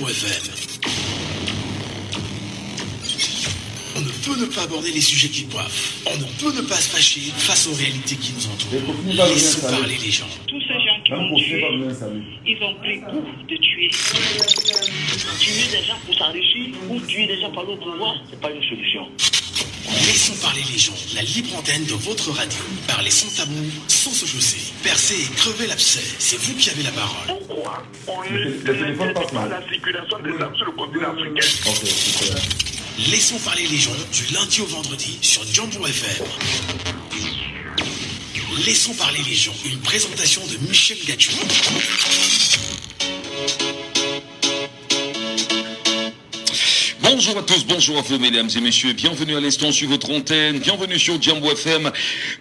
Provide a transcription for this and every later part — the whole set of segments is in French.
FM. On ne peut ne pas aborder les sujets qui coiffent. On ne peut ne pas se fâcher face aux réalités qui nous entourent. Laissons parler les gens. Tous ces gens qui ont tué, ils ont pris goût de tuer. Tuer des gens pour s'enrichir ou tuer des gens par le pouvoir, c'est pas une solution. Laissons parler les gens. La libre antenne de votre radio. Parlez sans tabou, sans se chausser. Percez et crevez l'abcès. C'est vous qui avez la parole. Pourquoi on n'interdit pas la circulation des armes sur le continent africain? Laissons parler les gens du lundi au vendredi sur Jambo FM. Laissons parler les gens. Une présentation de Michel Gachou. Bonjour à tous, bonjour à vous mesdames et messieurs, bienvenue à l'instant sur votre antenne, bienvenue sur Jambo FM,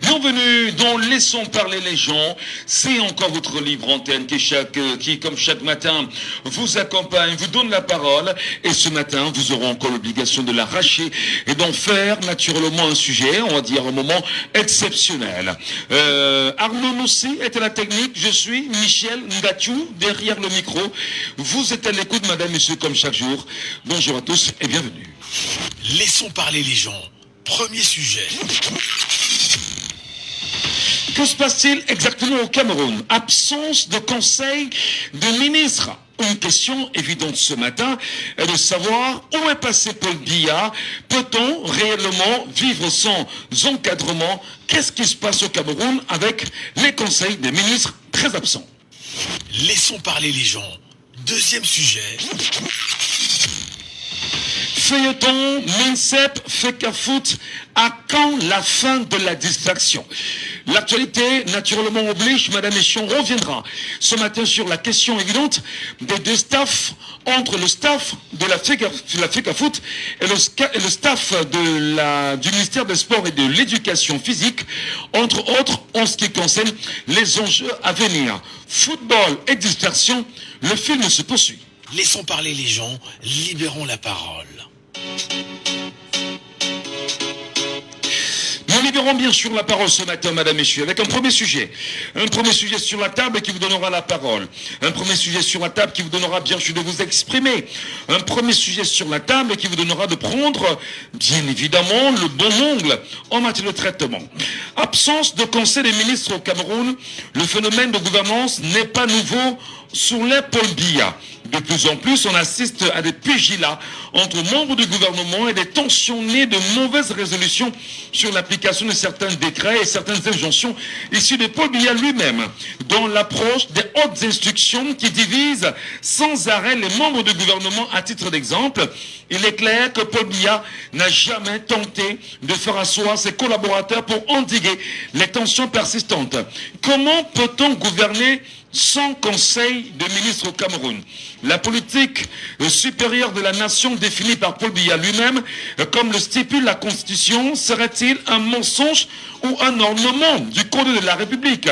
bienvenue dans Laissons parler les gens. C'est encore votre libre antenne qui comme chaque matin vous accompagne, vous donne la parole, et ce matin vous aurez encore l'obligation de l'arracher et d'en faire naturellement un sujet, on va dire un moment exceptionnel. Arnaud Noussi est à la technique, je suis Michel Ngachou derrière le micro, vous êtes à l'écoute madame, messieurs, comme chaque jour. Bonjour à tous et bienvenue. Laissons parler les gens. Premier sujet. Que se passe-t-il exactement au Cameroun? Absence de conseil de ministre. Une question évidente ce matin est de savoir où est passé Paul Biya. Peut-on réellement vivre sans encadrement? Qu'est-ce qui se passe au Cameroun avec les conseils des ministres très absents? Laissons parler les gens. Deuxième sujet. Feuilleton, MINSEP, FECAFOOT, à quand la fin de la distraction? L'actualité, naturellement, oblige, madame Echon reviendra ce matin sur la question évidente des deux staffs, entre le staff de la FECAFOOT et le staff du ministère des Sports et de l'Éducation physique, entre autres en ce qui concerne les enjeux à venir. Football et distraction, le film se poursuit. Laissons parler les gens, libérons la parole. Nous libérons bien sûr la parole ce matin, madame et messieurs, avec un premier sujet. Un premier sujet sur la table qui vous donnera la parole. Un premier sujet sur la table qui vous donnera bien sûr de vous exprimer. Un premier sujet sur la table qui vous donnera de prendre, bien évidemment, le bon angle en matière de traitement. Absence de conseil des ministres au Cameroun, le phénomène de gouvernance n'est pas nouveau sous l'ère Paul Biya. De plus en plus, on assiste à des pugilats entre membres du gouvernement et des tensions nées de mauvaises résolutions sur l'application de certains décrets et certaines injonctions issues de Paul Biya lui-même, dans l'approche des hautes instructions qui divisent sans arrêt les membres du gouvernement. À titre d'exemple, il est clair que Paul Biya n'a jamais tenté de faire asseoir ses collaborateurs pour endiguer les tensions persistantes. Comment peut-on gouverner sans conseil de ministre au Cameroun? La politique supérieure de la nation définie par Paul Biya lui-même, comme le stipule la Constitution, serait-il un mensonge ou un ornement du Code de la République?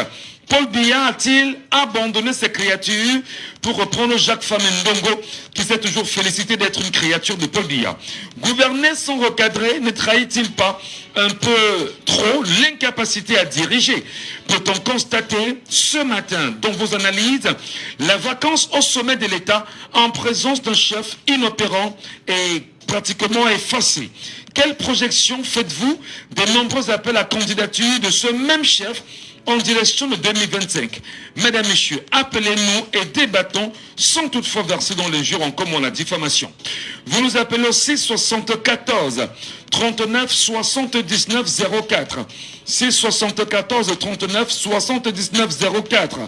Paul Biya a-t-il abandonné ses créatures, pour reprendre Jacques Famendongo, qui s'est toujours félicité d'être une créature de Paul Biya? Gouverner sans recadrer ne trahit-il pas un peu trop l'incapacité à diriger? Peut-on constater ce matin, dans vos analyses, la vacance au sommet de l'État en présence d'un chef inopérant et pratiquement effacé? Quelle projection faites-vous des nombreux appels à candidature de ce même chef en direction de 2025? Mesdames, messieurs, appelez-nous et débattons sans toutefois verser dans les jurons comme la diffamation. Vous nous appelez au 674 39 79 04. 674 39 79 04.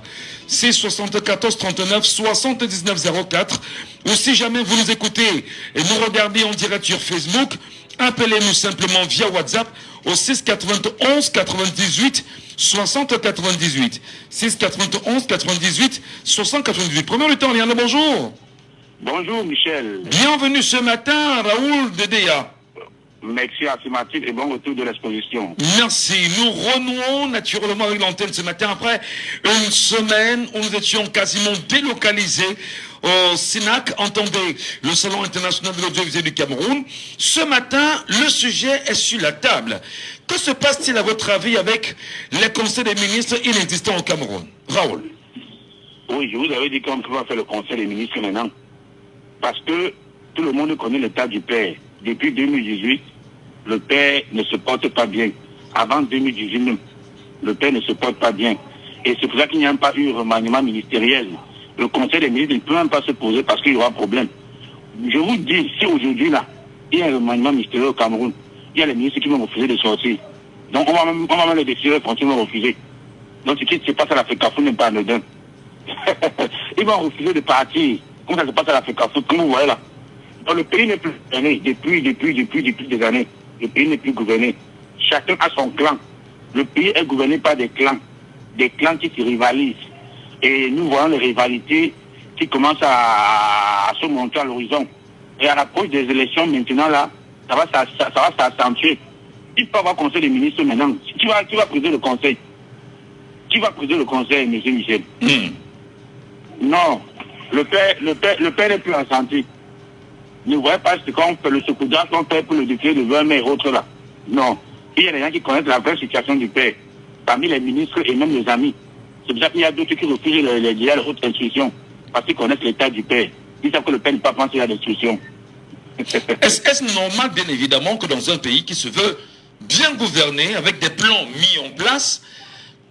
674 39 79 04. Ou si jamais vous nous écoutez et nous regardez en direct sur Facebook, appelez-nous simplement via WhatsApp au 691 98 60 98. 691 98 60 98. Prenons le temps, Liane, bonjour. Bonjour Michel. Bienvenue ce matin, Raoul Dedea. Merci à Simatique et bon retour de l'exposition. Merci. Nous renouons naturellement avec l'antenne ce matin après une semaine où nous étions quasiment délocalisés au SINAC, entendez, le Salon international de l'audiovisuel du Cameroun. Ce matin, le sujet est sur la table. Que se passe-t-il à votre avis avec les conseils des ministres inexistants au Cameroun? Raoul. Oui, je vous avais dit qu'on ne peut pas faire le conseil des ministres maintenant. Parce que tout le monde connaît l'état du père. Depuis 2018, le père ne se porte pas bien. Avant 2018 même, le père ne se porte pas bien. Et c'est pour ça qu'il n'y a pas eu remaniement ministériel. Le conseil des ministres ne peut même pas se poser parce qu'il y aura un problème. Je vous dis, si aujourd'hui là, il y a un remaniement ministériel au Cameroun, il y a les ministres qui vont refuser de sortir. Donc on va même les décider de continuer à refuser. Donc ce qui se passe à la FECAFOOT n'est pas anodin. Ils vont refuser de partir. Comme ça se passe à la FECAFOOT, comme vous voyez là. Donc le pays n'est plus gouverné depuis des années. Le pays n'est plus gouverné. Chacun a son clan. Le pays est gouverné par des clans qui se rivalisent. Et nous voyons les rivalités qui commencent à se montrer à l'horizon. Et à l'approche des élections maintenant là, ça va s'accentuer. Il peut y avoir conseil des ministres maintenant. Qui va présider le conseil? Qui va présider le conseil, M. Michel? Non. Le père n'est plus en santé. Ne voyez pas ce qu'on fait, le saupoudrage qu'on fait pour le décret de 20 mai et autres là. Non. Il y a des gens qui connaissent la vraie situation du père, parmi les ministres et même les amis. C'est pour ça qu'il y a d'autres qui refusent les autres institutions, parce qu'ils connaissent l'état du père. Ils savent que le père ne peut pas penser à l'institution. Est-ce normal, bien évidemment, que dans un pays qui se veut bien gouverné, avec des plans mis en place,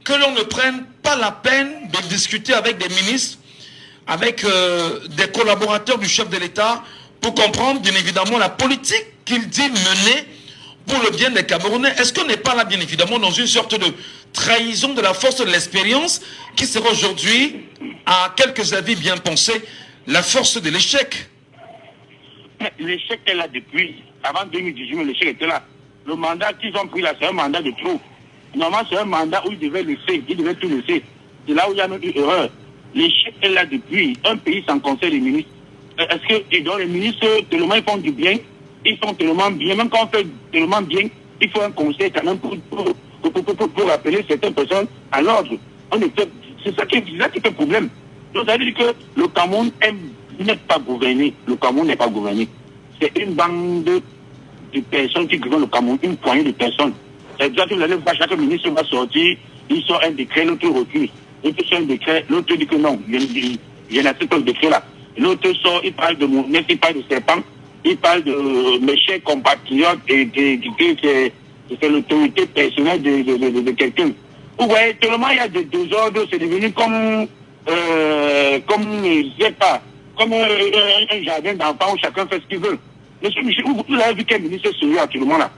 que l'on ne prenne pas la peine de discuter avec des ministres, avec des collaborateurs du chef de l'État, pour comprendre, bien évidemment, la politique qu'il dit mener pour le bien des Camerounais? Est-ce qu'on n'est pas là, bien évidemment, dans une sorte de trahison de la force de l'expérience qui sera aujourd'hui, à quelques avis bien pensés, la force de l'échec? L'échec est là depuis, avant 2018, l'échec était là. Le mandat qu'ils ont pris là, c'est un mandat de trop. Normalement, c'est un mandat où ils devaient laisser, ils devaient tout laisser. C'est là où il y a eu erreur. L'échec est là depuis. Un pays sans conseil des ministres. Est-ce que les ministres, tellement ils font du bien, ils font tellement bien, même quand on fait tellement bien, il faut un conseil quand même pour rappeler certaines personnes à l'ordre. C'est ça qui fait problème. Donc ça veut dire que le Cameroun n'est pas gouverné. Le Cameroun n'est pas gouverné. C'est une bande de personnes qui gouvernent le Cameroun, une poignée de personnes. C'est-à-dire que chaque ministre va sortir, il sort un décret, l'autre recule. L'autre sort un décret, l'autre dit que non, je n'accepte pas le décret là. L'autre sort, il parle de monnaie, il parle de serpent, il parle de mes chers compatriotes et c'est l'autorité personnelle de quelqu'un. Vous voyez, tellement il y a des désordres, c'est devenu comme je sais pas, comme un jardin d'enfants où chacun fait ce qu'il veut. Monsieur Michel, vous avez vu quel ministre est sérieux actuellement là?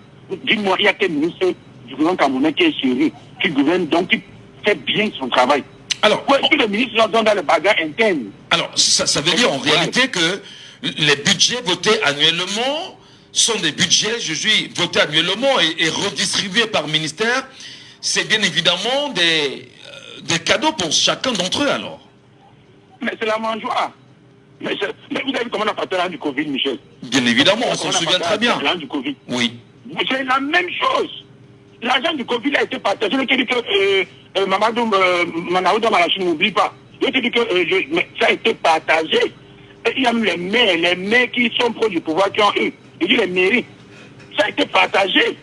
Dites-moi, il y a quel ministre du gouvernement camerounais qui est sérieux, qui gouverne, donc qui fait bien son travail? Alors, est-ce que les ministres sont dans le bagarre interne? Alors, ça veut dire en réalité que les budgets votés annuellement sont des budgets, votés annuellement et redistribués par ministère. C'est bien évidemment des cadeaux pour chacun d'entre eux alors. Mais c'est la mangeoire. Mais vous avez vu comment on a parlé l'argent du Covid, Michel? Bien évidemment, on s'en souvient très bien. L'argent du Covid. Oui. C'est la même chose. L'argent du Covid a été partagé. Je te dis que Mamadou Manaouda Malachi n'oublie pas. Je te dis que ça a été partagé. Et il y a même les maires qui sont proches du pouvoir qui ont eu. Il dit les mairies. Ça a été partagé.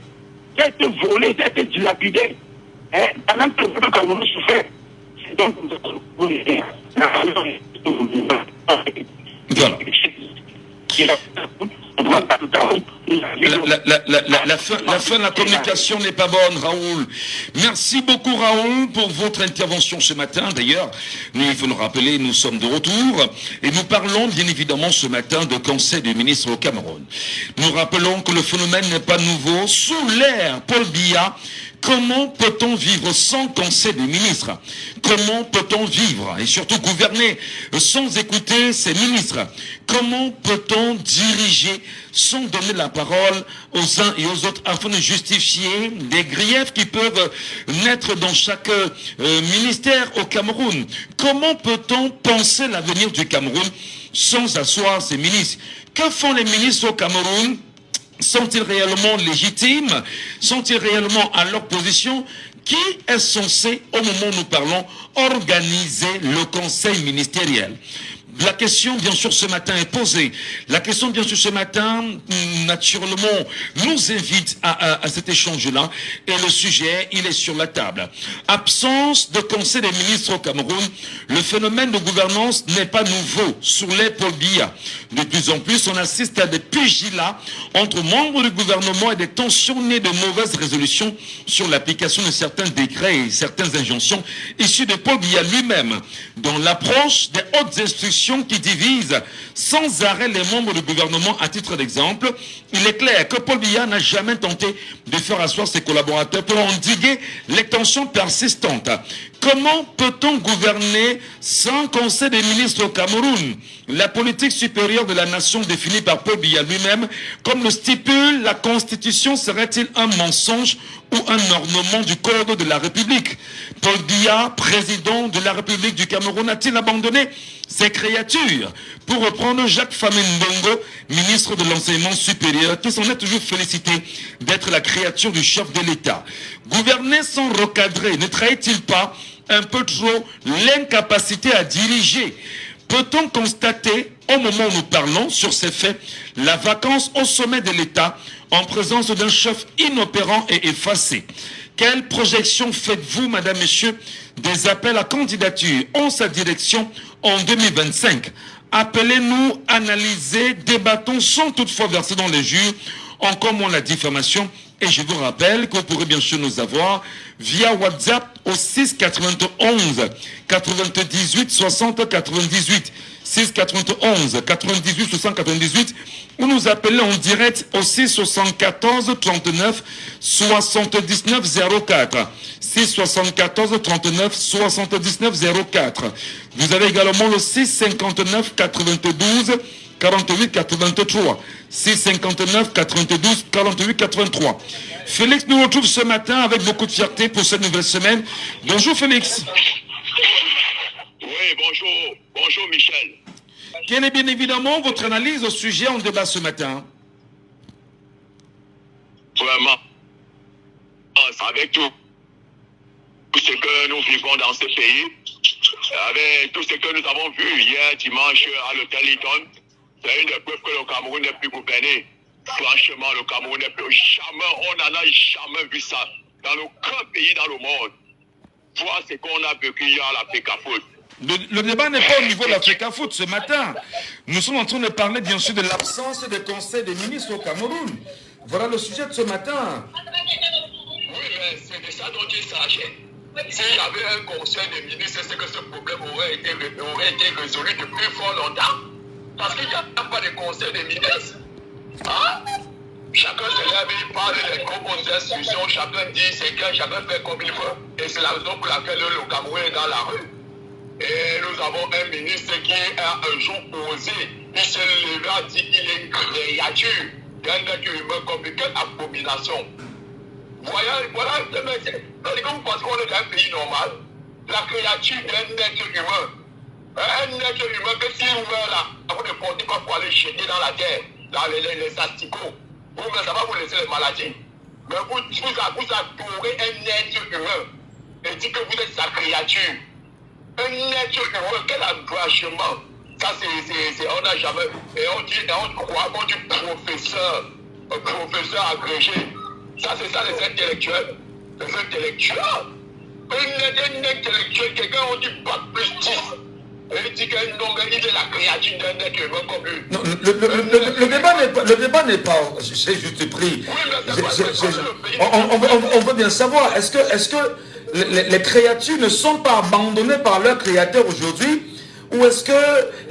Ça a été volé, ça a été dilapidé. Pendant que le peuple camerounais souffrait. C'est donc La fin de la communication n'est pas bonne, Raoul. Merci beaucoup, Raoul, pour votre intervention ce matin. D'ailleurs, il faut nous rappeler, nous sommes de retour et nous parlons bien évidemment ce matin de conseil des ministres au Cameroun. Nous rappelons que le phénomène n'est pas nouveau. Sous l'ère Paul Biya, comment peut-on vivre sans conseil des ministres? Comment peut-on vivre et surtout gouverner sans écouter ses ministres? Comment peut-on diriger sans donner la parole aux uns et aux autres afin de justifier des griefs qui peuvent naître dans chaque ministère au Cameroun? Comment peut-on penser l'avenir du Cameroun sans asseoir ses ministres? Que font les ministres au Cameroun? Sont-ils réellement légitimes? Sont-ils réellement à leur position? Qui est censé, au moment où nous parlons, organiser le conseil ministériel? La question, bien sûr, ce matin est posée. La question, bien sûr, ce matin, naturellement, nous invite à cet échange-là. Et le sujet, il est sur la table. Absence de conseil des ministres au Cameroun. Le phénomène de gouvernance n'est pas nouveau sous l'ère Paul Biya. De plus en plus, on assiste à des pugilats entre membres du gouvernement et des tensions nées de mauvaises résolutions sur l'application de certains décrets et certaines injonctions issues de Paul Biya lui-même. Dans l'approche des hautes instructions qui divisent sans arrêt les membres du gouvernement, à titre d'exemple, il est clair que Paul Biya n'a jamais tenté de faire asseoir ses collaborateurs pour endiguer les tensions persistantes. Comment peut-on gouverner sans conseil des ministres au Cameroun? La politique supérieure de la nation définie par Paul Biya lui-même, comme le stipule la Constitution, serait-il un mensonge ou un ornement du code de la République? Paul Biya, président de la République du Cameroun, a-t-il abandonné ses créatures? Pour reprendre Jacques Famindongo, ministre de l'Enseignement supérieur, qui s'en est toujours félicité d'être la créature du chef de l'État. Gouverner sans recadrer, ne trahit-il pas un peu trop l'incapacité à diriger? Peut-on constater, au moment où nous parlons sur ces faits, la vacance au sommet de l'État en présence d'un chef inopérant et effacé? Quelle projection faites-vous, madame, messieurs, des appels à candidature en sa direction en 2025? Appelez-nous, analysez, débattons sans toutefois verser dans les jus en commun la diffamation. Et je vous rappelle que vous pourrez bien sûr nous avoir via WhatsApp au 691 98 60 98 691 98 60 98 ou nous appeler en direct au 674 39 79 04 674 39 79 04. Vous avez également le 659 92 48 83 659 92 48 83. Félix nous retrouve ce matin avec beaucoup de fierté pour cette nouvelle semaine. Bonjour Félix. Oui, bonjour. Bonjour Michel. Quelle est bien évidemment votre analyse au sujet en débat ce matin? Vraiment, avec tout ce que nous vivons dans ce pays, avec tout ce que nous avons vu hier dimanche à l'hôtel Hilton, c'est une des preuves que le Cameroun n'est plus gouverné. Franchement, le Cameroun n'est plus jamais, on n'en a jamais vu ça dans aucun pays dans le monde. Voir ce qu'on a vécu hier à l'Africa Foot. Le débat n'est pas au niveau de l'Africa Foot ce matin. Nous sommes en train de parler bien sûr de l'absence de conseil des ministres au Cameroun. Voilà le sujet de ce matin. Oui, mais c'est de ça dont il s'agit. S'il y avait un conseil des ministres, c'est que ce problème aurait été résolu depuis fort longtemps. Parce qu'il n'y a pas de conseil des ministres. Hein? Chacun se lève, il parle des propres institutions, chacun dit c'est que chacun fait comme il veut. Et c'est la raison pour laquelle le Cameroun est dans la rue. Et nous avons un ministre qui a un jour osé, il s'est levé et dit qu'il est une créature d'un être humain comme quelle abomination. Voilà, quand vous pensez qu'on est dans un pays normal, la créature d'un être humain. Un être humain que s'il meurt là, vous ne portez pas pour aller jeter dans la terre, dans les asticots. Vous, ça va vous laisser les maladies. Mais vous adorez un être humain et dites que vous êtes sa créature. Un être humain, quel engagement. Ça, on n'a jamais. Et on croit qu'on dit professeur, un professeur agrégé. Ça, c'est ça les intellectuels. Les intellectuels. Un intellectuel, quelqu'un, on dit bac plus 10. Et il dit qu'il est la créature d'un être humain comme lui. Non, le débat n'est pas. J'ai juste pris. Oui, on veut bien savoir. Est-ce que les créatures ne sont pas abandonnées par leur créateur aujourd'hui, ou est-ce que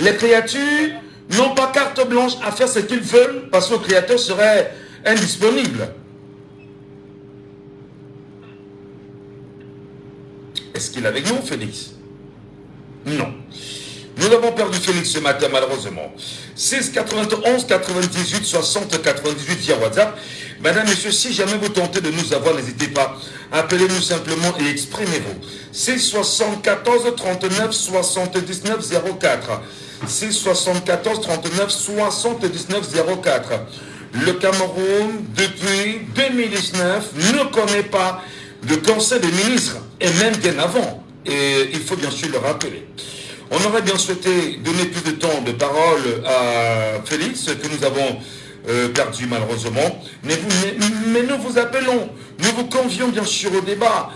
les créatures n'ont pas carte blanche à faire ce qu'ils veulent parce que le créateur serait indisponible? Est-ce qu'il est avec nous, Félix? Non. Nous avons perdu Félix ce matin, malheureusement. 6 91 98 60 98 via WhatsApp. Madame, Monsieur, si jamais vous tentez de nous avoir, n'hésitez pas. Appelez-nous simplement et exprimez-vous. 6 74 39 79 04. 6 74 39 79 04. Le Cameroun, depuis 2019, ne connaît pas de conseil des ministres, et même bien avant. Et il faut bien sûr le rappeler. On aurait bien souhaité donner plus de temps de parole à Félix, que nous avons perdu malheureusement. Mais nous vous appelons, nous vous convions bien sûr au débat.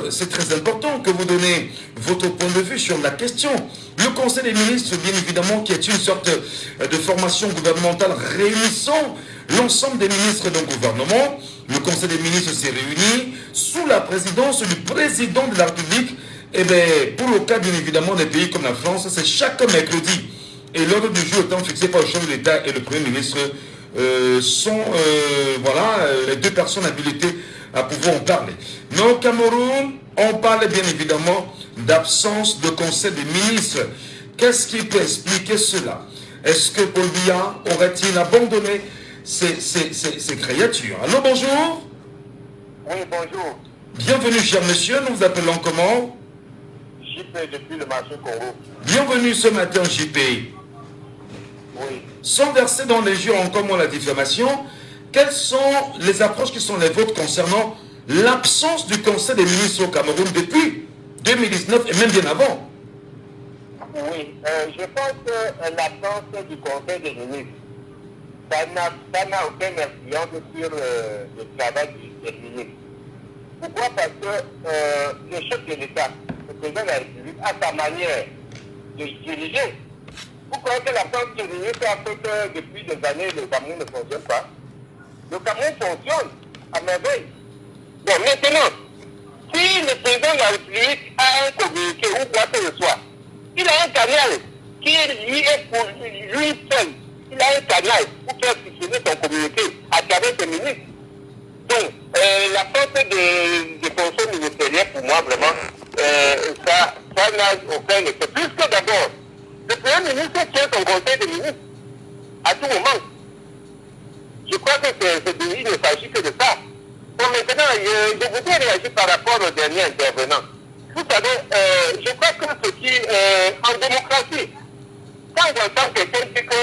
C'est très important que vous donnez votre point de vue sur la question. Le Conseil des ministres, bien évidemment, qui est une sorte de formation gouvernementale réunissant l'ensemble des ministres d'un gouvernement. Le Conseil des ministres s'est réuni sous la présidence du président de la République. Et bien, pour le cas, bien évidemment, des pays comme la France, c'est chaque mercredi. Et l'ordre du jour étant fixé par le chef de l'État et le Premier ministre sont les deux personnes habilitées à pouvoir en parler. Mais au Cameroun, on parle bien évidemment d'absence de conseil des ministres. Qu'est-ce qui peut expliquer cela? Est-ce que Paul Biya aurait-il abandonné ces créatures? Allô, bonjour. Oui, bonjour. Bienvenue, cher monsieur. Nous vous appelons comment? JP depuis le marché Congo. Bienvenue ce matin, JP. Oui. Sans verser dans les jeux encore moins la diffamation, quelles sont les approches qui sont les vôtres concernant l'absence du Conseil des ministres au Cameroun depuis 2019 et même bien avant? Oui, je pense que l'absence du Conseil des ministres, ça n'a aucune influence sur le travail des ministres. Pourquoi? Parce que le chef de l'État, le président de la République, a sa manière de diriger. Vous croyez que l'absence des ministres a fait que depuis des années, le Cameroun ne fonctionne pas? Le Cameroun fonctionne à merveille. Bon, maintenant, si le président de la République a un communiqué ou quoi que ce soit, il a un canal qui lui est pour lui seul. Il a un canal pour faire fonctionner son communiqué à travers ses ministres. Donc, la force de conseil ministériel, pour moi, vraiment, ça n'a aucun effet. Puisque d'abord, le Premier ministre tient son conseil des ministres à tout moment. Je crois que il ne s'agit que de ça. Bon, maintenant, je voudrais réagir par rapport au dernier intervenant. Vous savez, je crois que ce qui, en démocratie, quand j'entends quelqu'un dire que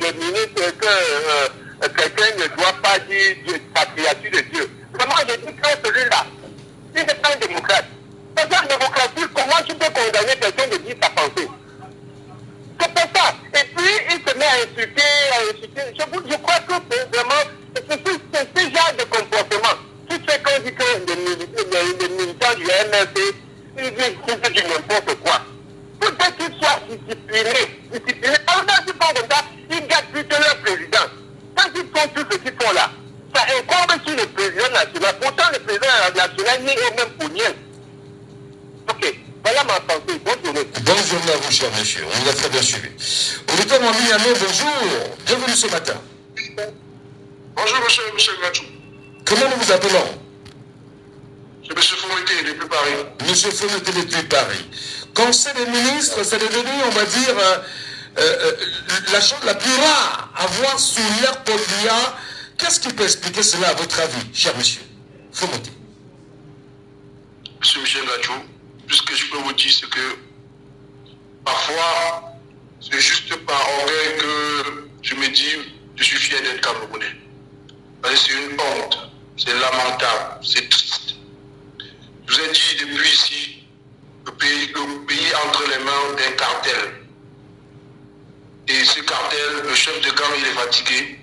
le ministre, que quelqu'un ne doit pas dire sa créature de Dieu, vraiment, je dis que celui-là, il n'est pas un démocrate. Parce qu'en démocratie, comment tu peux condamner quelqu'un de dire sa pensée? C'est pas ça. Et puis, il se met à insulter. Je crois que c'est vraiment, c'est ce genre de comportement qui fait qu'on dit que les militants du MLC, ils disent du n'importe quoi. Peut-être qu'ils soient disciplinés. Alors, dans ce cas comme ça, ils gâtent plutôt leur président. Quand ils font tout ce qu'ils font là, ça incombe sur le président national. Pourtant, le président national n'est même pour rien. Ok, voilà ma pensée. Bonne journée. Bonne journée à vous, cher monsieur. On vous a très bien suivi. Auditeur en ligne, allô, bonjour. Bienvenue ce matin. Bonjour, monsieur Gachou. Comment nous vous appelons? C'est monsieur Fometé depuis Paris. Monsieur Fometé depuis Paris. Conseil des ministres, c'est devenu, on va dire, la chose la plus rare à voir sous l'ère Paul Biya. Qu'est-ce qui peut expliquer cela à votre avis, cher monsieur Fometé? Monsieur Michel Gachou, tout ce que je peux vous dire, c'est que parfois, c'est juste par orgueil que je me dis, je suis fier d'être Camerounais. C'est une honte, c'est lamentable, c'est triste. Je vous ai dit depuis ici, le pays est entre les mains d'un cartel. Et ce cartel, le chef de gang, il est fatigué.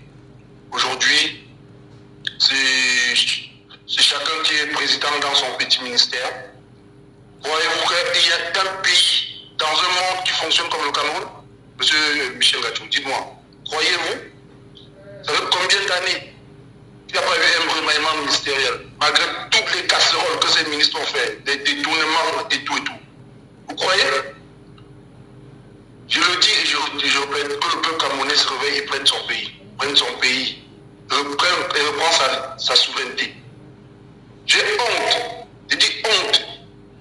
Aujourd'hui, c'est chacun qui est président dans son petit ministère. Croyez-vous qu'il y a un pays dans un monde qui fonctionne comme le Cameroun? Monsieur Michel Gachou, dites-moi, croyez-vous? Ça fait combien d'années qu'il n'y a pas eu un remaniement ministériel, malgré toutes les casseroles que ces ministres ont fait, des détournements et tout? Vous croyez? Je le dis et je répète, que le peuple camerounais se réveille et prenne son pays, reprend sa souveraineté. J'ai honte, je dis honte,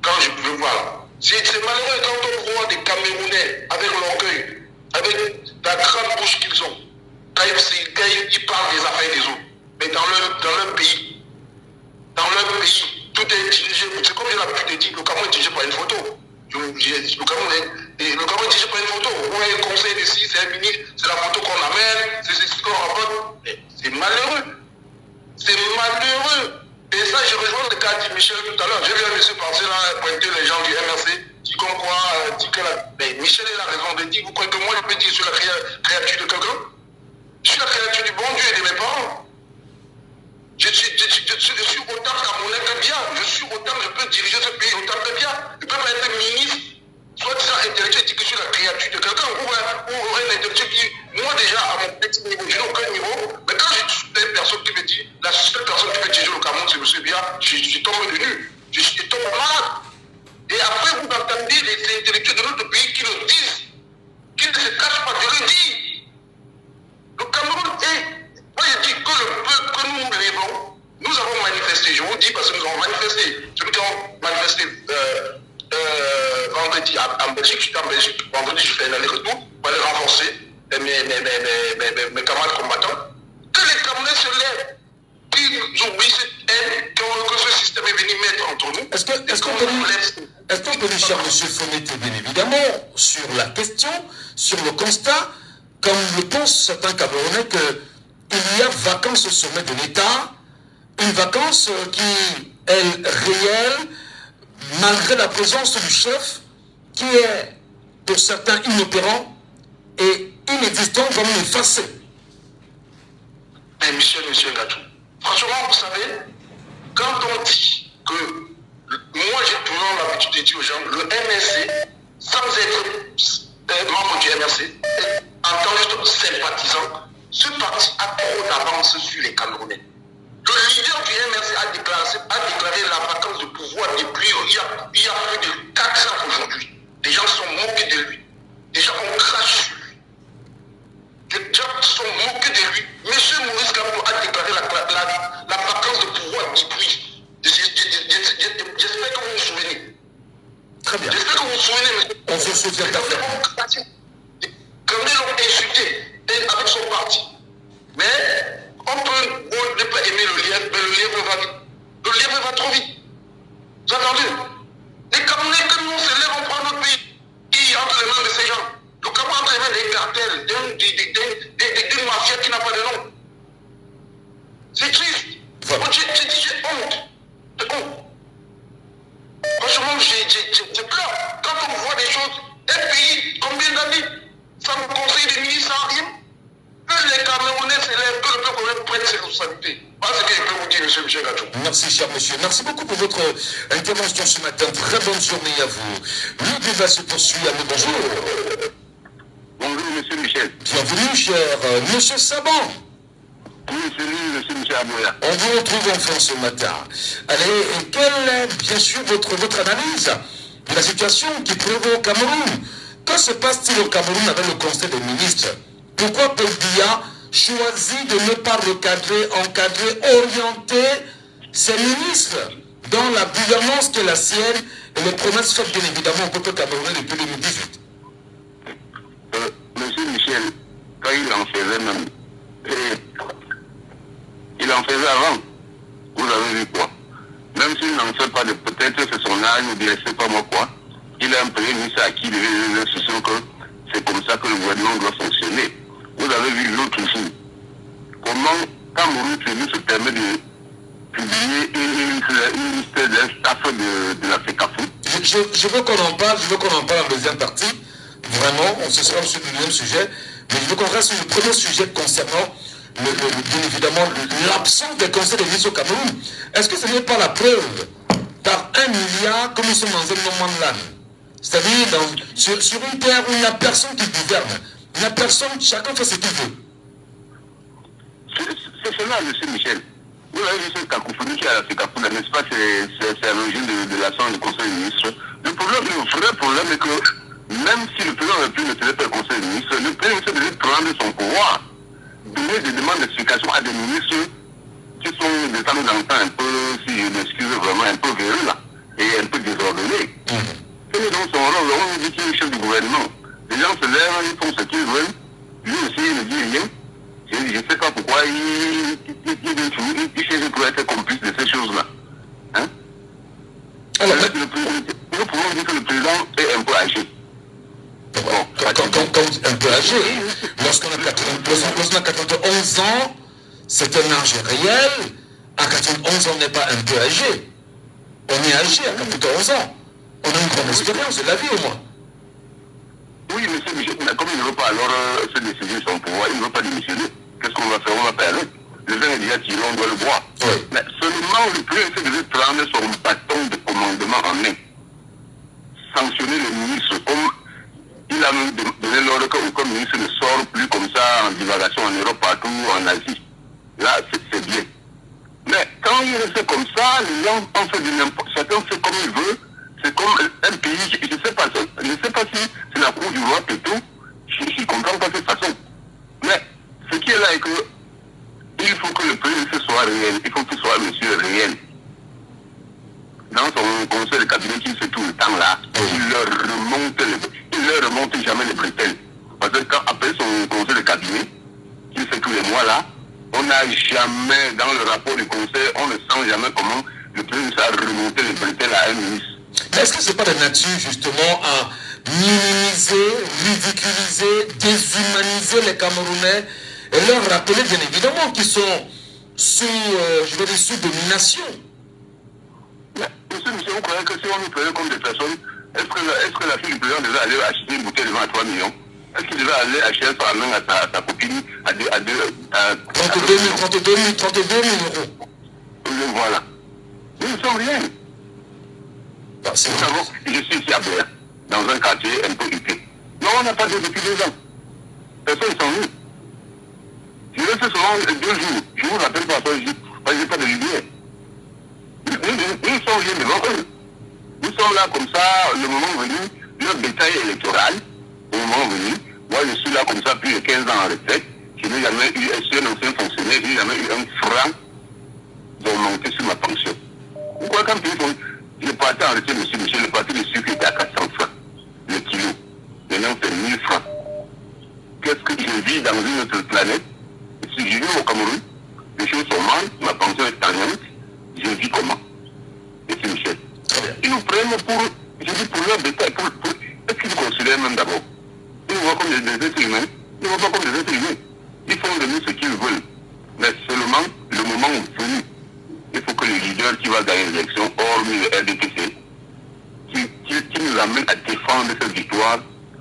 quand je peux voir. C'est malheureux quand on voit des Camerounais avec l'orgueil, avec la grande bouche qu'ils ont, quand ils parlent des affaires des autres. Mais dans leur pays, tout est dirigé, c'est comme je l'ai pu te dire, le Cameroun est dirigé par une photo. Le Cameroun est dirigé par une photo. Vous voyez le conseil de si, c'est un ministre, c'est la photo qu'on amène, c'est ce qu'on rapporte. C'est malheureux. C'est malheureux. Et ça, je rejoins le cas de Michel tout à l'heure. J'ai vu un monsieur passer là, pointer les gens du MRC, dit comme quoi, dit que mais Michel il a raison de dire, vous croyez que moi je peux dire sur la créature de quelqu'un? Je suis la créature du bon Dieu et de mes parents. Je suis autant camerounais que bien. Je suis autant, je peux diriger ce pays autant que bien. Je ne peux pas être ministre, soit disant intellectuel, dire que je suis la créature de quelqu'un, ou un intellectuel qui, moi déjà, à mon petit niveau, je n'ai aucun niveau, mais quand je suis une personne qui me dit, la seule personne qui peut diriger le Cameroun, c'est M. Bia, je tombe de nu, je tombe malade. Et après, vous entendez les intellectuels de notre pays qui le disent, qui ne se cachent pas de le dire. Le Cameroun est... Moi, je dis que le peuple que nous vivons, nous avons manifesté, je vous dis parce que nous avons manifesté, ceux qui ont manifesté vendredi en Belgique, j'étais en Belgique, vendredi je fais un aller-retour pour aller renforcer mes camarades combattants, que les Camerounais se lèvent, qu'ils oublient cette haine, que ce système est venu mettre entre nous. Est-ce qu'on peut lui cher M. Fonete, bien évidemment, sur la question, sur le constat, comme le pensent certains Camerounais, qu'il y a vacance au sommet de l'État, une vacance qui est réelle, malgré la présence du chef, qui est, pour certains, inopérant et inexistant, vraiment effacé. Mais monsieur Gatou, franchement, vous savez, quand on dit que, moi j'ai toujours l'habitude de dire aux gens, le MRC, sans être membre du MRC, en tant que sympathisant, ce parti a trop d'avance sur les Camerounais. Le leader du MRC a déclaré la vacance de pouvoir depuis il y a plus de 4 ans aujourd'hui. Les gens sont moqués de lui. Les gens ont craché sur lui. Les gens sont moqués de lui. Monsieur Maurice Kamto a déclaré la vacance de pouvoir depuis. J'espère que vous vous souvenez. Très bien. J'espère que vous vous souvenez, monsieur. On se souvient parfaitement. Comme ils l'ont insulté avec son parti. Mais on peut ne pas aimer le lièvre, mais le lièvre va vite. Le lièvre va trop vite. Vous avez entendu? Les Camerounais, que nous on se lève, on prend notre pays entre les mains de ces gens. Le Cameroun entre les mains des cartels, d'une mafia qui n'a pas de nom. C'est triste. Voilà. J'ai honte. J'ai honte. Franchement, j'ai peur. Quand on voit des choses, un pays, combien d'années, sans conseil des ministres, sans rien, que les Camerounais s'élèvent, que le peuple prenne ses responsabilités. Voilà ce que je peux vous dire, monsieur Michel Gatou. Merci, cher monsieur. Merci beaucoup pour votre intervention ce matin. Très bonne journée à vous. Le débat se poursuit. Allô, bonjour. Bonjour, monsieur Michel. Bienvenue, cher monsieur Saban. Oui, salut, monsieur Michel Aboya. On vous retrouve enfin ce matin. Allez, et quelle est, bien sûr, votre analyse de la situation qui prévaut au Cameroun? Que se passe-t-il au Cameroun avec le Conseil des ministres? Pourquoi Paul Biya choisit de ne pas recadrer, encadrer, orienter ses ministres dans la gouvernance qui est la sienne et les promesses faites bien évidemment au peuple camerounais depuis 2018? Monsieur Michel, quand il en faisait même, il en faisait avant, vous avez vu quoi? Même s'il n'en fait pas, peut-être c'est son âge ou bien c'est pas moi quoi, il a un premier ministre à qui il devait l'instruction que c'est comme ça que le gouvernement doit fonctionner. Vous avez vu l'autre jour. Comment Cameroun se permet de publier une liste des staff de la FECAFO? Je veux qu'on en parle, en deuxième partie. Vraiment, on se sera sur le deuxième sujet. Mais je veux qu'on reste sur le premier sujet concernant, bien évidemment, l'absence des conseils des ministres au Cameroun. Est-ce que ce n'est pas la preuve par 1 milliard que nous sommes dans un no man's land? C'est-à-dire sur une terre où il n'y a personne qui gouverne. Il n'y a personne, chacun fait ce qu'il veut. C'est cela, monsieur Michel. Vous avez vu cette cacophonie qui a la FECAFO, n'est-ce pas? C'est à l'origine de l'absence du Conseil des ministres. Le vrai problème est que même si le président de la République ne serait pas le Conseil des ministres, le président devait prendre son pouvoir, donner des demandes d'explication à des ministres qui sont de temps en temps un peu, si je m'excuse vraiment, un peu véreux là, et un peu désordonnés. Quel est donc son rôle? On dit qu'il est le chef du gouvernement. Les gens se lèvent, ils font ce qu'ils veulent. Lui aussi, il ne dit rien. Je ne sais pas pourquoi il cherche pour être complice de ces choses-là. Hein? Alors, nous pouvons dire que le président est un peu âgé. Bon, un peu âgé. Lorsqu'on a 91 ans, c'est un âge réel. À 91 ans, on n'est pas un peu âgé. On est âgé à 91 ans. On a une grande expérience de la vie au moins. Oui, monsieur Michel, mais comme il ne veut pas alors se décider son pouvoir, il ne veut pas démissionner. Qu'est-ce qu'on va faire? On va faire avec. Le vin est déjà tiré, on doit le boire. Oui. Mais seulement le plus c'est de prendre son bâton de commandement en main. Sanctionner le ministre comme il a même donné l'ordre qu'aucun ministre ne sort plus comme ça en divagation en Europe, partout, en Asie. Là, c'est bien. Mais quand il reste comme ça, les gens ont fait du n'importe quoi. Chacun fait comme il veut. C'est comme un pays, je ne sais pas si c'est la cour du roi Péto, je ne comprends pas cette façon. Mais ce qui est là est que il faut que le président soit réel, il faut qu'il soit monsieur réel. Dans son conseil de cabinet qui fait tout le temps là, il leur remonte jamais les bretelles. Parce que quand après son conseil de cabinet, qui fait tous les mois là, on n'a jamais, dans le rapport du conseil, on ne sent jamais comment le président a remonté les bretelles à un ministre. Mais est-ce que ce n'est pas de nature justement à minimiser, ridiculiser, déshumaniser les Camerounais et leur rappeler bien évidemment qu'ils sont sous, sous domination? Mais, monsieur Michel, vous croyez que si on nous prenait comme des personnes, est-ce que la fille du président devait aller acheter une bouteille de vin à 3 millions? Est-ce qu'il devait aller acheter sa main à sa copine à 32 000 euros. Voilà. Nous ne sommes rien. Nous savons, je suis ici à Béa, dans un quartier un peu huppé. Non, on n'a pas de depuis 2 ans. Personne ne s'en veut. Je reste seulement 2 jours. Je ne vous rappelle pas, parce que je n'ai pas de lumière. Nous sommes rien devant eux. Nous sommes là comme ça, le moment venu, leur bétail électoral, au moment venu. Moi, je suis là comme ça depuis 15 ans en retraite. Je n'ai jamais eu, un ancien fonctionnaire, je n'ai jamais eu un franc d'augmenter sur ma pension. Pourquoi quand je partais en retraite, monsieur Michel, le parti de sucre était à 400 francs le kilo. Maintenant, c'est 1000 francs. Qu'est-ce que je vis dans une autre planète? Si je vis au Cameroun, les choses sont mal, ma pension est stagnante, je vis comment? Monsieur Michel. Ils nous prennent pour leur bétail. Est-ce qu'ils nous considèrent même d'abord? Ils nous voient comme des êtres humains. Ils ne voient pas comme des êtres humains. Ils font de nous ce qu'ils veulent. Mais seulement, le moment venu, il faut que les leaders qui vont gagner l'élection, hormis le RDPC, qui nous amènent à défendre cette victoire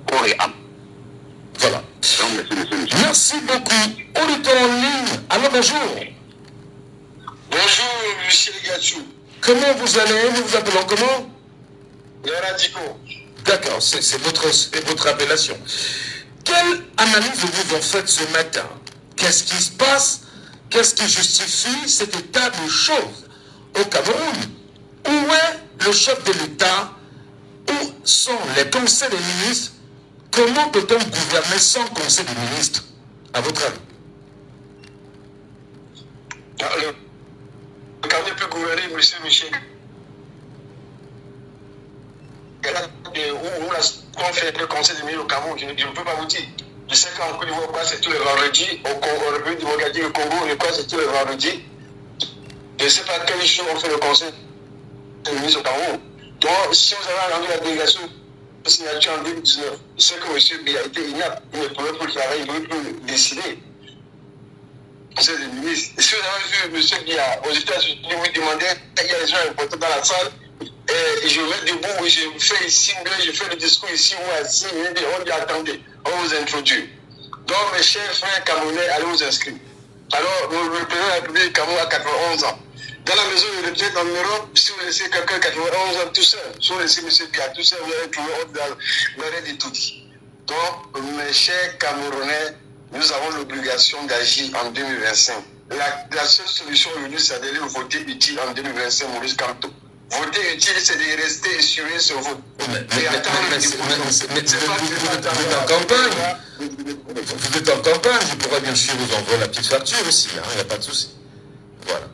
corps et âme. Voilà. Donc, merci beaucoup. On est en ligne. Alors bonjour. Bonjour, monsieur Gachou. Comment vous allez? Nous vous appelons comment? Les radicaux. D'accord, c'est votre appellation. Quelle analyse vous en faites ce matin? Qu'est-ce qui se passe? Qu'est-ce qui justifie cet état de choses au Cameroun? Où est le chef de l'État? Où sont les conseils des ministres? Comment peut-on gouverner sans conseil des ministres, à votre avis? Le Cameroun peut gouverner, monsieur Michel. Où on fait le conseil des ministres au Cameroun, je ne peux pas vous dire. Je sais qu'en Côte d'Ivoire, c'est tous les vendredis. Au République démocratique du Congo, c'est tous les vendredis. Je ne sais pas quel jour on fait le conseil des ministres au Cameroun. Donc, si vous avez rendu la délégation de signature en 2019, c'est que M. Biya a été inapte. Il ne pouvait plus travailler, il ne pouvait plus décider. C'est le ministre. Si vous avez vu M. Biya aux États-Unis, vous demandez, il y a des gens importants dans la salle, et je vais debout, je fais ici, je fais le discours ici, ou assis, on dit attendez, on vous introduit. Donc mes chers frères camerounais, allez vous inscrire. Alors, le président de la République du Cameroun a 91 ans. Dans la maison de retraite en Europe, si vous laissez quelqu'un 91 ans tout seul, si vous laissez M. Biya tout seul, vous allez trouver dans l'arrêt de tout. Donc, mes chers Camerounais, nous avons l'obligation d'agir en 2025. La seule solution aujourd'hui, c'est d'aller voter utile en 2025, Maurice Kamto. Voter utile, c'est de rester et suivre ce vote. Mais vous êtes en campagne. Vous êtes en campagne, je pourrais bien sûr vous envoyer la petite facture aussi, il n'y a pas de souci. Voilà.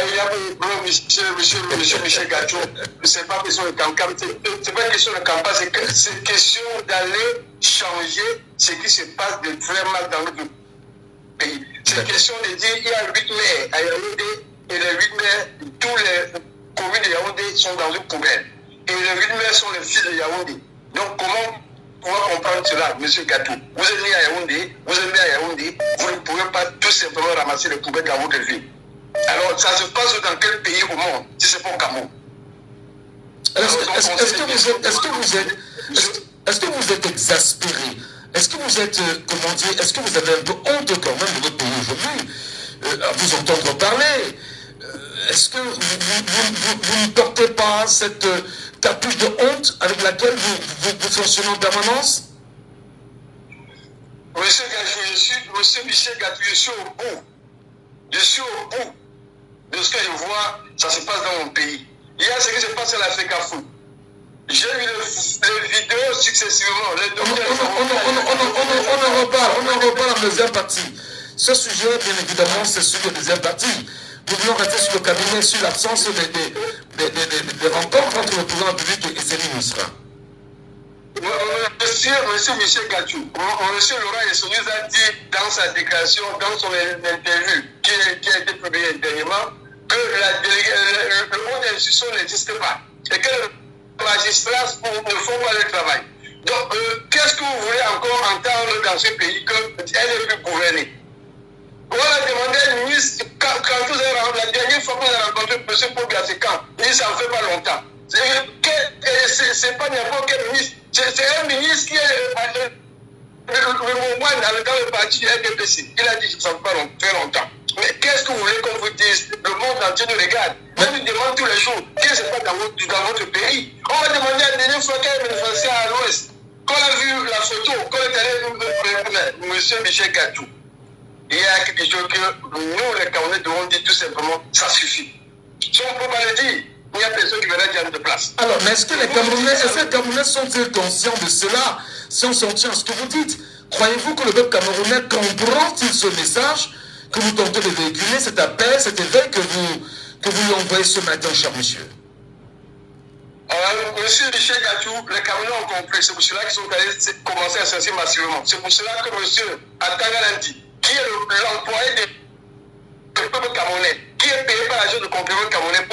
Il y a un problème, monsieur Michel Gachou. C'est pas question de campagne, c'est pas question de campagne, c'est question d'aller changer ce qui se passe de très mal dans notre pays. C'est question de dire il y a 8 maires à Yaoundé et les 8 maires, tous les communes de Yaoundé sont dans une poubelle. Et les 8 maires sont les fils de Yaoundé. Donc comment on va comprendre cela, monsieur Gachou? Vous êtes né à Yaoundé, vous ne pouvez pas tout simplement ramasser les poubelles dans votre ville. Alors, ça se passe dans quel pays au monde, si c'est pas au Cameroun? Est-ce que vous êtes exaspéré? Est-ce que vous êtes, comment dire, est-ce que vous avez un peu honte quand même de votre pays aujourd'hui, à vous entendre parler? Est-ce que vous ne portez pas cette capuche de honte avec laquelle vous fonctionnez en permanence? Monsieur Michel Gatou, je suis au bout. Je suis au bout de ce que je vois, ça se passe dans mon pays. Hier, ce qui se passe à l'Afrique Foot. J'ai vu les vidéos successivement. On en reparle en deuxième partie. Ce sujet, bien évidemment, c'est sur la deuxième partie. Nous voulons rester sur le cabinet, sur l'absence des rencontres entre le président public et ses ministres. Monsieur Michel Gatou, monsieur Laurent Esso nous a dit dans sa déclaration, dans son interview qui a été publiée dernièrement, que le monde d'institution n'existe pas et que les magistrats ne font pas le travail. Donc, qu'est-ce que vous voulez encore entendre dans ce pays qu'elle ne peut gouverner? On a demandé à un ministre, quand vous avez la dernière fois qu'on a rencontré M. Paul Gassekan, ça ne fait pas longtemps. C'est pas n'importe quel ministre. C'est un ministre qui est le moment dans le parti RDPC. Il a dit que ça ne fait pas très longtemps. Mais qu'est-ce que vous voulez qu'on vous dise? Le monde entier nous regarde. On nous demande tous les jours, qu'est-ce qui se passe dans votre pays? On va demander à la dernière fois qu'elle est manifestée à l'Ouest. Quand on a vu la photo, quand on est allé M. Michel Gatou, il y a quelque chose que nous, les Camerounais, devons dire tout simplement, ça suffit. Si on ne peut pas le dire, il n'y a personne qui viendra dire de place. Alors, mais est-ce que les Camerounais sont-ils conscients de cela? Si on s'en tient à ce que vous dites, croyez-vous que le peuple camerounais comprend-il ce message que vous tentez de véhiculer, cet appel, cet éveil que vous lui envoyez ce matin, cher monsieur? Monsieur Michel Gatou, les Camerounais ont compris. C'est pour cela qu'ils sont allés commencer à s'inscrire massivement. C'est pour cela que monsieur Atanga Landi, qui est l'employé du peuple camerounais, qui est payé par l'agent de complément camerounais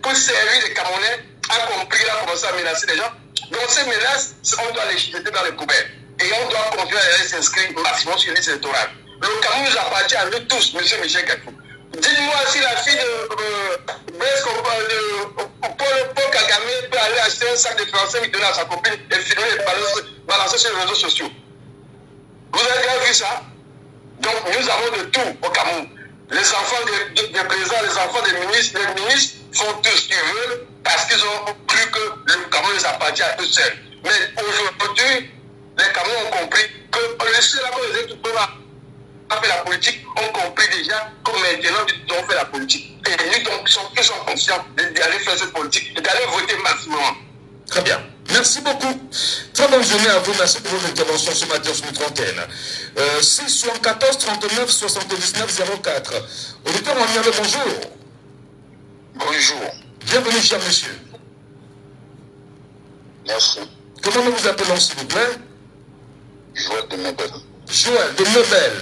pour servir les Camerounais, a compris, il a commencé à menacer les gens. Donc ces menaces, on doit les jeter dans les poubelles. Et on doit continuer à aller s'inscrire massivement sur les listes électorales. Le Cameroun nous appartient à nous tous, monsieur Michel Gatou. Dites-moi si la fille de Paul Kagame peut aller acheter un sac de français, lui donner à sa copine et filmer et balancer sur les réseaux sociaux. Vous avez déjà vu ça? Donc nous avons de tout au Cameroun. Les enfants des présidents, les enfants des ministres font tout ce qu'ils veulent parce qu'ils ont cru que le Cameroun les appartient à eux seuls. Mais aujourd'hui, les Camerounais ont compris que ceux-là qui ont fait la politique ont compris déjà que maintenant ils ont fait la politique. Et ils sont conscients d'aller faire cette politique et d'aller voter massivement. Très bien. Merci beaucoup. Très bonne journée à vous. Merci pour votre intervention ce matin sur notre antenne. 674 39 79 04. Auditeur Mouniale, bonjour. Bonjour. Bienvenue, cher monsieur. Merci. Comment nous vous appelons, s'il vous plaît? Joël de Nebel. Joël de Nebel.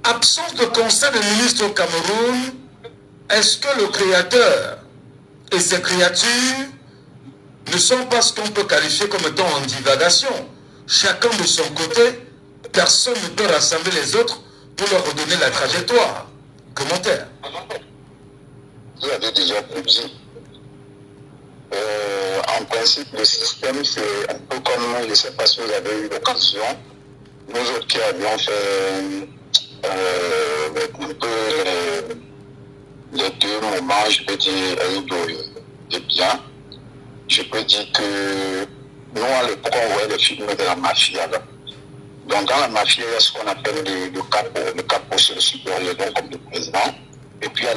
Absence de conseil des ministres au Cameroun, est-ce que le Créateur et ses créatures ne sont pas ce qu'on peut qualifier comme étant en divagation? Chacun de son côté, personne ne peut rassembler les autres pour leur redonner la trajectoire. Commentaire. Vous avez déjà dit. En principe, le système, c'est un peu comme, je ne sais pas si vous avez eu l'occasion, nous autres qui avions fait un peu les deux moments, je peux dire, et bien, je peux dire que nous, à l'époque, on voyait les films de la mafia. Là. Donc, dans la mafia, il y a ce qu'on appelle le capo, c'est le supérieur, donc comme le président. Et puis, il y a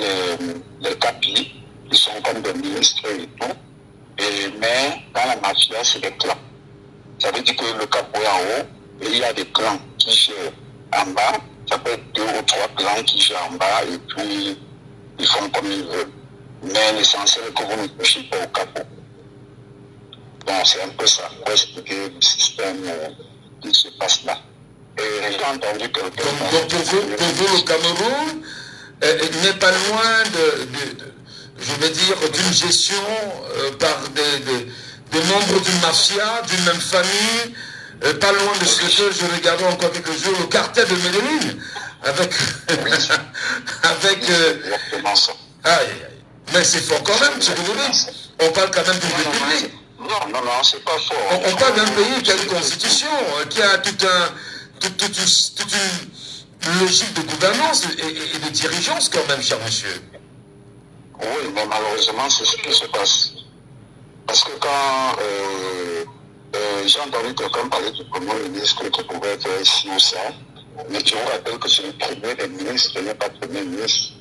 les capis, qui sont comme des ministres et tout. Mais dans la mafia, c'est des clans. Ça veut dire que le capo est en haut, et il y a des clans qui gèrent en bas. Ça peut être 2 ou 3 clans qui gèrent en bas, et puis ils font comme ils veulent. Mais l'essentiel est que vous ne touchez pas au capo. Donc c'est un peu ça, pour expliquer le système qui se passe là. Et j'ai entendu que... Donc pour vous, le Cameroun n'est pas loin je veux dire, d'une gestion par des membres d'une mafia, d'une même famille, pas loin de ce que je regardais encore quelques jours, le cartel de Medellin, avec... exactement ça. Mais c'est fort quand même, ce que vous dites. On parle quand même d'une république. Non, c'est pas fort. On parle d'un pays qui a une constitution, qui a toute une logique de gouvernance et de dirigeance quand même, cher monsieur. Oui, mais malheureusement, c'est ce qui se passe. Parce que quand j'ai entendu quelqu'un parler du premier ministre qui pouvait être ici ou ça, mais je vous rappelle que c'est le premier des ministres, ce n'est pas le premier ministre.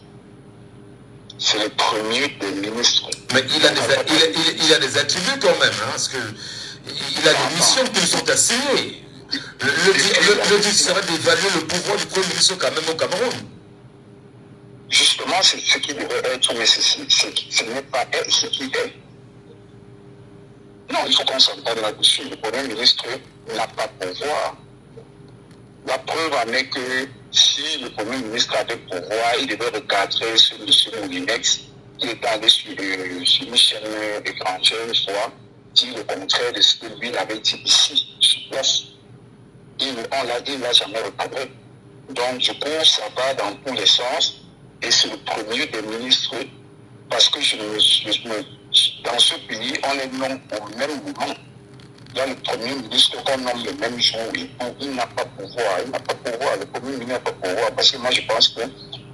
C'est le premier des ministres. Mais il a des attributs quand même, hein, parce que il a des missions qui lui sont assignées. Le but serait d'évaluer le pouvoir du premier ministre quand même au Cameroun. Justement, c'est ce qui devrait être, mais ce n'est pas ce qui est. Non, il faut qu'on s'entende là-dessus. Le premier ministre n'a pas pouvoir. La preuve en est que si le premier ministre avait pouvoir, il devait recadrer ce M. Moulinex, qui est allé sur une chaîne étrangère une fois, dit le contraire de ce que lui avait dit ici, sur place. Il ne l'a jamais recadré. Donc, du coup, ça va dans tous les sens. Et c'est le premier des ministres, parce que dans ce pays, on les nomme au même moment. Dans le premier ministre, qu'on nomme le même jour, il n'a pas pouvoir. Il n'a pas pouvoir. Le premier ministre n'a pas pouvoir. Parce que moi, je pense que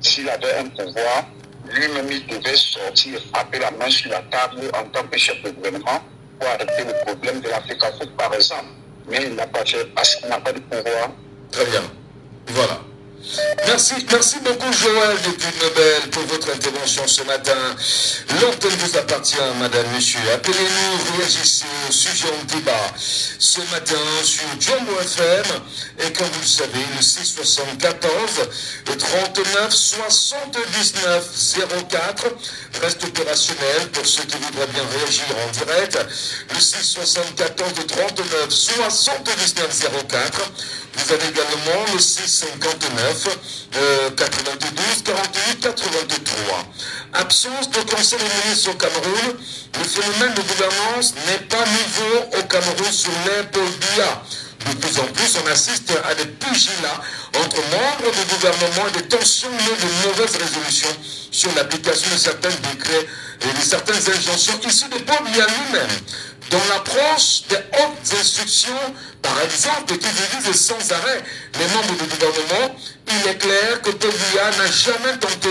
s'il avait un pouvoir, lui-même, il devait sortir, frapper la main sur la table en tant que chef de gouvernement pour arrêter le problème de l'Afrique à foot, par exemple. Mais il n'a pas fait parce qu'il n'a pas de pouvoir. Très bien. Voilà. Merci beaucoup Joël depuis Nobel pour votre intervention ce matin. L'antenne vous appartient, madame, monsieur. Appelez-nous, réagissez au sujet en débat ce matin sur Jumbo FM. Et comme vous le savez, le 674, le 39 79 04 reste opérationnel pour ceux qui voudraient bien réagir en direct. Le 674, le 39 79 04. Vous avez également le 659 92 48 83. Absence de conseil des ministres au Cameroun. Le phénomène de gouvernance n'est pas nouveau au Cameroun sur l'épaule Biya. De plus en plus, on assiste à des pugilats entre membres du gouvernement et des tensions nées de mauvaises résolutions sur l'application de certains décrets et de certaines injonctions issues de Paul Biya lui-même. Dans l'approche des hautes instructions, par exemple, qui divisent sans arrêt les membres du gouvernement, il est clair que Paul Biya n'a jamais tenté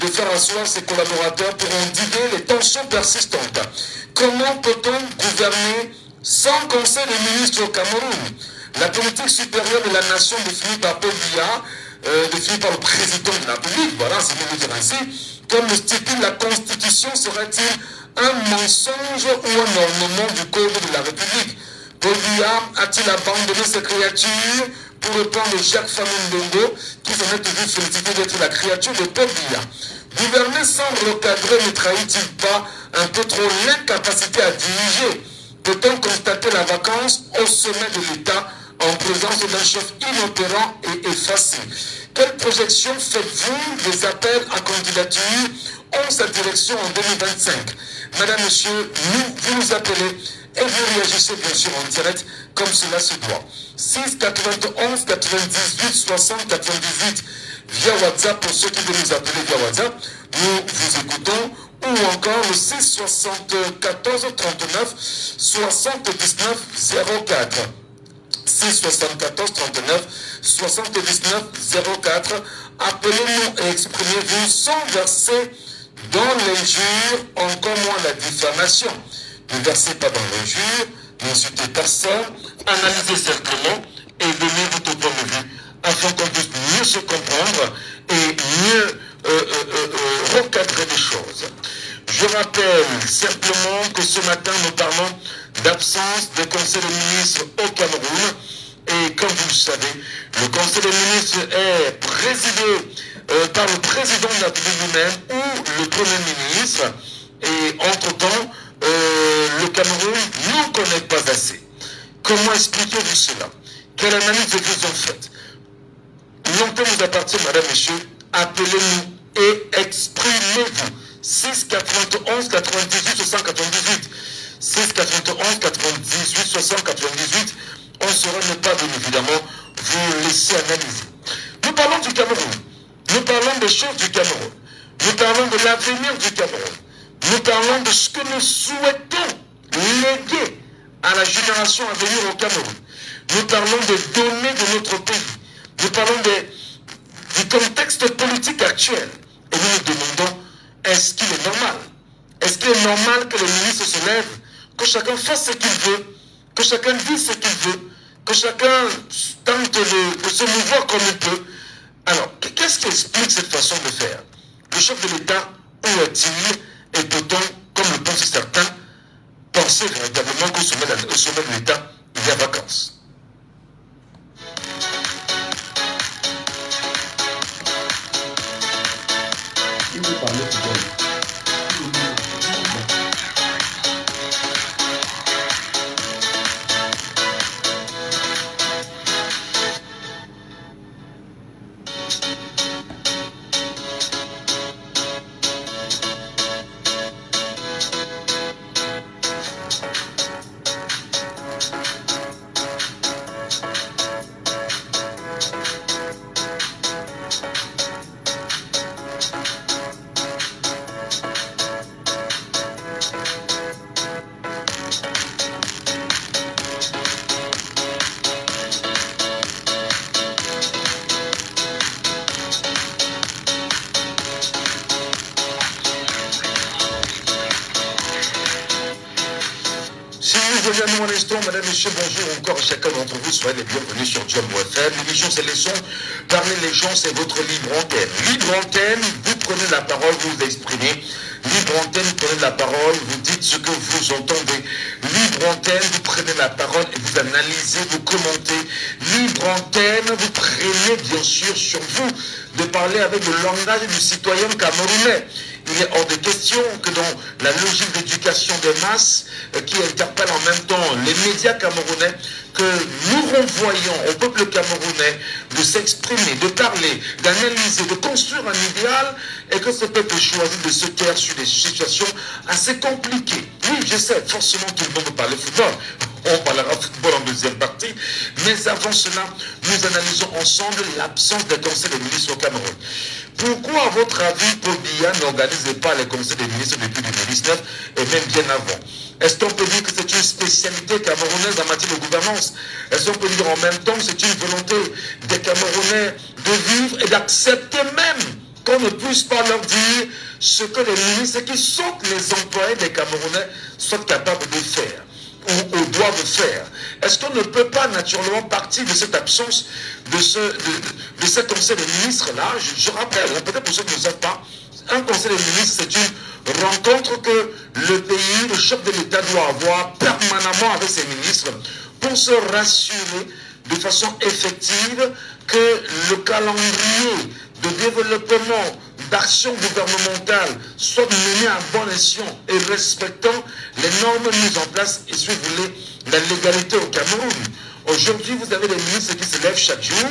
de faire asseoir ses collaborateurs pour endiguer les tensions persistantes. Comment peut-on gouverner sans conseil des ministres au Cameroun? La politique supérieure de la nation définie par Paul Biya, définie par le président de la République, voilà, c'est bien de dire ainsi, comme le stipule la Constitution, serait-il un mensonge ou un ornement du code de la République? Paul Biya a-t-il abandonné ses créatures pour reprendre Jacques Famondongo, qui s'en est toujours félicité d'être la créature de Paul Biya? Gouverner sans recadrer ne trahit-il pas un peu trop l'incapacité à diriger? Peut-on constater la vacance au sommet de l'État en présence d'un chef inopérant et effacé? Quelle projection faites-vous des appels à candidature en sa direction en 2025? Madame, monsieur, vous nous appelez et vous réagissez bien sûr en direct comme cela se doit. 6 91 98 60 98 via WhatsApp pour ceux qui veulent nous appeler via WhatsApp. Nous vous écoutons. Ou encore le 6 74 39 79 04. 6 74 39 79 04. Appelez-nous et exprimez-vous sans verser dans l'injure, encore moins la diffamation. Ne versez pas dans l'injure, n'insultez personne, analysez simplement et donnez votre point de vue afin qu'on puisse mieux se comprendre et mieux recadrer les choses. Je rappelle simplement que ce matin, nous parlons d'absence de conseil des ministres au Cameroun. Et comme vous le savez, le conseil des ministres est présidé par le président de la République lui-même ou le premier ministre. Et entre-temps, le Cameroun ne connaît pas assez. Comment expliquez-vous cela? Quelle analyse vous en faites? L'antenne nous appartient, madame, monsieur. Appelez-nous et exprimez-vous. 6 91 98 698 6 91 98 60 98. on saurait ne pas, bien évidemment, vous laisser analyser. Nous parlons du Cameroun. Nous parlons des choses du Cameroun. Nous parlons de l'avenir du Cameroun. Nous parlons de ce que nous souhaitons léguer à la génération à venir au Cameroun. Nous parlons des données de notre pays. Nous parlons du contexte politique actuel. Et nous nous demandons, est-ce qu'il est normal? Est-ce qu'il est normal que le ministre se lève, que chacun fasse ce qu'il veut, que chacun dise ce qu'il veut, que chacun tente de se mouvoir comme il peut? Alors, qu'est-ce qui explique cette façon de faire? Le chef de l'État, où est-il? Et peut-on, comme le pensent certains, penser véritablement qu'au sommet de l'État, il y a vacances? Il veut parler football. Bienvenue à l'instant, madame, messieurs, bonjour encore à chacun d'entre vous, soyez les bienvenus sur Jumbo FM. L'émission c'est les sons, parler les gens, c'est votre libre antenne. Libre antenne, vous prenez la parole, vous vous exprimez. Libre antenne, vous prenez la parole, vous dites ce que vous entendez. Libre antenne, vous prenez la parole et vous analysez, vous commentez. Libre antenne, vous prenez bien sûr sur vous de parler avec le langage du citoyen camerounais. Il est hors de question que dans la logique d'éducation des masses qui interpelle en même temps les médias camerounais, que nous renvoyons au peuple camerounais de s'exprimer, de parler, d'analyser, de construire un idéal et que ce peuple choisit de se taire sur des situations assez compliquées. Oui, je sais, forcément tout le monde veut parler football. On parlera football en deuxième partie, mais avant cela, nous analysons ensemble l'absence des conseils des ministres au Cameroun. Pourquoi, à votre avis, Paul Biya n'organisait pas les conseils des ministres depuis 2019 et même bien avant? Est-ce qu'on peut dire que c'est une spécialité camerounaise en matière de gouvernance? Est-ce qu'on peut dire en même temps que c'est une volonté des Camerounais de vivre et d'accepter même qu'on ne puisse pas leur dire ce que les ministres qui sont les employés des Camerounais sont capables de faire ou doivent faire? Est-ce qu'on ne peut pas naturellement partir de cette absence de ce conseil des ministres-là? Je rappelle, peut-être pour ceux qui ne savent pas, un conseil des ministres, c'est une rencontre que le pays, le chef de l'État doit avoir permanemment avec ses ministres pour se rassurer de façon effective que le calendrier de développement d'action gouvernementale soit mené à bon escient et respectant les normes mises en place et si vous voulez la légalité au Cameroun. Aujourd'hui, vous avez des ministres qui se lèvent chaque jour,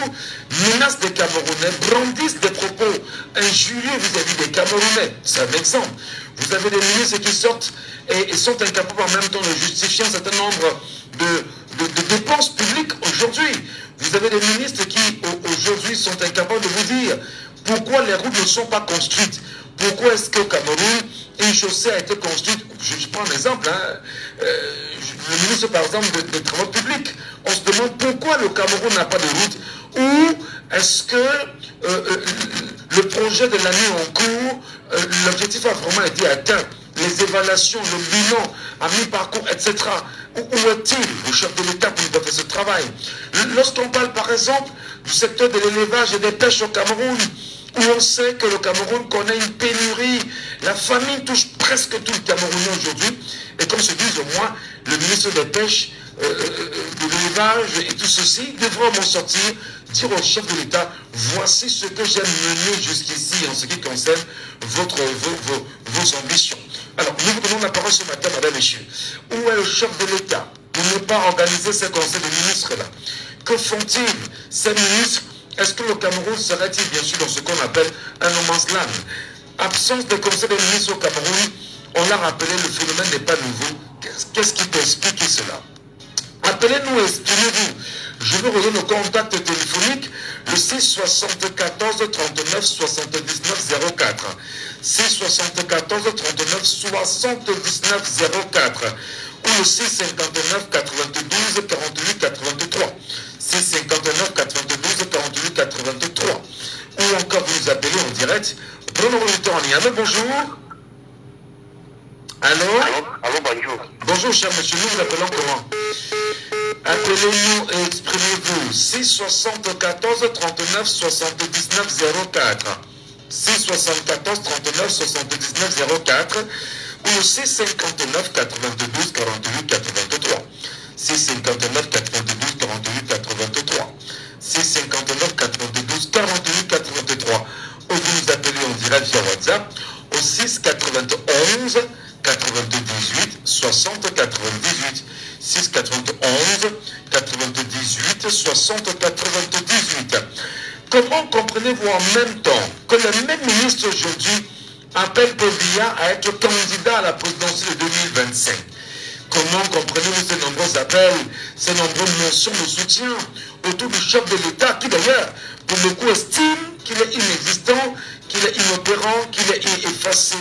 menacent des Camerounais, brandissent des propos injurieux vis-à-vis des Camerounais. C'est un exemple. Vous avez des ministres qui sortent et sont incapables en même temps de justifier un certain nombre de dépenses publiques aujourd'hui. Vous avez des ministres qui aujourd'hui sont incapables de vous dire pourquoi les routes ne sont pas construites. Pourquoi est-ce qu'au Cameroun, une chaussée a été construite? Je prends un exemple, le ministre par exemple des Travaux publics. On se demande pourquoi le Cameroun n'a pas de route. Ou est-ce que le projet de l'année en cours, l'objectif a vraiment été atteint? Les évaluations, le bilan à mi-parcours, etc. Où est-il, le chef de l'État, pour faire ce travail? Lorsqu'on parle par exemple du secteur de l'élevage et des pêches au Cameroun, où on sait que le Cameroun connaît une pénurie, la famine touche presque tout le Camerounais aujourd'hui, et comme se disent au moins, le ministre des Pêches, de l'élevage et tout ceci devra m'en sortir, dire au chef de l'État, voici ce que j'ai mené jusqu'ici en ce qui concerne vos ambitions. Alors, nous vous donnons la parole ce matin, madame, messieurs. Où est le chef de l'État pour ne pas organiser ces conseils de ministres-là? Que font-ils, ces ministres? Est-ce que le Cameroun serait-il bien sûr dans ce qu'on appelle un no man's land? Absence de conseil des ministres au Cameroun, on l'a rappelé, le phénomène n'est pas nouveau. Qu'est-ce qui peut expliquer cela? Appelez-nous, exprimez-vous. Je vous redonne le contact téléphonique, le 674 39 79 04. 674 39 79 04. Ou le 659 92 48 83. 659 92 48 83. Ou encore vous nous appelez en direct. Prenons le temps en ligne. Allô, bonjour. Allô? Allô, bonjour. Bonjour, cher monsieur. Nous vous appelons comment? Appelez-nous et exprimez-vous. 674 39 79 04. 674 39 79 04. Ou le 659 92 48 83. 659 92 48 83. 659 92 48 83. Ou vous nous appelez en direct via WhatsApp au 691 98 60 98. 691 98 60 98. Comment comprenez-vous en même temps que le même ministre aujourd'hui appelle Paul Biya à être candidat à la présidentielle de 2025? Comment comprenez-vous ces nombreux appels, ces nombreuses mentions de soutien autour du chef de l'État qui d'ailleurs, pour le coup, estime qu'il est inexistant, qu'il est inopérant, qu'il est effacé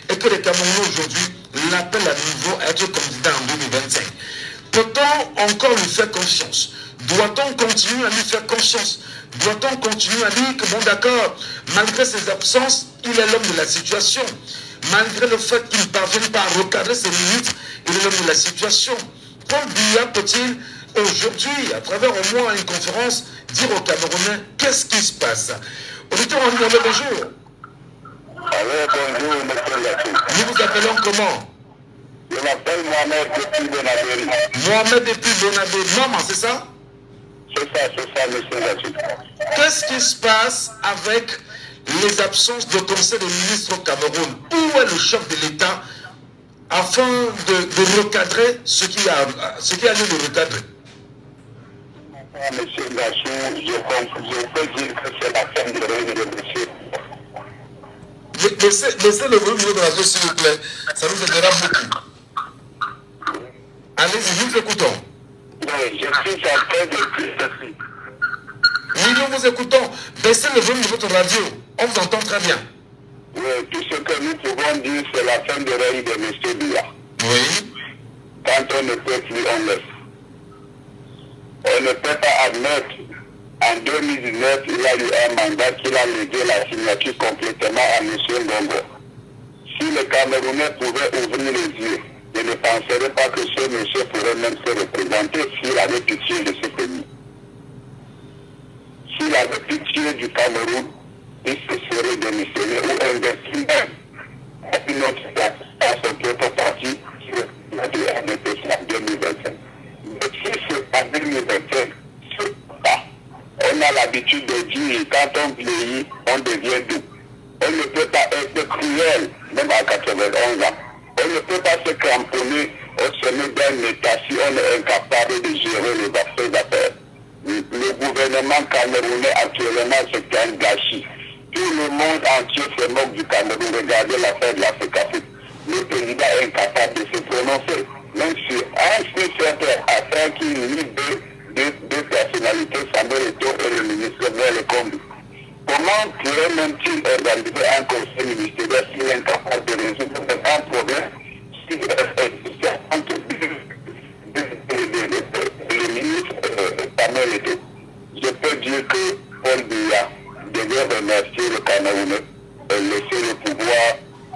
et que les Camerounais aujourd'hui l'appellent à nouveau à être candidat en 2025? Peut-on encore lui faire confiance? Doit-on continuer à lui faire confiance? Doit-on continuer à dire que, bon d'accord, malgré ses absences, il est l'homme de la situation? Malgré le fait qu'il ne parvienne pas à recadrer ses limites, il est l'homme de la situation. Paul Biya peut-il aujourd'hui, à travers au moins une conférence, dire aux Camerounais qu'est-ce qui se passe? Auditeur en ligne, bonjour. Allô, bonjour, monsieur Lassou. Nous vous appelons comment? Je m'appelle Mohamed depuis Bonabéry. Mohamed depuis Bonabéry. Maman, c'est ça? C'est ça, monsieur Lassou. Qu'est-ce qui se passe avec les absences de conseil des ministres au Cameroun? Où est le chef de l'État afin de recadrer ce qui a lieu de recadrer? Monsieur Lassou, je peux dire que c'est la fin de règne de monsieur. Laissez le volume de la radio, s'il vous plaît. Ça nous aidera beaucoup. Allez-y, nous vous écoutons. Oui, je suis en train de ceci. Oui, nous vous écoutons. Baissez le volume de votre radio. On vous entend très bien. Oui, tout ce que nous pouvons dire, c'est la fin de règne de M. Biya. Oui. Quand on ne peut plus, on laisse. On ne peut pas admettre, en 2019, il a eu un mandat qu'il a légué la signature complètement à M. Ngongo. Si le Camerounais pouvait ouvrir les yeux, je ne penserais pas que ce monsieur pourrait même se représenter s'il avait pitié de ce pays. S'il avait pitié du Cameroun, il se serait démissionné ou investi même une autre place à son propre parti qui a dû admettre en 2025. Mais si c'est en 2025, on a l'habitude de dire quand on vieillit, on devient doux. On ne peut pas être cruel, même à 91 ans. On ne peut pas se cramponner au sommet d'un État si on est incapable de gérer les affaires. Le gouvernement camerounais actuellement, c'est un gâchis. Tout le monde entier se moque du Cameroun. Regardez l'affaire de l'Afrique. Le président est incapable de se prononcer. Même sur un simple affaire qui lie deux personnalités, Samuel Eto'o et le ministre Noël Kombi. Comment pourrait même-t-il organiser un conseil ministériel s'il est incapable de résoudre un problème si le ministre Samuel Eto'o? Je peux dire que Paul Biya devait remercier le Camerounais et laisser le pouvoir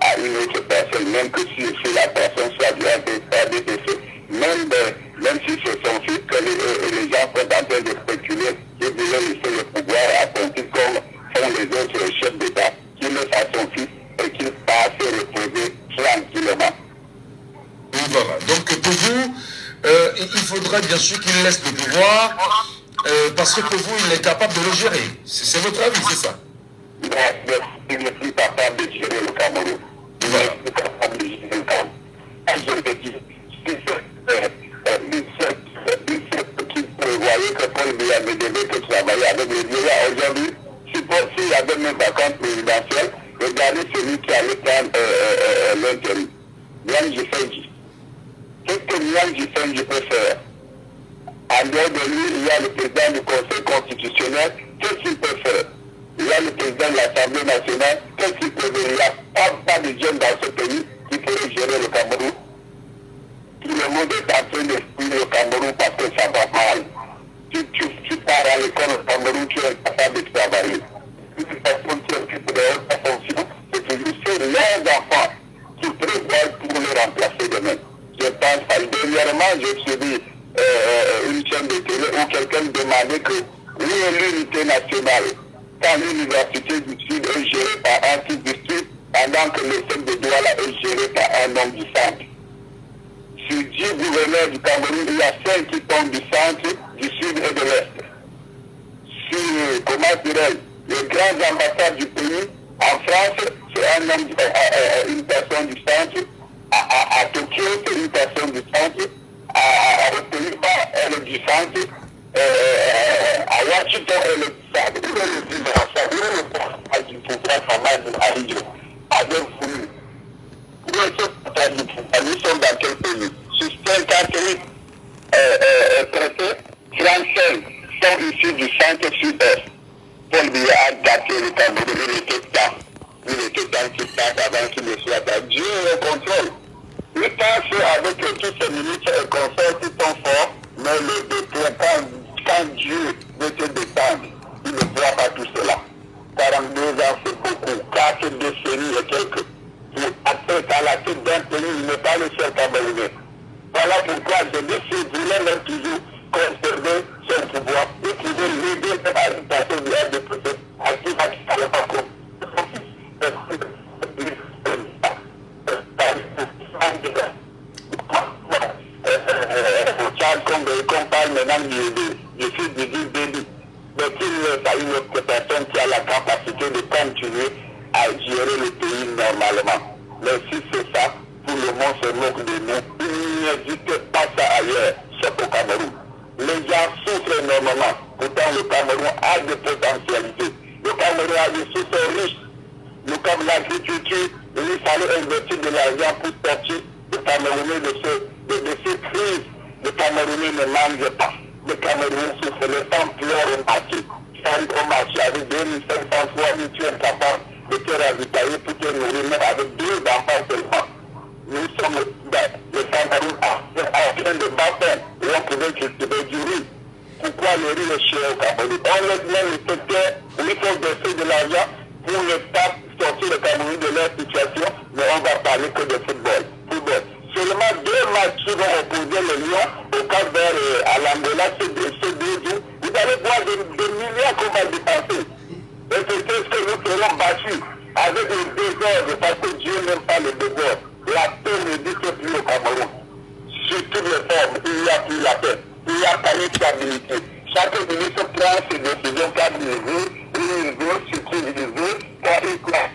à une autre personne, même que si la personne soit du ADPC, même si c'est son fils que les gens sont en train de spéculer, il voulait laisser le pouvoir à son fils comme font les autres chefs d'État, qui laissent à son fils et qu'il passe se reposer tranquillement. Oui, voilà. Donc pour vous, il faudra bien sûr qu'il laisse le pouvoir, parce que pour vous, il est capable de le gérer. C'est votre avis, c'est ça? Non, il n'est plus capable de gérer le Cameroun. Il n'est plus capable de gérer le Cameroun. Je te dis, qui prévoyait que Paul Biya ne devait que travailler avec les Biya aujourd'hui, s'il y avait même vacances présidentielles, regardez celui qui allait prendre l'intérim. Niang Jifendi. Qu'est-ce que Niang Jifendi peut faire? En dehors de lui, il y a le président du Conseil constitutionnel. Qu'est-ce qu'il peut faire? Il y a le président de l'Assemblée nationale. Qu'est-ce qu'il peut faire? Il n'y a pas de jeunes dans ce pays qui pourraient gérer le Cameroun. Tout le monde est en train de fuir le Cameroun parce que ça va mal. Si tu pars à l'école au Cameroun, tu es capable de travailler. Une personne qui occupe de haute fonction, c'est toujours les enfants qui prévoient pour les remplacer demain. Je pense à dernièrement, j'ai suivi une chaîne de télé où quelqu'un demandait que où est l'unité nationale quand l'université du Sud est gérée par un type du Sud pendant que le centre de Douala est géré par un homme du centre. Sur 10 gouverneurs du Cameroun, il y a 5 qui tombent du centre, du Sud et de l'Est. Sur, comment dirais-je, les grands ambassades du pays, en France, c'est un homme, une personne du centre, à Tokyo, c'est une personne du centre, aux Pays-Bas, elle est du centre, à Washington, elle est du centre. Où est le différent? Du pouvoir Hamad Alijo, avec vous. Où est ce pouvoir du pouvoir? Nous sommes dans quel pays? Sur 58 traités, 35 sont issus du centre sud-est. Paul Biya a daté le Cameroun, il était temps qu'il passe avant qu'il ne soit là. Dieu est au contrôle. Le temps fait avec tous ces ministres et conseils qui sont forts, mais le déploiement, quand Dieu veut te détendre, il ne voit pas tout cela. 42 ans, c'est beaucoup. 4 décennies et quelques. Après, à la tête d'un pays, il n'est pas le seul Camerounais. Voilà pourquoi je décide de même toujours conserver son pouvoir et pouvoir l'aider à une personne de député à qui va quitter le parcours. Qu'on parle maintenant du fils du débit, mais qu'il y a une autre personne qui a la capacité de continuer à gérer le pays normalement. Mais si c'est ça, tout le monde se moque de nous. Il n'existe pas ça ailleurs, sauf au Cameroun. Les gens souffrent énormément. Pourtant, le Cameroun a des potentialités. Le Cameroun a des sources riches. Nous, comme l'agriculture, il fallait investir de l'argent pour sortir le Camerounais de ces crises. Le Camerounais ne mange pas. Le Camerounais souffre. Les femmes pleurent au marché. Ils arrivent au marché avec 2500 fois, tu es capable de te ravitailler pour te nourrir, même avec 2 enfants seulement. Nous sommes le Cameroun en train de battre et on pouvait cultiver du riz. Pourquoi le riz est cher au Cameroun? On laisse même le secteur où il faut verser de l'argent pour ne pas sortir le Cameroun de leur situation, mais on va parler que de football. Seulement 2 matchs qui vont opposer le Lion au Cap-Vert et à l'Angola, ces 2 jours. Vous allez voir des milliards qu'on va dépenser. Et c'est ce que nous serons battus avec le désordre, parce que Dieu n'aime pas le désordre. La paix n'existe plus au Cameroun. Sur toutes les formes, il n'y a plus la paix. Il n'y a pas de stabilité. Chaque ministre prend ses décisions quand il veut, sur qui il veut, quand il croit.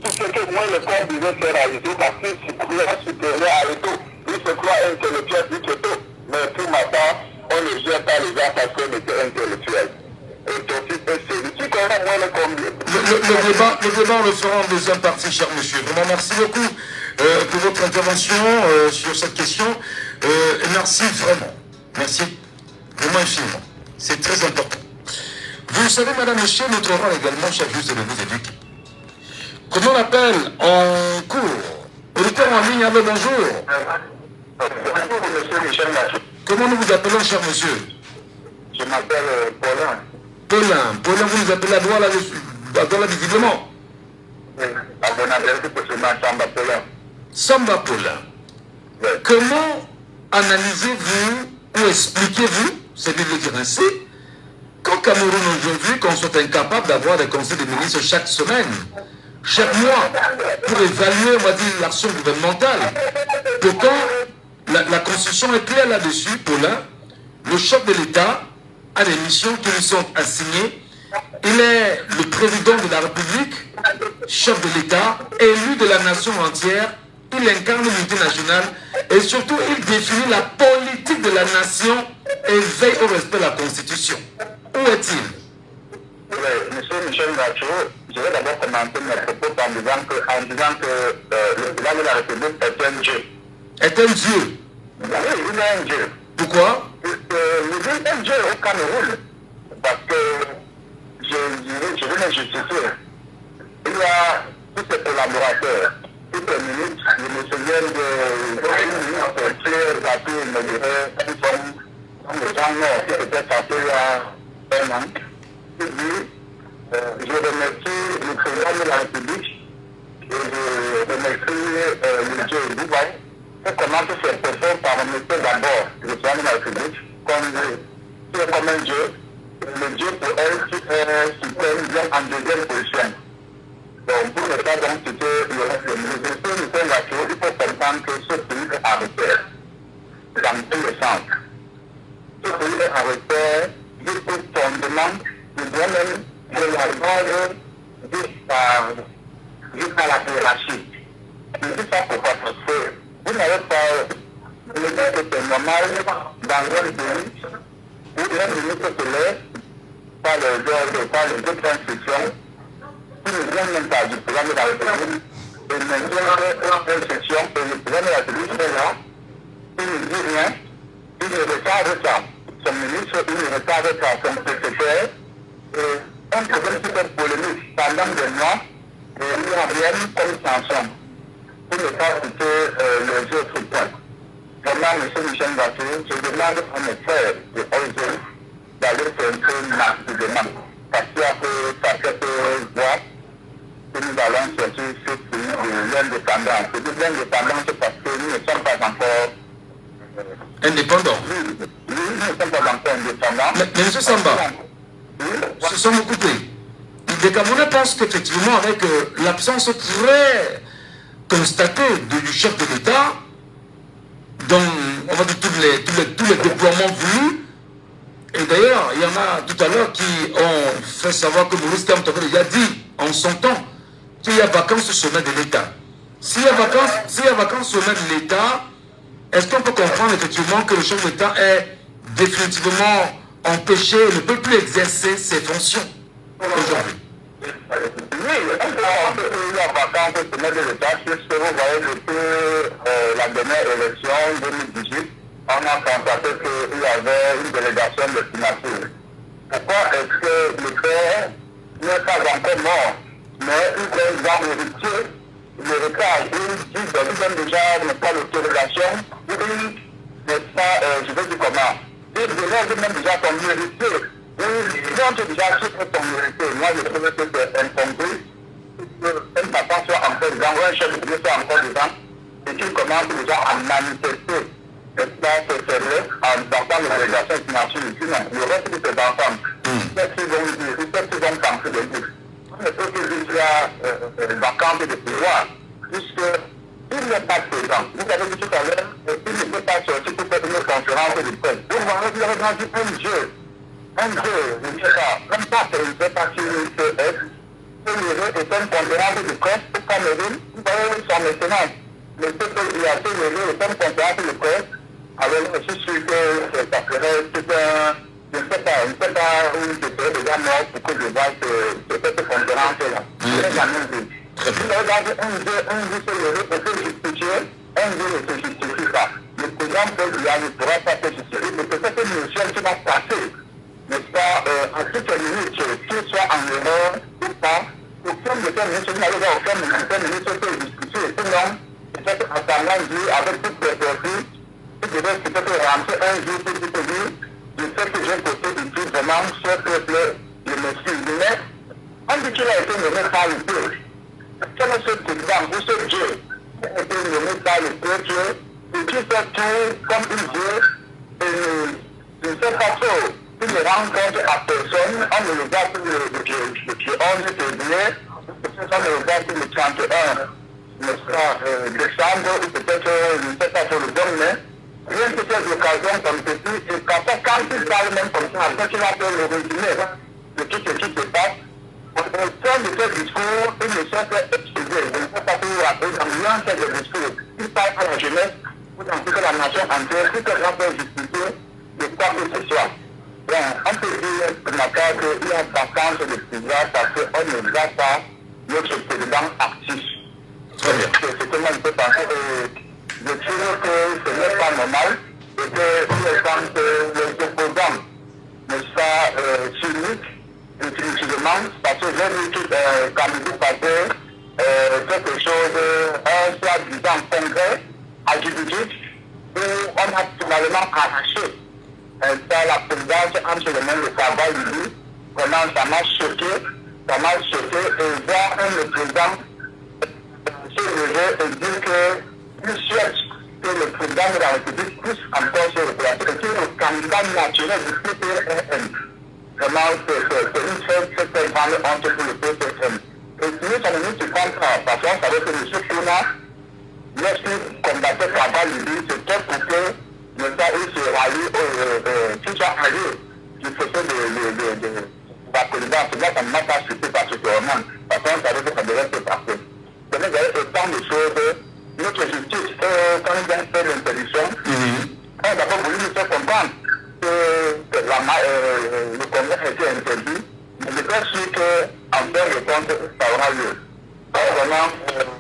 Tout ce que moi, le corps devait faire à Ito, parce qu'il se croit supérieur à Ito. Il se croit intellectuel plus que tout. Mais pour ma part, on ne gère pas les gens parce qu'on était intellectuel. Et ton fils est celui qui connaît moins le combien. Le débat, on le fera en deuxième partie, cher monsieur. Vraiment, merci beaucoup pour votre intervention sur cette question. Et merci vraiment. Merci vraiment infiniment. C'est très important. Vous savez, madame, monsieur, notre rôle également, chaque jour, c'est de vous éduquer. Comment on appelle en cours? Auditeur en ligne, allô, bonjour. Bonjour, monsieur Michel Mathieu. Comment nous vous appelons, cher monsieur? Je m'appelle Paulin. Paulin, vous nous appelez à Douala visiblement. Oui, à mon adresse, c'est Samba Paulin. Samba Paulin. Oui. Comment analysez-vous ou expliquez-vous, c'est de le dire ainsi, qu'au Cameroun aujourd'hui, qu'on soit incapable d'avoir des conseils de ministres chaque semaine, chaque mois, pour évaluer, on va dire, l'action gouvernementale? Pourtant, la Constitution est claire là-dessus, Paulin. Le chef de l'État a des missions qui lui sont assignées. Il est le président de la République, chef de l'État, élu de la nation entière. Il incarne l'unité nationale et surtout, il définit la politique de la nation et veille au respect de la Constitution. Où est-il? Oui, monsieur Michel Mathieu, je vais d'abord commencer mes propos en disant que le président de la République est un Dieu. Est un Dieu. Oui, il est un Dieu. Pourquoi? Le deuxième jeu au Cameroun, parce que je vais me justifier. Il y a tous ces collaborateurs, toutes les minutes, je me souviens de ministre Pierre Zappé me dirait, comme les gens morts qui étaient passés il y a un an. Il dit, je remercie le président de la République et je remercie le Dieu Dubaï. On commence cette personne par remercier d'abord le président de la République comme un Dieu. Le Dieu pour elle qui est suprême vient en deuxième position. Donc, pour ne pas donc citer le reste de nous, il faut comprendre que ce pays est arrêté dans tous les sens. Ce pays est arrêté jusqu'au fondement, il doit même de la base jusqu'à la hiérarchie. Je dis ça pourquoi? Parce que vous n'avez pas le fait que c'est normal dans un pays où un ministre se lève par les autres institutions qui ne viennent même pas du président de la République et maintiennent leur institution et le président de la République est là, il ne dit rien, il ne retarde pas son ministre, il ne retarde pas son secrétaire. Un problème qui fait polémique pendant des mois et il n'y a rien comme sanction. Pour ne pas citer les autres points. Vraiment, M. Michel Batou, je demande à mes frères de OIG d'aller s'entrer massivement. Parce qu'il y a ça fait voir que nous allons sortir ce pays de l'indépendance. Je dis l'indépendance parce que nous ne sommes pas encore indépendants. Oui, nous ne sommes pas encore indépendants. Mais M. Samba, se sont coupés. Les Camerounais pensent qu'effectivement, avec l'absence très constatée du chef de l'État, dans, on va dire, tous les déploiements voulus, et d'ailleurs, il y en a tout à l'heure qui ont fait savoir que Maurice Kamto avait déjà dit, en son temps, qu'il y a vacances au sommet de l'État. S'il y a vacances au sommet de l'État, est-ce qu'on peut comprendre effectivement que le chef de l'État est définitivement empêché, ne peut plus exercer ses fonctions aujourd'hui? Oui, il y a vacances au sommet de l'État, puisque vous voyez depuis la dernière élection 2018, on a constaté qu'il y avait une délégation de signatures. Pourquoi est-ce que le père n'est pas encore mort, mais il est dans l'héritier, l'héritage, il donne déjà, n'est pas l'autorisation, il n'est pas, je vais dire comment, il donne même déjà son héritier. Ils ont déjà chiffré son héritier. Moi, je trouve que c'est incompris. Un papa soit encore dedans, ou un chef de police soit encore dedans, et qu'il commence déjà à manifester. N'est-ce pas, c'est sérieux, en partant de la délégation financière. Sinon, le reste de ses enfants, qu'est-ce qu'ils vont dire, qu'est-ce qu'ils vont tenter de dire. On ne peut que dire qu'il y a vacance de pouvoir, puisque il n'est pas présent. Vous avez dit tout à l'heure, il ne peut pas sortir pour faire une conférence de presse. Vous avez rendu un jeu. Un jeu, je ne sais pas, même pas que je ne sais pas qui peut être. Ce livre est une conférence de presse au Cameroun. Vous voyez son maintenant. Mais ce qu'il y a ce livre est une conférence de presse. Alors, je suis sûr que ça ferait tout un. Je ne sais pas où je serais déjà mort pour que je vois cette conférence-là. Je n'ai jamais vu. Si vous regardez un jeu sur le livre, on peut justifier, un jeu ne se justifie pas. Le président ne pourra pas se justifier, mais peut-être une mission qui va passer. N'est-ce pas, à toutes les minutes, qu'il soit en erreur ou pas, aucun de ces ministres, aucun ministre peut justifier. Sinon, peut-être en parlant avec toutes les personnes, il devait peut-être rentrer un jour pour dire, je sais que j'ai posé ici vraiment, cher peuple, je me suis dit, mais on dit qu'il a été nommé par le peuple. Quel est ce président ou ce Dieu qui a été nommé par le peuple et qui fait tout comme un Dieu et je ne sais pas trop. Il ne rend compte à personne, on ne le voit que le 11 février, on ne le voit que le 31 décembre, ou peut-être, je ne sais pas pour le bon, mais rien que cette occasion comme ceci, et quand il parle même comme ça, après qu'il a fait le résumé de tout ce qui se passe, au sein de ce discours, il ne s'est fait excuser. Je ne sais pas si vous vous rappelez, dans l'ensemble de discours, il parle à la jeunesse, ou dans toute la nation entière, tout ce qu'on peut justifier de quoi que ce soit. Bon, on peut dire pour ma part qu'il y a vacance de pouvoir parce qu'on ne voit pas notre président actif. Très bien. C'est ce que moi je peux penser. Je trouve que ce n'est pas normal C'était une exemple que les opposants, n'est-ce pas, chimiques, définitivement, parce que j'ai vu que Kamidou passait quelque chose, un soi-disant congrès à Djibouti, où on a finalement arraché la présidence entre les mains de Kaba Libi. Vraiment, ça m'a choqué, et voir un président se lever et dire qu'il souhaite que le président de la République puisse encore se replacer, et que le candidat naturel du PPRN. Vraiment, c'est une très grande honte pour le PPRN. Et nous, ça ne nous surprend pas, parce qu'on savait que M. Kouna, lorsqu'il combattait Kaba Libi, c'était pour que il se rallie, tout ça allié, qui faisait de la présidence. Là, ça ne m'a pas surpris particulièrement, parce qu'on savait que ça devait se passer. Donc, il y avait autant de choses. Notre justice, quand ils ont fait l'interdiction, on a d'abord voulu nous faire comprendre que le Congrès a été interdit, mais je suis sûr qu'en fin de compte, ça aura lieu. Alors, vraiment,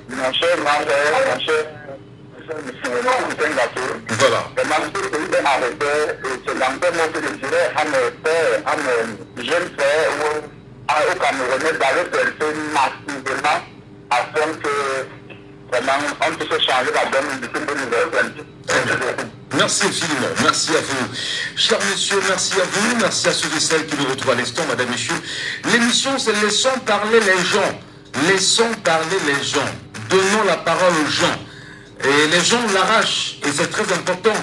mon cher membre, mon cher voilà. Vraiment, ce pays est arrêté, et c'est dans ce mot que je dirais à mes pères, à mes jeunes frères ou aux Camerounais d'aller penser massivement afin que vraiment on puisse changer la donne du tout de Merci infiniment, merci à vous. Chers messieurs, merci à vous, merci à ceux et celles qui nous retrouvent à l'instant, madame, messieurs. L'émission, c'est Laissons parler les gens. Laissons parler les gens. Donnons la parole aux gens. Et les gens l'arrachent, et c'est très important.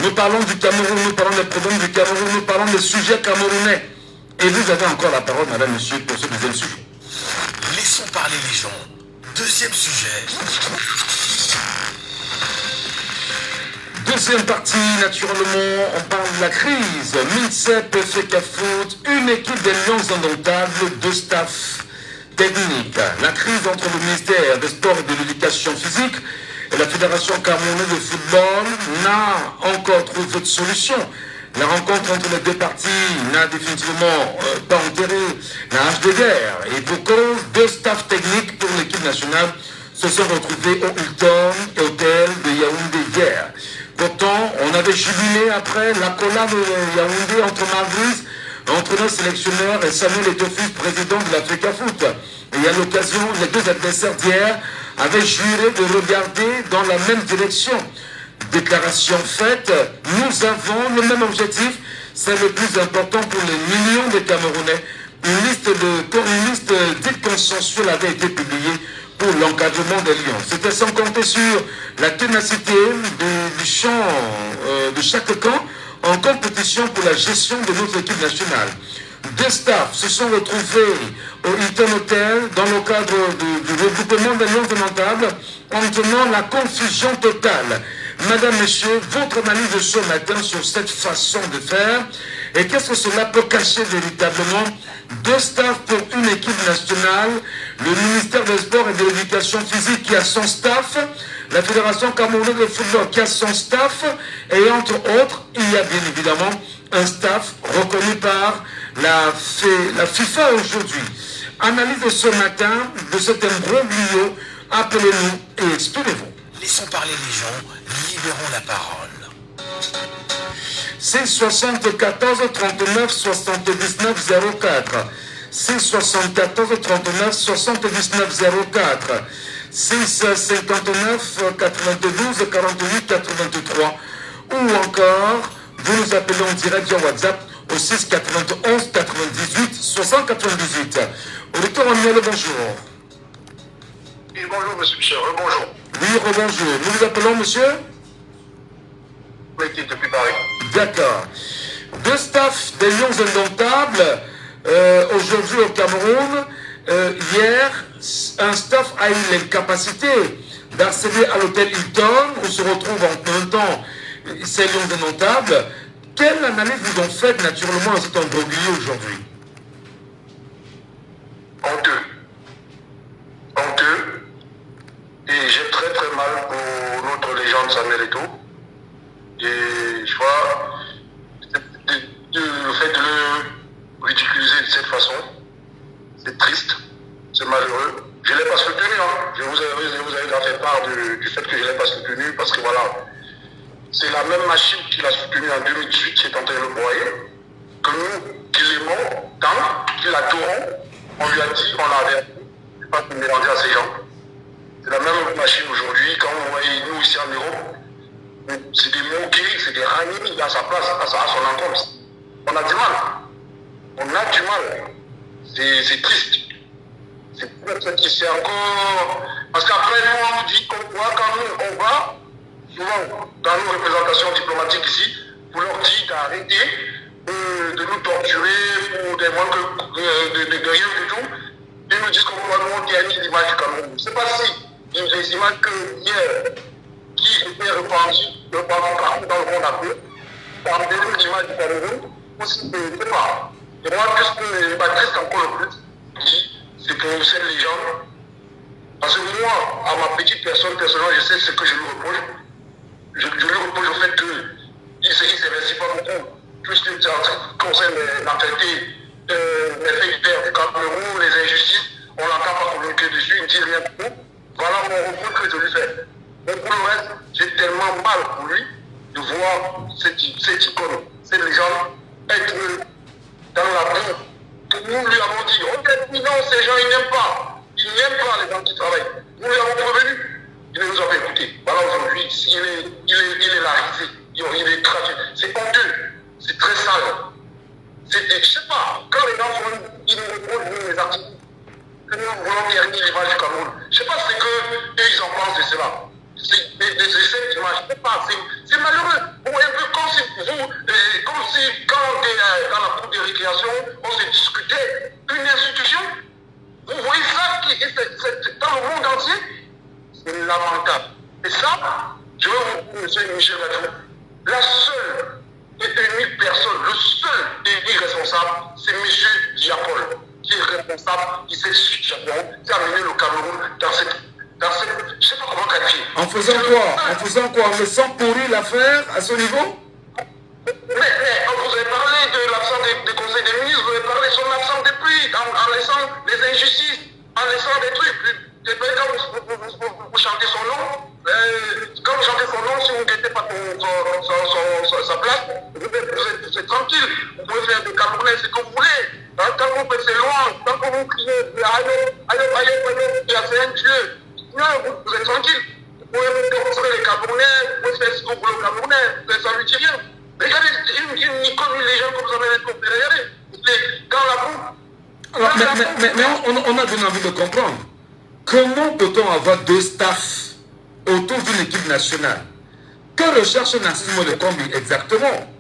Nous parlons du Cameroun, nous parlons des problèmes du Cameroun, nous parlons des sujets camerounais. Et vous avez encore la parole, madame, monsieur, pour ce deuxième sujet. Laissons parler les gens. Deuxième sujet. Deuxième partie, naturellement, on parle de la crise. MINSEP fait qu'à faute, une équipe des Lions indomptables, deux staff techniques. La crise entre le ministère des Sports et de l'Éducation physique et la Fédération camerounaise de football n'a encore trouvé de solution. La rencontre entre les deux parties n'a définitivement pas enterré la hache de guerre. Et pour cause, deux staffs techniques pour l'équipe nationale se sont retrouvés au Hilton et Hôtel de Yaoundé hier. Pourtant, on avait jubilé après l'accolade de Yaoundé entre Margrise, entraîneur sélectionneur, et Samuel Etofus, président de l'Africa Foot. Et à l'occasion, les deux adversaires d'hier avaient juré de regarder dans la même direction. Déclaration faite, nous avons le même objectif, c'est le plus important pour les millions de Camerounais. Une liste dite consensuelle avait été publiée pour l'encadrement des Lions. C'était sans compter sur la ténacité du champ de chaque camp en compétition pour la gestion de notre équipe nationale. Deux staffs se sont retrouvés au Hilton Hotel dans le cadre du regroupement des Lions démontables en tenant la confusion totale. Madame, Monsieur, votre analyse de ce matin sur cette façon de faire et qu'est-ce que cela peut cacher véritablement? Deux staffs pour une équipe nationale, le ministère des Sports et de l'Éducation physique qui a son staff, la Fédération camerounaise de football qui a son staff, et entre autres, il y a bien évidemment un staff reconnu par la FIFA aujourd'hui. Analyse de ce matin de cet imbroglio, appelez-nous et exprimez-vous. Laissons parler les gens, libérons la parole. C'est 74 39 79 04. C'est 74 39 79 04. 6 59 92 48 83. Ou encore, vous nous appelez en direct via WhatsApp au 6 91 98 78. Auditeur Emmanuel, bonjour. Oui, bonjour, monsieur Michel, bonjour. Oui, rebonjour. Nous vous appelons, monsieur? Oui, depuis Paris. D'accord. Deux staffs des Lions indomptables, aujourd'hui au Cameroun. Hier, un staff a eu l'incapacité d'accéder à l'hôtel Hilton, où se retrouvent en même temps ces Lions indomptables. Quelle analyse vous ont faite naturellement à cet imbroglio aujourd'hui? Honteux. Honteux. Et j'ai très très mal pour notre légende Samuel Eto'o. Et je vois le fait de le ridiculiser de cette façon, c'est triste, c'est malheureux. Je ne l'ai pas soutenu, hein. Je vous avais fait part du fait que je ne l'ai pas soutenu parce que voilà, c'est la même machine qu'il a soutenue en 2018 qui est en train de le broyer, que nous, qui l'aimons tant, qui l'adorons, on lui a dit, on l'a averti, il ne faut pas se mélanger à ces gens. C'est la même machine aujourd'hui, quand vous voyez nous ici en Europe, c'est des moqueries, c'est des ranimis à sa place, à son encontre. On a du mal. On a du mal. C'est triste. C'est encore... Parce qu'après, nous, on nous dit qu'on voit quand nous, on va, souvent, dans nos représentations diplomatiques ici, pour leur dire d'arrêter de nous torturer pour des manques de rien du tout. Ils nous disent qu'on va nous gagner l'image du Cameroun. Je ne sais pas si les images que hier, qui étaient répandues partout dans le monde un peu, par l'image du Cameroun, ou si je ne sais pas. Et moi, qu'est-ce que m'attriste encore le plus, c'est pour cette légende. Parce que moi, à ma petite personne, personnellement, je sais ce que je lui reproche. Je lui reproche au fait qu'il ne s'investit pas beaucoup. Tout ce qui concerne l'actualité, les faits divers du Cameroun, les injustices, on n'entend pas communiquer dessus, il ne dit rien du tout. Voilà mon reproche que je lui fais. Mais pour le reste, j'ai tellement mal pour lui de voir cette icône, cette légende être dans la boue. Nous lui avons dit, ok, non, ces gens, ils n'aiment pas. Ils n'aiment pas les gens qui travaillent. Nous lui avons prévenu. Il ne nous a pas écouté. Voilà, aujourd'hui, il est larisé. Il est tragique. C'est honteux. C'est très sale. Je ne sais pas, quand les gens font, ils nous reprochent, les artistes, que nous voulons garder l'image du Cameroun. Je ne sais pas ce qu'ils en pensent de cela. C'est cette image. Je ne sais pas, c'est malheureux. Un peu comme si quand dans la cour de récréation, on se discutait une institution. Vous voyez ça dans le monde entier? C'est lamentable. Et ça, je veux vous dire, M. Michel Gadou, la seule et unique personne, le seul et unique responsable, c'est M. Diapol, qui est responsable, qui s'est amené le Cameroun dans cette je ne sais pas comment qualifier. En faisant quoi? En faisant quoi? En laissant pourrir l'affaire à ce niveau? Mais vous avez parlé de l'absence des conseils des ministres, vous avez parlé de son absence depuis, en laissant les injustices, en laissant des trucs. Et puis quand vous chantez son nom, quand vous chantez son nom, si vous ne guettez pas sa place, vous êtes tranquille. Vous pouvez faire des Camerounais ce que vous voulez. Quand vous faites ses louanges, quand vous criez, c'est un Dieu. Non, vous êtes tranquille. Vous pouvez construire les Camerounais, vous pouvez faire ce que vous voulez aux Camerounais, ça ne lui dit rien. Regardez, une icône, une légende comme ça, regardez, dans la boue. Alors, mais on a bien envie de comprendre. Comment peut-on avoir deux staffs autour d'une équipe nationale? Que recherche Narcisse Molekombi exactement?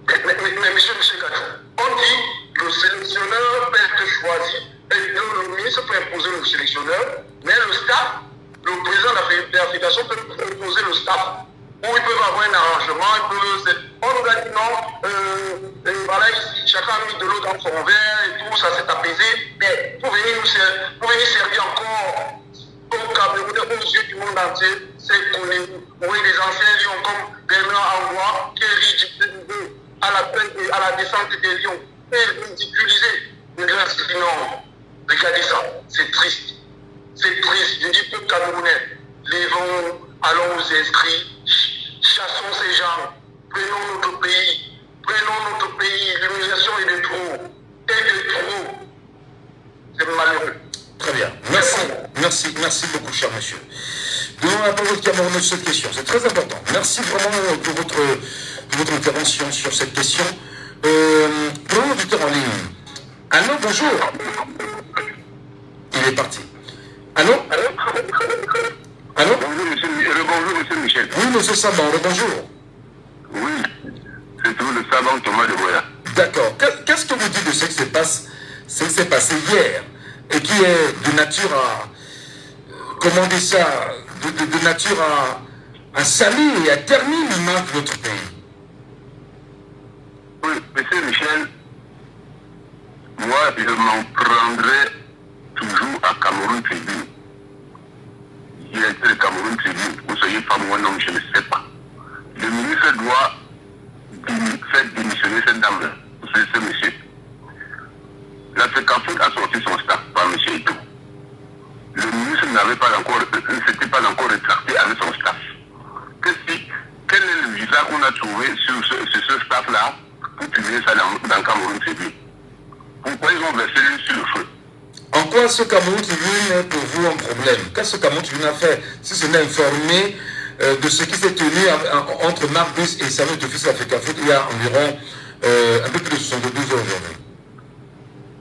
Mais monsieur Gadou, on dit le sélectionneur peut être choisi et le ministre peut imposer le sélectionneur, mais le staff, le président de la fédération peut imposer le staff. Ou ils peuvent avoir un arrangement, on nous a dit non, voilà, ici, chacun a mis de l'eau dans son verre et tout, ça s'est apaisé, mais pour venir servir encore comme Camerounais aux yeux du monde entier, c'est qu'on est, oui, les anciens lions comme Bernard Angois, qui est ridiculisé à la descente des lions, qui est ridiculisé. Mais là, c'est non, regardez ça, c'est triste. C'est triste, je dis peuple camerounais, allons nous inscrire, chassons ces gens, prenons notre pays, l'humiliation est de trop, c'est malheureux. Très bien, merci beaucoup cher monsieur. Donnons la parole au Camerounais sur cette question, c'est très important. Merci vraiment pour votre intervention sur cette question. Prenons l'auditeur en ligne. Allô, bonjour. Il est parti. Allô? Bonjour monsieur Michel. Oui, monsieur Saban, bonjour. Oui, c'est toujours le Saban Thomas de Boya. D'accord. Qu'est-ce que vous dites de ce qui s'est passé hier et qui est de nature à, comment dire ça, de nature à salir et à ternir l'image de notre pays? Oui, monsieur Michel, moi je m'en prendrai toujours à Cameroun Tribune. Il a été le Cameroun Tribune, vous soyez femme ou un homme, je ne sais pas. Le ministre doit faire démissionner cette dame-là, ce monsieur. La FECAFOOT a sorti son staff par monsieur Eto. Le ministre ne s'était pas encore rétracté avec son staff. Que si trouvé sur ce staff-là pour publier ça dans Cameroun TV. Pourquoi ils ont versé l'huile sur le feu? En quoi ce Cameroun TV est pour vous un problème? Qu'est-ce que Cameroun TV a fait si ce n'est informé de ce qui s'est tenu entre Marc Brice et Samuel Tofis Africafoot il y a environ un peu plus de 72 heures aujourd'hui?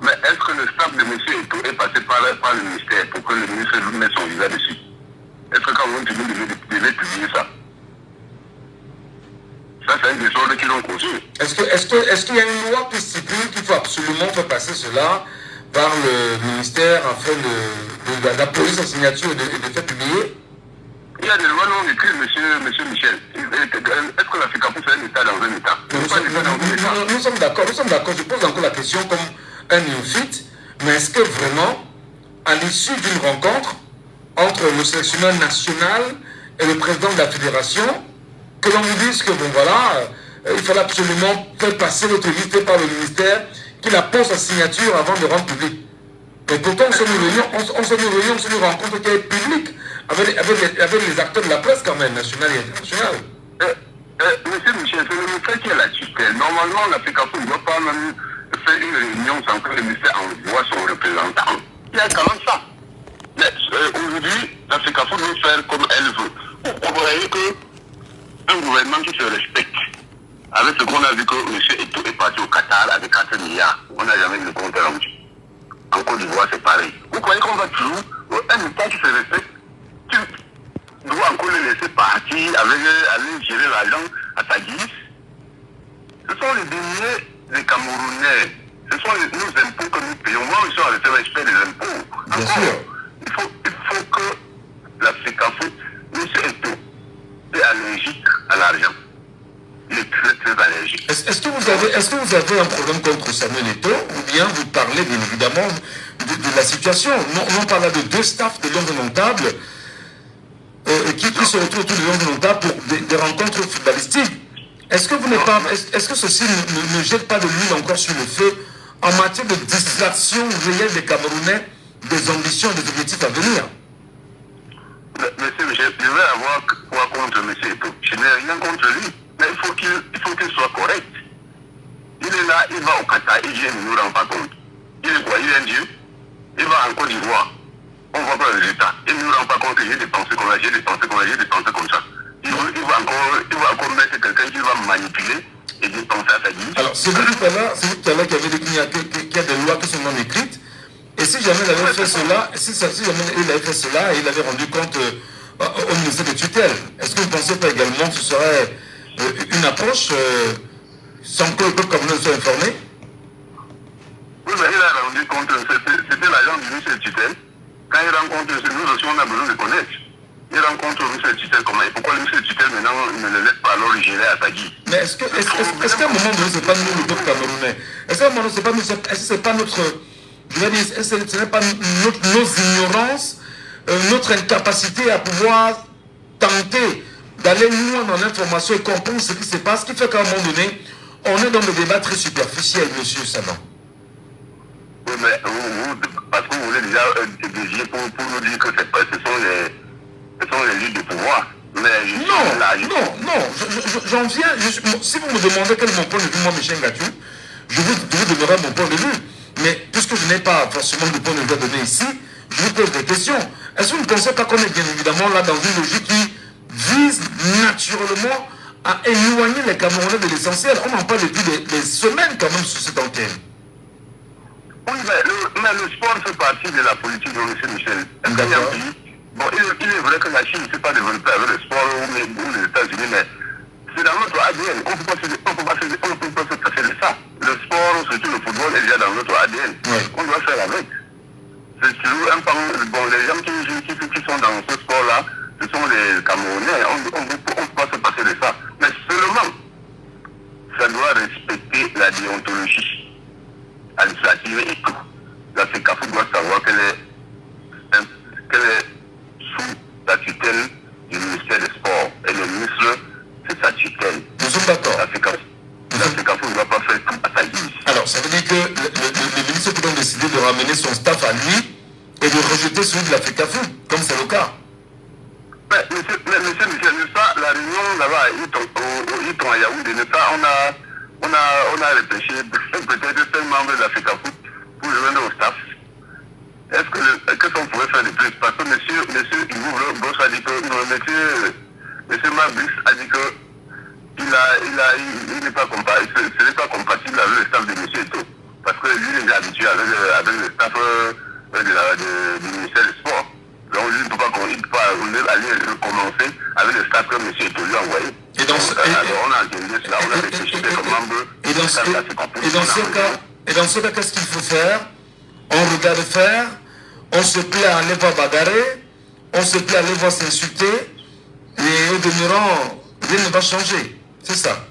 Mais est-ce que le staff de M. Eto'o est passé par le ministère pour que le ministre lui mette son visa dessus? Est-ce que Cameroun TV devait publier ça? Ça, c'est un désordre qu'ils ont conçu. Est-ce qu'il y a une loi qui stipule qu'il faut absolument faire passer cela par le ministère afin d'apposer sa signature et de faire publier? Il y a des lois non écrites, monsieur Michel. Est-ce que l'Africafoot fait un État dans un État? Nous sommes d'accord. Je pose encore la question comme un néophyte, mais est-ce que vraiment, à l'issue d'une rencontre entre le sélectionneur national et le président de la fédération, que l'on vous dise que bon voilà, il fallait absolument faire passer notre liste par le ministère, qu'il appose sa signature avant de rendre public. Mais pourtant, on s'est réunis sur une rencontre qui est publique, avec les acteurs de la presse quand même, nationale et internationale. Monsieur Michel, c'est le ministère qui est la tutelle. Normalement, l'Africafoot ne doit pas même faire une réunion sans que le ministère envoie son représentant. Il y a quand même ça. Mais aujourd'hui, l'Africafoot veut faire comme elle veut. Vous voyez qu'un gouvernement qui se respecte, avec ce qu'on a vu que M. Eto'o est parti au Qatar avec 4 milliards, on n'a jamais eu le compte rendu. En Côte d'Ivoire, c'est pareil. Vous croyez qu'on va toujours, un État qui se respecte, qui doit encore le laisser partir, aller gérer l'argent à sa guise? Ce sont les deniers des Camerounais. Ce sont nos impôts que nous payons. Moi, je suis en respect des impôts. Bien sûr. Il faut que l'Africafoot, M. Eto'o, est allergique à l'argent. Il est très très allergique. Est-ce que vous avez un problème contre Samuel Eto'o, ou bien vous parlez bien évidemment de la situation? On parle de deux staffs de l'homme notable qui se retrouvent autour de l'homme notable pour des rencontres footballistiques. Est-ce que ceci ne jette pas de l'huile encore sur le feu en matière de distraction réelle des Camerounais des ambitions et des objectifs à venir? Monsieur, je vais avoir quoi contre M. Eto'o? Je n'ai rien contre lui, mais il faut qu'il soit correct. Il est là, il va au Qatar, il vient, il ne nous rend pas compte. Il est quoi? Il est un dieu. Il va en Côte d'Ivoire. On ne voit pas le résultat. Il ne nous rend pas compte que j'ai dépensé comme ça, j'ai dépensé comme ça. Il va encore mettre quelqu'un qui va manipuler et dépenser à sa guise. Alors, c'est vous tout à l'heure qui avez dit qu'il y a des lois qui sont non écrites. Et si jamais il avait fait cela, et il avait rendu compte au ministère de tutelle, est-ce que vous ne pensez pas également que ce serait une approche sans que le peuple camerounais soit informé? Oui, mais il a rendu compte, c'était l'agent du ministère de tutelle. Quand il rencontre, nous aussi on a besoin de connaître. Il rencontre le ministère de tutelle comment? Et pourquoi le ministère de tutelle maintenant ne le laisse pas alors gérer à sa guise? Mais est-ce qu'à un moment donné, ce n'est pas nous le peuple camerounais? Est-ce qu'à un moment donné, ce n'est pas notre... Je veux dire, ce n'est pas nos ignorances, notre incapacité à pouvoir tenter d'aller loin dans l'information et comprendre ce qui se passe, qui fait qu'à un moment donné, on est dans des débats très superficiels, monsieur Saman. Oui, mais parce que vous voulez déjà dévier pour nous dire que ce sont les luttes de pouvoir. Mais j'en viens. Si vous me demandez quel est mon point de vue, moi, Michel Gatou, je vous donnerai mon point de vue. Mais puisque je n'ai pas forcément de point de vue à donner ici, je vous pose des questions. Est-ce que vous ne pensez pas qu'on est bien évidemment là dans une logique qui vise naturellement à éloigner les Camerounais de l'essentiel? On en parle depuis des semaines quand même sur cette antenne. Oui, mais le sport fait partie de la politique de M. Michel. Bon, il est vrai que la Chine ne s'est pas développée avec le sport ou les États-Unis, mais c'est dans notre ADN. On ne peut pas se passer de ça. Le sport, surtout le football, est déjà dans notre ADN. Oui. On doit faire avec. C'est toujours un pan. Bon, les gens qui sont dans ce sport-là, ce sont les Camerounais. On ne peut pas se passer de ça. Mais seulement, ça doit respecter la déontologie administrative et tout. L'Africafoot doit savoir qu'elle est sous la tutelle du ministère des Sports. Et le ministre, c'est sa tutelle. Nous sommes d'accord. L'Africafoot ne doit pas faire tout à sa guise. Alors, ça veut dire que le ministre peut donc décider de ramener son staff à lui et de rejeter celui de l'Africafoot, comme c'est le cas. Monsieur Michel, n'est-ce pas, la réunion là-bas au Hiton à Yaoundé, n'est-ce pas, on a réfléchi, peut-être 5 membres de la FECAFOOT pour revenir au staff. Qu'est-ce qu'on pourrait faire de plus? Parce que monsieur Yves Boss a dit que, monsieur Mabus a dit que il n'est pas compatible, ce n'est pas compatible avec le staff de monsieur Eto. Parce que lui, il est habitué avec le staff du ministère des Sports. Donc lui, il ne peut pas aller recommencer avec le staff que monsieur Eto lui a envoyé. Alors on a entendu cela, on a réfléchi comme membre. Et dans ce cas, qu'est-ce qu'il faut faire? On regarde faire, on se plaît à aller voir bagarrer, on se plaît à aller voir s'insulter, et au demeurant, rien ne va changer. C'est ça.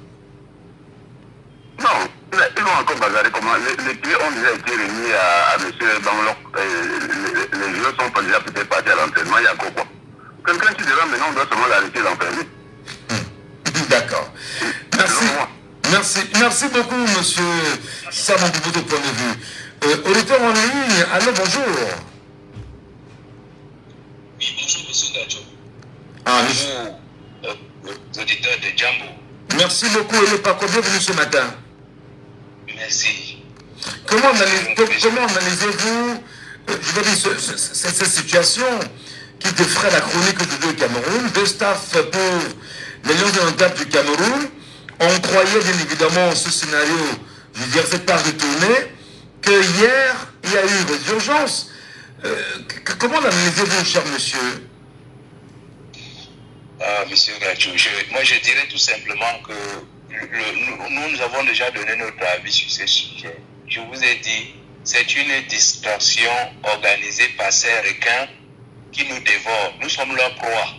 Non, ils vont encore bagarrer comment? Les clés ont déjà été remis à M. Banglok. Les joueurs sont déjà peut-être partis à l'entraînement, il y a quoi? Quelqu'un qui dira maintenant, on doit seulement l'arrêter d'enfermer. D'accord. Merci beaucoup, monsieur Samon, pour votre point de vue. Auditeur en ligne, allô, bonjour. Oui, bonjour, monsieur Gadjo. Bonjour, auditeur de Djambo. Merci beaucoup, et pas combien bienvenue ce matin. Merci. Comment analysez-vous, je veux dire, cette situation qui défraie la chronique du Cameroun, deux staffs pour les Lions indomptables du Cameroun? On croyait bien évidemment ce scénario, je veux dire, cette page de tournée, que hier, il y a eu résurgence. Comment l'analysez-vous, cher monsieur? Monsieur Gadjo, moi je dirais tout simplement que nous avons déjà donné notre avis sur ce sujet. Je vous ai dit, c'est une distraction organisée par ces requins qui nous dévorent. Nous sommes leur proie.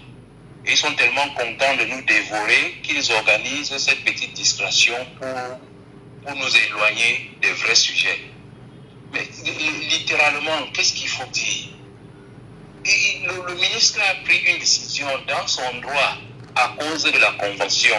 Et ils sont tellement contents de nous dévorer qu'ils organisent cette petite distraction pour nous éloigner des vrais sujets. Mais littéralement, qu'est-ce qu'il faut dire? Le ministre a pris une décision dans son droit à cause de la convention.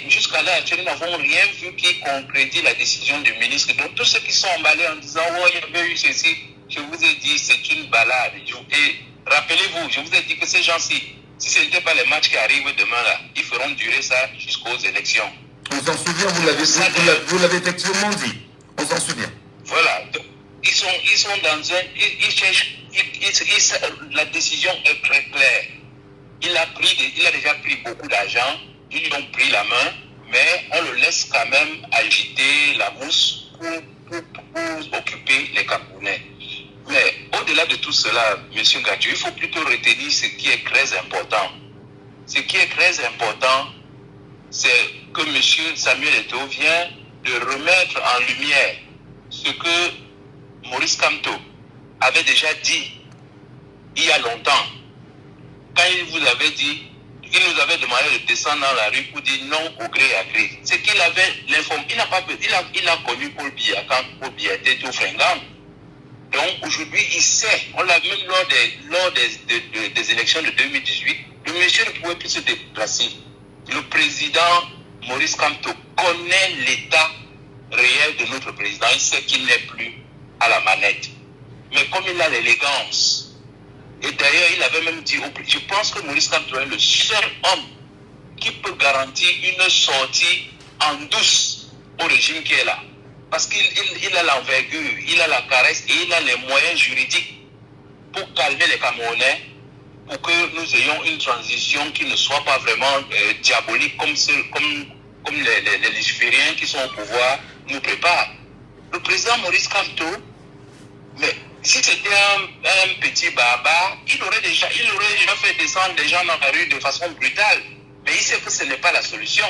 Jusqu'à là, nous n'avons rien vu qui concrétise la décision du ministre. Donc tous ceux qui sont emballés en disant « Oh, il y avait eu ceci », je vous ai dit, c'est une balade. Et rappelez-vous, je vous ai dit que ces gens-ci, si ce n'était pas les matchs qui arrivent demain là, ils feront durer ça jusqu'aux élections. On s'en souvient, vous l'avez effectivement dit. On s'en souvient. Voilà. Donc, ils sont dans un... Ils cherchent... la décision est très claire. Il a déjà pris beaucoup d'argent, ils lui ont pris la main, mais on le laisse quand même agiter la mousse pour occuper les Camerounais. Mais au-delà de tout cela, M. Gadjo, il faut plutôt retenir ce qui est très important. Ce qui est très important, c'est que M. Samuel Eto'o vient de remettre en lumière ce que Maurice Kamto avait déjà dit il y a longtemps. Quand il vous avait dit, il nous avait demandé de descendre dans la rue pour dire non au gré à gré. C'est qu'il avait l'information. Il a connu Paul Biya quand Paul Biya était tout fringant. Donc aujourd'hui, il sait, on l'a même lors des élections de 2018, le monsieur ne pouvait plus se déplacer. Le président Maurice Kamto connaît l'état réel de notre président. Il sait qu'il n'est plus à la manette. Mais comme il a l'élégance, et d'ailleurs il avait même dit, je pense que Maurice Kamto est le seul homme qui peut garantir une sortie en douce au régime qui est là. Parce qu'il a l'envergure, il a la caresse et il a les moyens juridiques pour calmer les Camerounais, pour que nous ayons une transition qui ne soit pas vraiment diabolique comme les Lucifériens qui sont au pouvoir nous préparent. Le président Maurice Kamto, mais si c'était un petit baba, il aurait déjà fait descendre des gens dans la rue de façon brutale. Mais il sait que ce n'est pas la solution.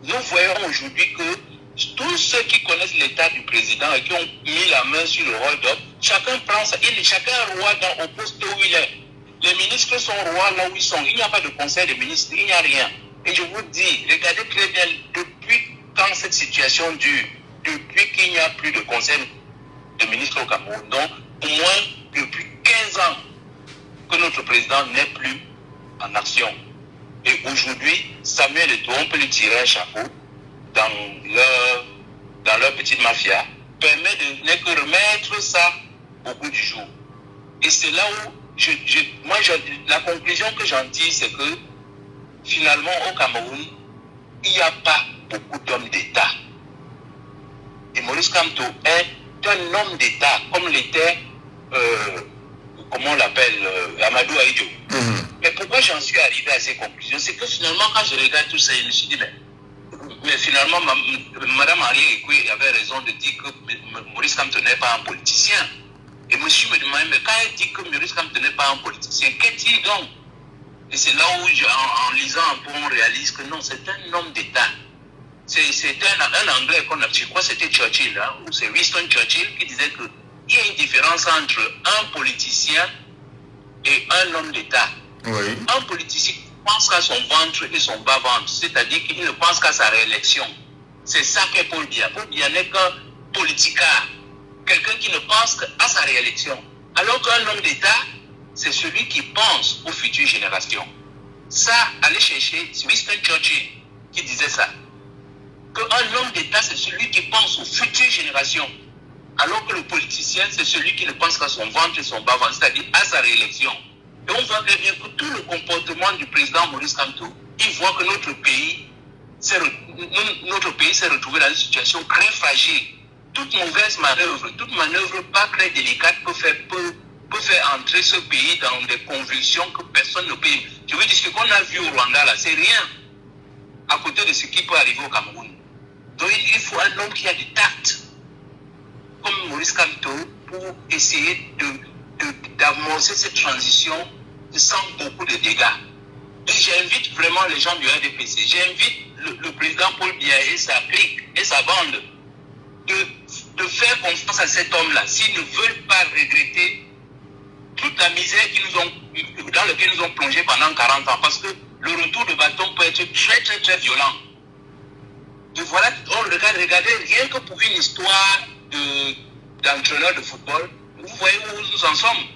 Nous voyons aujourd'hui que tous ceux qui connaissent l'état du président et qui ont mis la main sur le hold-up, chacun prend ça, chacun est roi au poste où il est. Les ministres sont rois là où ils sont. Il n'y a pas de conseil de ministres, il n'y a rien. Et je vous dis, regardez très bien, depuis quand cette situation dure, depuis qu'il n'y a plus de conseil de ministres au Cameroun, donc au moins depuis 15 ans que notre président n'est plus en action. Et aujourd'hui, Samuel Eto'o, on peut lui tirer un chapeau dans leur petite mafia, permet de ne que remettre ça au goût du jour. Et c'est là où la conclusion que j'en tire, c'est que finalement, au Cameroun, il n'y a pas beaucoup d'hommes d'État. Et Maurice Kamto est un homme d'État, comme l'était, comment on l'appelle, Amadou Ahidjo. Mais pourquoi j'en suis arrivé à ces conclusions? C'est que finalement, quand je regarde tout ça, je me suis dit, mais finalement, Mme Marie Ekwe avait raison de dire que Maurice Kamto n'est pas un politicien. Et monsieur me demandait, mais quand elle dit que Maurice Kamto n'est pas un politicien, qu'est-il donc? Et c'est là où, en lisant un peu, on réalise que non, c'est un homme d'État. C'est un Anglais qu'on a, je crois que c'était Churchill, hein, ou c'est Winston Churchill qui disait qu'il y a une différence entre un politicien et un homme d'État. Oui. Un politicien pense qu'à son ventre et son bas-ventre, c'est-à-dire qu'il ne pense qu'à sa réélection. C'est ça qu'est Paul Biya. Paul Biya n'est qu'un politicard, quelqu'un qui ne pense qu'à sa réélection. Alors qu'un homme d'État, c'est celui qui pense aux futures générations. Ça, allez chercher, c'est Winston Churchill qui disait ça. Qu'un homme d'État, c'est celui qui pense aux futures générations. Alors que le politicien, c'est celui qui ne pense qu'à son ventre et son bas-ventre, c'est-à-dire à sa réélection. Et on voit très bien que tout le comportement du président Maurice Kamto, il voit que notre pays s'est retrouvé dans une situation très fragile. Toute mauvaise manœuvre, toute manœuvre pas très délicate peut faire entrer ce pays dans des convulsions que personne ne peut. Je veux dire, ce qu'on a vu au Rwanda, là, c'est rien à côté de ce qui peut arriver au Cameroun. Donc il faut un homme qui a du tact, comme Maurice Kamto, pour essayer d'amorcer cette transition sans beaucoup de dégâts. Et j'invite vraiment les gens du RDPC, j'invite le président Paul Biya et sa clique et sa bande de faire confiance à cet homme-là, s'ils ne veulent pas regretter toute la misère dans laquelle nous ont plongé pendant 40 ans, parce que le retour de bâton peut être très très très violent. Et voilà, regardez, rien que pour une histoire d'entraîneur de football, vous voyez où nous en sommes.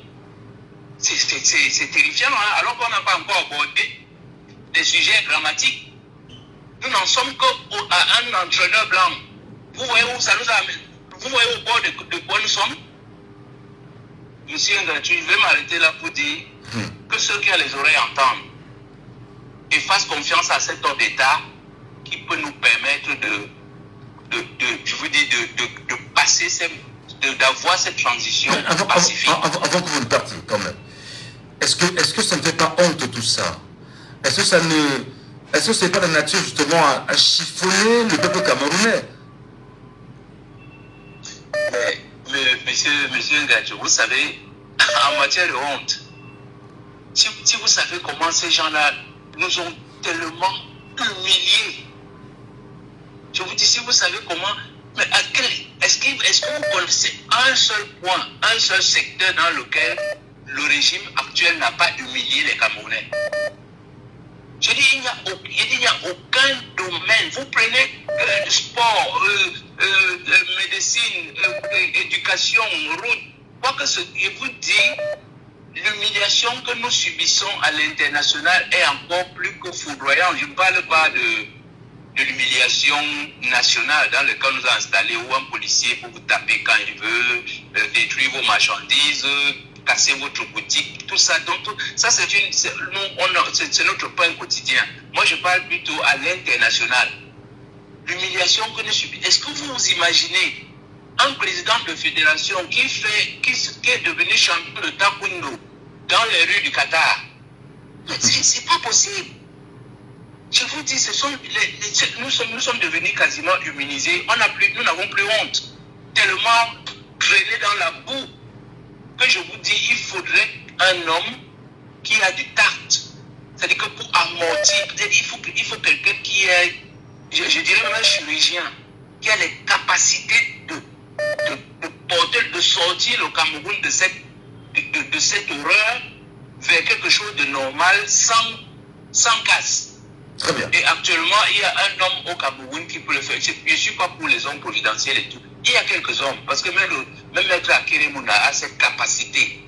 C'est terrifiant, hein? Alors qu'on n'a pas encore abordé des sujets dramatiques. Nous n'en sommes qu'à un entraîneur blanc. Vous voyez où ça nous amène? Vous voyez au bord de quoi nous sommes? Monsieur Ngatu, je vais m'arrêter là pour dire que ceux qui ont les oreilles entendent et fassent confiance à cet homme d'État qui peut nous permettre de passer d'avoir cette transition pacifique. Avant que vous ne partiez, quand même, est-ce que ça ne fait pas honte tout ça? Est-ce que c'est pas la nature justement à chiffonner le peuple camerounais? Monsieur Ngadjo, vous savez, en matière de honte, si vous savez comment ces gens-là nous ont tellement humiliés, je vous dis, si vous savez comment, mais est-ce que vous connaissez un seul point, un seul secteur dans lequel le régime actuel n'a pas humilié les Camerounais? Je dis, il n'y a aucun domaine. Vous prenez le sport, médecine, éducation, route. Quoi que je vous dis, l'humiliation que nous subissons à l'international est encore plus que foudroyante. Je ne parle pas de l'humiliation nationale dans laquelle nous a installé, où un policier peut vous taper quand il veut, détruire vos marchandises, casser votre boutique, tout ça. Donc, ça, c'est notre pain quotidien. Moi, je parle plutôt à l'international. L'humiliation que nous subissons. Est-ce que vous imaginez un président de fédération qui est devenu champion de taekwondo dans les rues du Qatar? C'est pas possible. Je vous dis, nous sommes devenus quasiment immunisés. Nous n'avons plus honte. Tellement traînés dans la boue que je vous dis, il faudrait un homme qui a du tact. C'est-à-dire que pour amortir, il faut quelqu'un qui est, je dirais même un chirurgien, qui a les capacités de sortir le Cameroun de cette horreur vers quelque chose de normal sans casse. Très bien. Et actuellement, il y a un homme au Cameroun qui peut le faire. Je ne suis pas pour les hommes providentiels et tout. Il y a quelques hommes, parce que même Maître Akeremouna a cette capacité.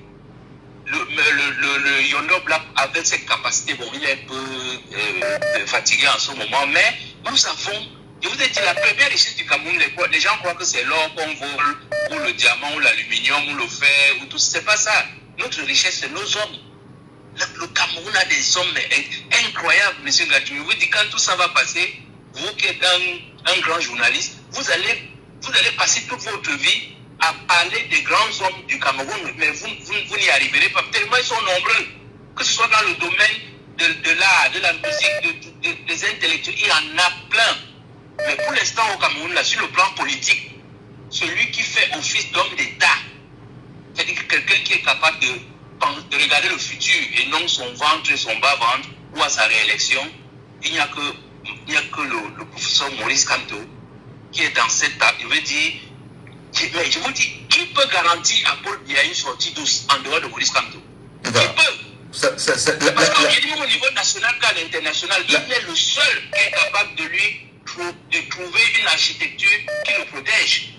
Le Yondo Black avec cette capacité, bon, il est un peu fatigué en ce moment, mais nous avons, je vous ai dit, la première richesse du Cameroun, les gens croient que c'est l'or qu'on vole, ou le diamant, ou l'aluminium, ou le fer, ou tout. C'est pas ça. Notre richesse, c'est nos hommes. Le Cameroun a des hommes incroyables, monsieur Gatou. Je vous dis, quand tout ça va passer, vous qui êtes un grand journaliste, vous allez passer toute votre vie à parler des grands hommes du Cameroun, mais vous n'y arriverez pas. Tellement ils sont nombreux, que ce soit dans le domaine de l'art, de la musique, des intellectuels, il y en a plein. Mais pour l'instant au Cameroun, là, sur le plan politique, celui qui fait office d'homme d'État, c'est-à-dire quelqu'un qui est capable de regarder le futur et non son ventre et son bas-ventre, ou à sa réélection, il n'y a que le professeur Maurice Kamto qui est dans cette table. Je veux dire, mais je vous dis, qui peut garantir à Paul Biya une sortie douce en dehors de Maurice Kamto? Qui peut? Parce qu'au niveau national qu'à l'international, il est le seul qui est capable de trouver une architecture qui le protège.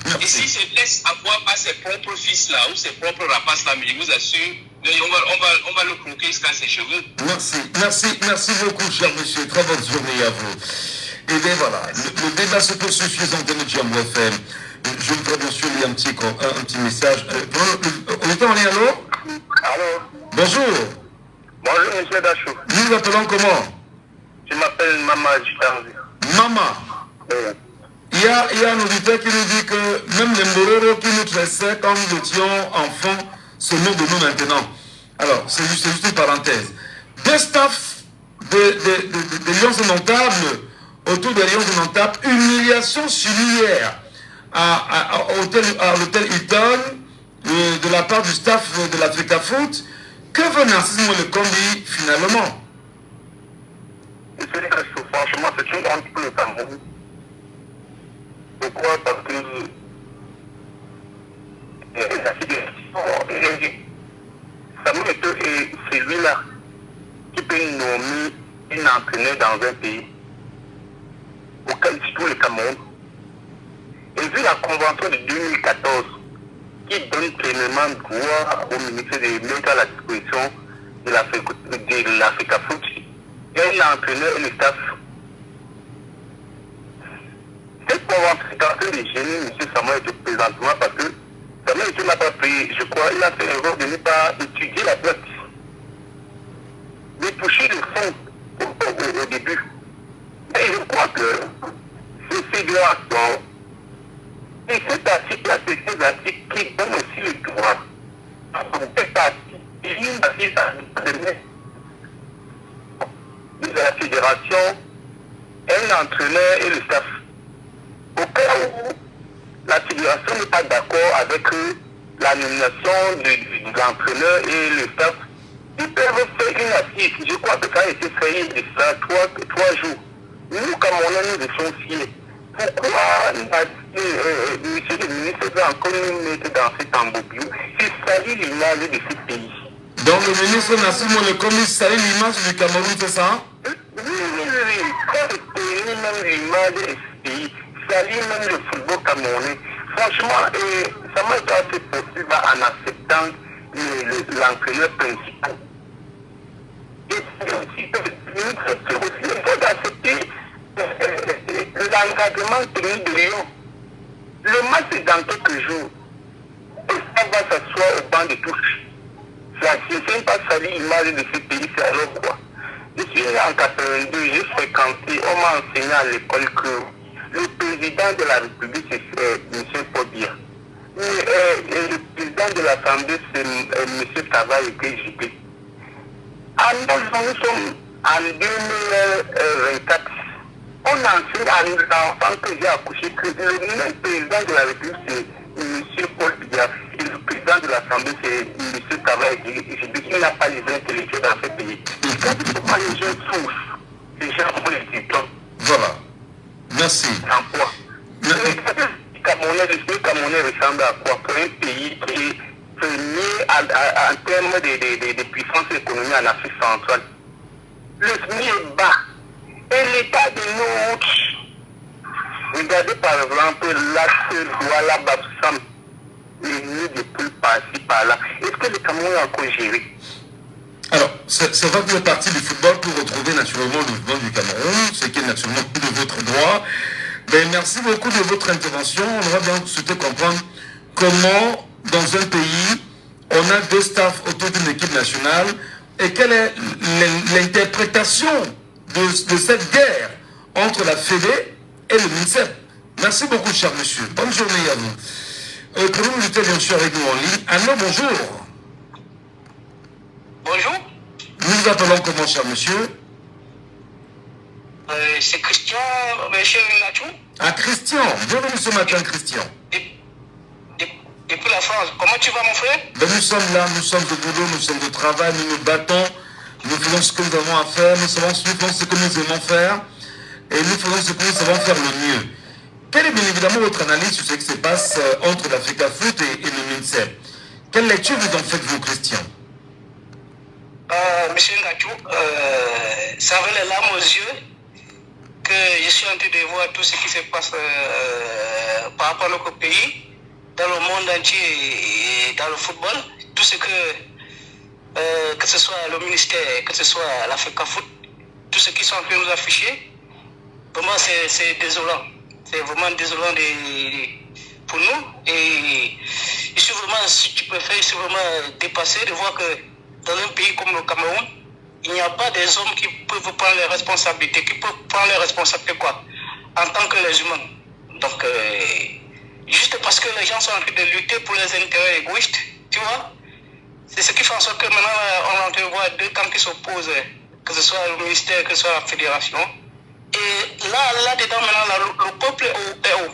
Merci. Et s'il se laisse avoir par ses propres fils là, ou ses propres rapaces là, mais je vous assure, on va le croquer jusqu'à ses cheveux. Merci beaucoup, cher monsieur. Très bonne journée à vous. Et bien voilà, le débat se poursuit sur les antennes de Jambo FM. Je voudrais bien sûr lire un petit message. On est en ligne, allô? Allô? Bonjour. Bonjour, monsieur Dachou. Nous vous appelons comment? Je m'appelle Mama Jitanzi. Mama. Oui. Il y a un auditeur qui nous dit que même les Mororo qui nous tressaient quand nous étions enfants se moquent de nous maintenant. Alors, c'est juste une parenthèse. Deux staffs des Lions indomptables, autour des Lions indomptables, humiliation subière à l'hôtel Hilton de la part du staff de l'Africa Foot. Que veut Narcisse Molekombi finalement? Franchement, c'est une honte pour le Cameroun. Pourquoi? Parce que la situation, Samuel Eto'o est celui-là qui peut nommer un entraîneur dans un pays, auquel surtout le Cameroun. Et vu la convention de 2014 qui donne pleinement droit au ministre de mettre à la disposition de l'Africa Foot, et l'entraîneur et le staff. Cette convention est en train de gêner M. Samuel Eto'o présentement parce que Samuel Eto'o n'a pas pris, je crois, il a fait l'erreur de ne pas étudier la boîte, de toucher le fond au début. Et je crois que ces fédérations et cet article, c'est ces articles qui donnent aussi le droit à cet article de la fédération, un entraîneur et le staff. Au cas où la fédération n'est pas d'accord avec la nomination de l'entraîneur et le staff, ils peuvent faire une assise. Je crois que ça a été fait il y a 3 jours. Nous, Camerounais, nous étions fiers. Pourquoi monsieur le ministre veut encore nous mettre dans cet embourbio? C'est salir l'image de ce pays. Donc le ministre Narcisse Molekombi salit l'image du Cameroun, c'est ça? Oui. Quand le pays, même l'image de ce pays, salit même le football camerounais. Franchement, ça m'a été assez possible en acceptant l'entraîneur principal. Et c'est aussi il faut accepter l'engagement tenu de Lyon. Le match est dans quelques jours. Et ça va s'asseoir au banc de touche. Si ce n'est pas salir l'image de ce pays, c'est alors quoi? Je suis né en 82, j'ai fréquenté, on m'a enseigné à l'école que le président de la République, c'est M. Paul Biya. Le président de l'Assemblée, c'est M. Travail et JP. Nous sommes en 2024. On enseigne à nos enfants que j'ai accouché que le même président de la République, c'est M. Paul Biya. Et le président de l'Assemblée, c'est M. Travail et JP. Il n'a pas les intellectuels dans ce pays. Quand les gens souffrent, les gens ont les diplômes. Voilà. Merci. L'emploi. Le Camerounais ressemble à quoi? Pour un pays qui est premier en termes de puissance économique en Afrique centrale. Le SMIC est bas. Et l'état de nos... Regardez par exemple l'axe Douala Bafoussam, les nids de poules par-ci par-là. Est-ce que le Cameroun est encore géré? Alors, c'est vrai que le parti du football peut retrouver naturellement le mouvement du Cameroun, ce qui est naturellement de votre droit. Mais merci beaucoup de votre intervention. On aurait bien souhaité comprendre comment, dans un pays on a deux staffs autour d'une équipe nationale. Et quelle est l'interprétation de cette guerre entre la Fédé et le MINSEP? Merci beaucoup, cher monsieur. Bonne journée à vous. Pouvez-vous jeter bien sûr avec nous en ligne? Allô, bonjour. Bonjour. Nous vous appelons comment, cher monsieur? C'est Christian, monsieur Natou. Ah, Christian. Bienvenue ce matin, Christian. Depuis la France. Comment tu vas, mon frère? Ben, nous sommes là, nous sommes au boulot, nous sommes au travail, nous nous battons, nous faisons ce que nous avons à faire, nous faisons ce que nous aimons faire, et nous faisons ce que nous savons faire le mieux. Quelle est bien évidemment votre analyse sur ce qui se passe entre l'Africa Foot et le MINSEP? Quelle lecture vous en faites-vous, Christian? Monsieur Ngatou, ça avait les larmes aux yeux que je suis en train de voir tout ce qui se passe par rapport à notre pays, dans le monde entier et dans le football. Tout ce que ce soit le ministère, que ce soit l'Africa Foot, tout ce qui sont en train de nous afficher, vraiment c'est désolant. C'est vraiment désolant pour nous. Et je suis vraiment, si tu préfères, je suis vraiment dépassé de voir que dans un pays comme le Cameroun, il n'y a pas des hommes qui peuvent prendre les responsabilités, en tant que les humains. Donc, juste parce que les gens sont en train de lutter pour les intérêts égoïstes, tu vois, c'est ce qui fait en sorte que maintenant, on est en train de voir deux camps qui s'opposent, que ce soit le ministère, que ce soit la fédération. Et là-dedans, maintenant, le peuple est où?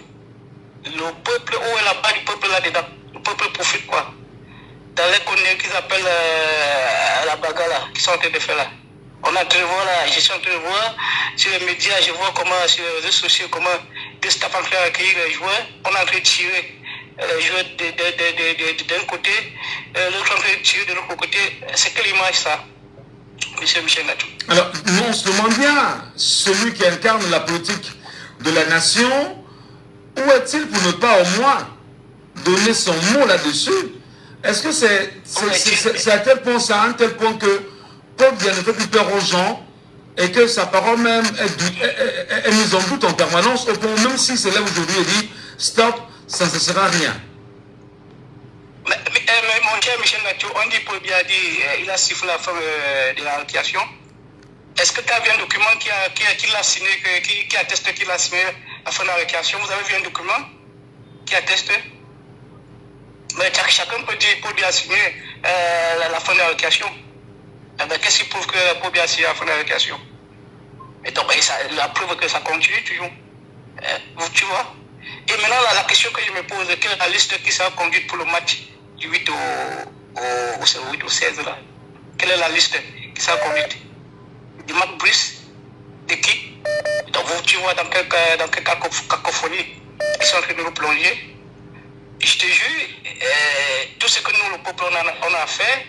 Le peuple où est la part du peuple là-dedans? Le peuple profite quoi? Dans les conneries qu'ils appellent la bagarre qui sont en train de faire là. On est en train de voir là, je suis en train de voir sur les médias, je vois comment sur les réseaux sociaux, comment des staffs en train d'accueillir les joueurs. On est en train de tirer les joueurs d'un côté, l'autre en train de tirer de l'autre côté. C'est quelle image ça, monsieur Michel Natou? Alors, nous on se demande bien, celui qui incarne la politique de la nation, où est-il pour ne pas au moins donner son mot là-dessus? Est-ce que c'est à tel point, c'est à un tel point que Paul Biya ne fait plus peur aux gens et que sa parole même est mise en doute en permanence, au point même s'il se lève aujourd'hui et dit stop, ça ne sert à rien. Mais mon cher Michel Natou, on dit Paul Biya il a sifflé la fin de la récréation. Est-ce que tu as vu un document qui l'a signé, qui atteste qu'il a signé la fin de la récréation? Vous avez vu un document qui atteste? Mais chacun peut dire Paul Biya a signé la fin de la récréation. Qu'est-ce qui prouve que Paul Biya a signé la fin de la récréation? Et donc, la preuve que ça continue toujours. Tu vois? Et maintenant, la question que je me pose, quelle est la liste qui sera conduite pour le match du 8 au 16 là? Quelle est la liste qui sera conduite? Du Marc Brice? De qui? Donc, tu vois dans quelle cacophonie ils sont en train de nous plonger. Je te jure, tout ce que nous, le peuple, on a fait,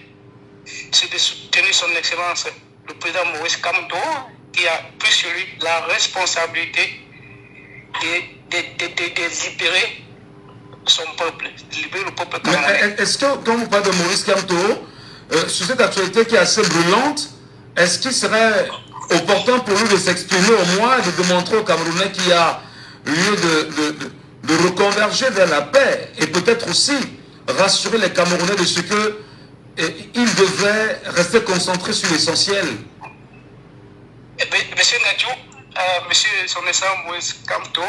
c'est de soutenir son excellence, le président Maurice Kamto, qui a pris sur lui la responsabilité de libérer son peuple, de libérer le peuple camerounais. Est-ce que, quand vous parlez de Maurice Kamto, sur cette actualité qui est assez brûlante, est-ce qu'il serait opportun pour lui de s'exprimer au moins, de démontrer aux Camerounais qu'il y a lieu de reconverger vers la paix et peut-être aussi rassurer les Camerounais de ce qu'ils devaient rester concentrés sur l'essentiel? Monsieur Natou, monsieur son excellence Maurice Kamto,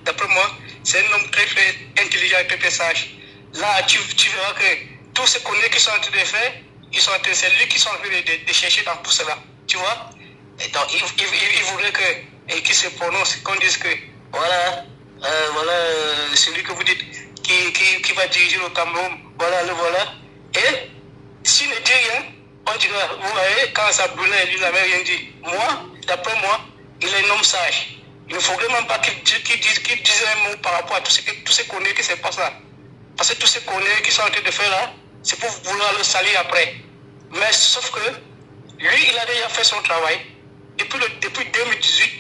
d'après moi, c'est un homme très, très intelligent et très, très sage. Là, tu verras que tous ces conneries qui sont en train de faire, c'est lui qui sont en train de chercher dans tout cela. Tu vois? Et donc, il voudrait qu'il se prononce, qu'on dise que voilà, celui que vous dites qui va diriger le Cameroun, voilà. Et s'il ne dit rien, on dira, vous voyez, quand ça brûlait, lui n'avait rien dit. Moi, d'après moi, il est un homme sage. Il ne faudrait même pas qu'il dise un mot par rapport à tous ces conneries qui se passent là. Parce que tous ces conneries qui sont en train de faire là, c'est pour vouloir le salir après. Mais sauf que lui, il a déjà fait son travail. Depuis 2018,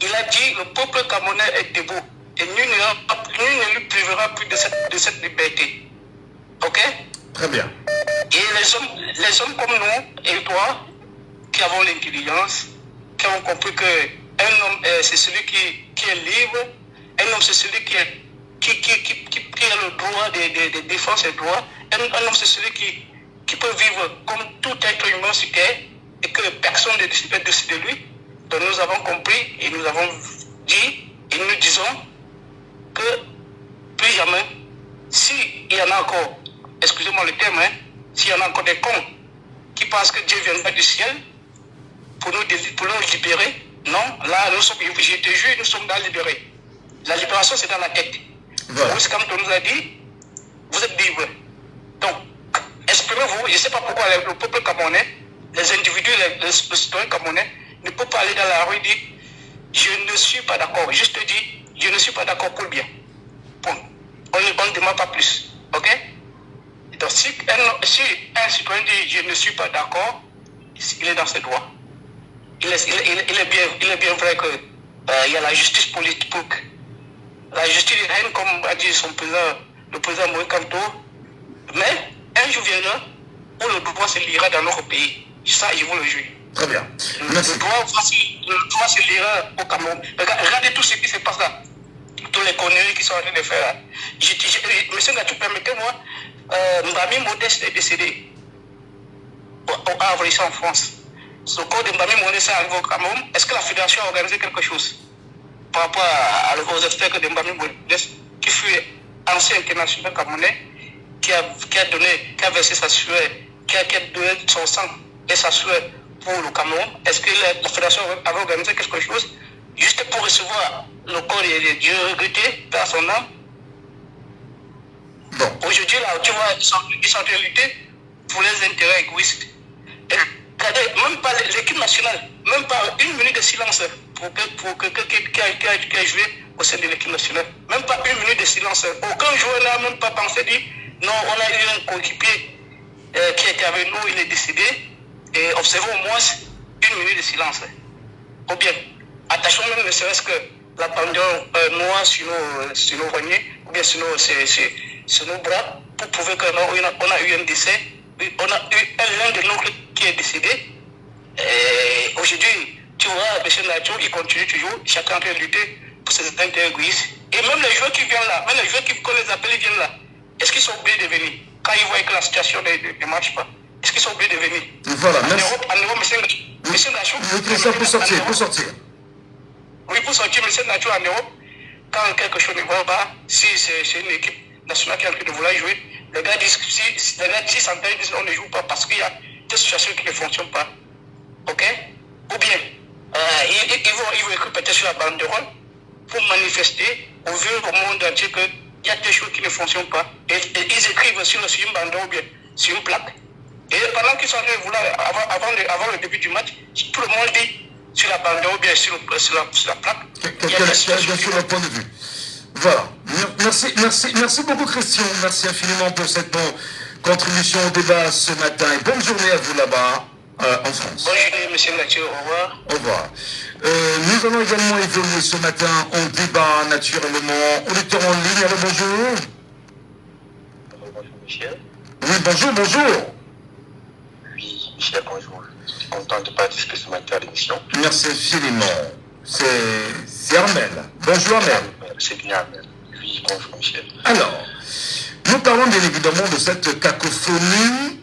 il a dit le peuple camerounais est debout. Et nul ne lui privera plus de cette liberté. Ok? Très bien. Et les hommes comme nous et toi, qui avons l'intelligence, qui ont compris qu'un homme, c'est celui qui est libre, un homme, c'est celui qui a le droit droits, des défenses des droits. Un homme, c'est celui qui peut vivre comme tout être humain sur terre et que personne ne peut décider de lui. Donc nous avons compris et nous avons dit et nous disons que plus jamais, s'il y en a encore, excusez-moi le terme, s'il y en a encore des cons qui pensent que Dieu viendra du ciel pour nous libérer, non, là, nous sommes, je te jure, nous sommes dans la libérer. La libération, c'est dans la tête. Voilà. Comme on nous a dit, vous êtes libres. Donc, exprimez-vous. Je ne sais pas pourquoi le peuple camerounais, les individus, les citoyens camerounais, ne peuvent pas aller dans la rue et dire je ne suis pas d'accord. Juste dire je ne suis pas d'accord pour le bien. Bon. On ne demande pas plus. Ok? Donc, si un citoyen dit je ne suis pas d'accord, il est dans ses droits. Il est bien vrai qu'il y a la justice politique. La justice règne, comme a dit son président, le président Moïse Kamto. Mais un jour viendra où le droit se lira dans notre pays. Ça, je vous le jure. Très bien. Merci. Le droit se lira au Cameroun. Regardez tout ce qui se passe là. Tous les conneries qui sont en train de faire là. Monsieur Gatou, permettez-moi, Mbami Modeste est décédé au Havre, ici en France. Le corps de Mbami Modeste est arrivé au Cameroun. Est-ce que la fédération a organisé quelque chose par rapport aux experts de Mbami Modeste, qui fut ancien international camerounais, qui a versé sa sueur, qui a donné son sang et sa sueur pour le Cameroun? Est-ce que la fédération avait organisé quelque chose juste pour recevoir le corps de Dieu regretté dans son âme? Bon. Aujourd'hui, là, tu vois, ils sont en train de lutter pour les intérêts égoïstes. Et regardez, même pas l'équipe nationale, même pas une minute de silence pour quelqu'un qui a joué au sein de l'équipe nationale. Même pas une minute de silence. Aucun joueur n'a même pas pensé dire non, on a eu un coéquipier qui était avec nous, il est décédé. Et observons au moins une minute de silence. Ou bien, attachons même ne serait-ce que la banderole noire sur nos poignets, ou bien sur nos bras, pour prouver que non, on a eu un décès, on a eu l'un de nous qui est décédé. Et aujourd'hui, tu vois, M. Nacho, il continue toujours, chacun en train de lutter pour ses intérêts égoïstes. Et même les joueurs qui viennent là, même les joueurs qu'on les appelle, ils viennent là. Est-ce qu'ils sont obligés de venir quand ils voient que la situation ne marche pas? Est-ce qu'ils sont obligés de venir? Voilà, en Europe, M. Nacho. Oui, pour sortir. Oui, pour sortir, M. Nacho en Europe, quand quelque chose ne va pas, si c'est une équipe nationale qui est en train de vouloir jouer, les gars disent, si s'entendent, ils disent on ne joue pas parce qu'il y a des situations qui ne fonctionnent pas. Ok? Ou bien, ils vont écrire peut-être sur la banderole pour manifester au vu au monde entier qu'il y a des choses qui ne fonctionnent pas. Et ils écrivent sur une banderole ou bien sur une plaque. Et pendant qu'ils sont en train de vouloir, avant le début du match, tout le monde dit sur la banderole ou bien sur la plaque. Bien sûr, le point de vue. Voilà. Merci beaucoup, Christian. Merci infiniment pour cette contribution au débat ce matin. Et bonne journée à vous là-bas, en France. Bonne journée, monsieur Mathieu. Au revoir. Au revoir. Nous allons également évoluer ce matin en débat naturellement. Auditeur en ligne. Allô, bonjour. Bonjour, Michel. Oui, bonjour. Oui, Michel, bonjour. Je suis content de participer ce matin à l'émission. Merci infiniment. C'est Armel. Bonjour, Armel. C'est bien, Armel. Oui, bonjour, Michel. Alors, nous parlons bien évidemment de cette cacophonie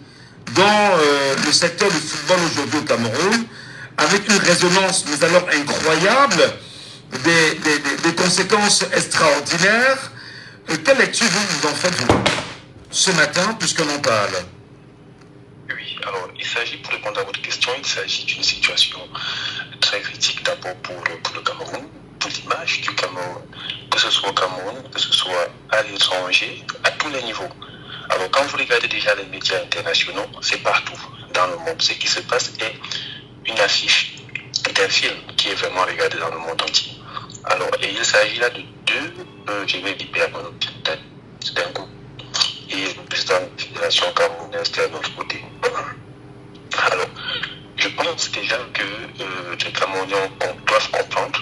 dans le secteur du football aujourd'hui au Cameroun, avec une résonance, mais alors incroyable, des conséquences extraordinaires. Quelle lecture vous en faites ce matin, puisqu'on en parle? Oui, alors il s'agit, pour répondre à votre question, il s'agit d'une situation très critique d'abord pour le Cameroun, pour l'image du Cameroun, que ce soit au Cameroun, que ce soit à l'étranger, à tous les niveaux. Alors quand vous regardez déjà les médias internationaux, c'est partout dans le monde. Ce qui se passe est une affiche d'un film qui est vraiment regardé dans le monde entier. Alors, et il s'agit là de deux, je vais dire d'un coup, et le président de la Fédération camerounaise de l'autre côté. Alors, je pense déjà que les Camerounais doivent comprendre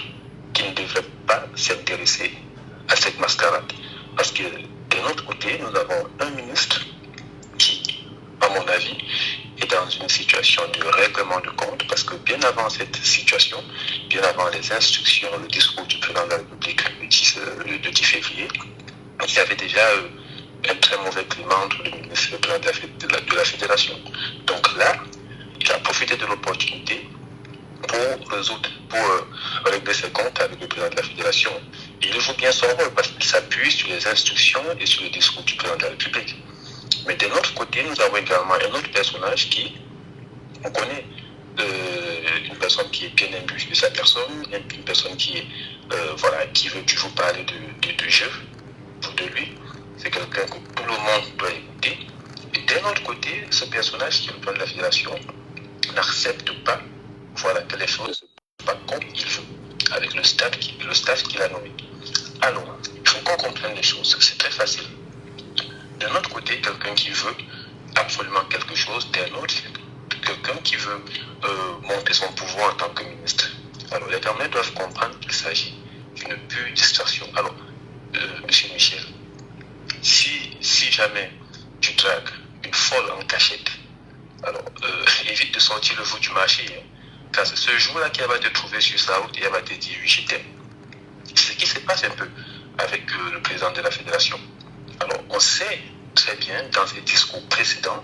qu'ils ne devraient pas s'intéresser à cette mascarade. Parce que de notre côté, nous avons un ministre qui, à mon avis, est dans une situation de règlement de compte, parce que bien avant cette situation, bien avant les instructions, le discours du président de la République le 10 février, il y avait déjà un très mauvais climat entre le ministre et le président de la fédération. Donc là, il a profité de l'opportunité pour régler ses comptes avec le président de la fédération. Et il joue bien son rôle parce qu'il s'appuie sur les instructions et sur le discours du président de la République. Mais de l'autre côté, nous avons également un autre personnage qui, on connaît, une personne qui est bien imbue de sa personne, une personne qui est, qui veut toujours parler de jeu de lui. C'est quelqu'un que tout le monde doit écouter. Et d'un autre côté, ce personnage qui est le président de la fédération n'accepte pas que les choses ne se passent pas comme il veut, avec le staff qu'il a nommé. Alors, il faut qu'on comprenne les choses, c'est très facile. D'un autre côté, quelqu'un qui veut absolument quelque chose, d'un autre, quelqu'un qui veut monter son pouvoir en tant que ministre. Alors, les Camerounais doivent comprendre qu'il s'agit d'une pure distraction. Alors, monsieur Michel, si jamais tu dragues une folle en cachette, alors évite de sortir le veau du marché. Car c'est ce jour-là qu'elle va te trouver sur sa route et elle va te dire oui, je t'aime. C'est ce qui se passe un peu avec le président de la fédération. Alors, on sait très bien dans ses discours précédents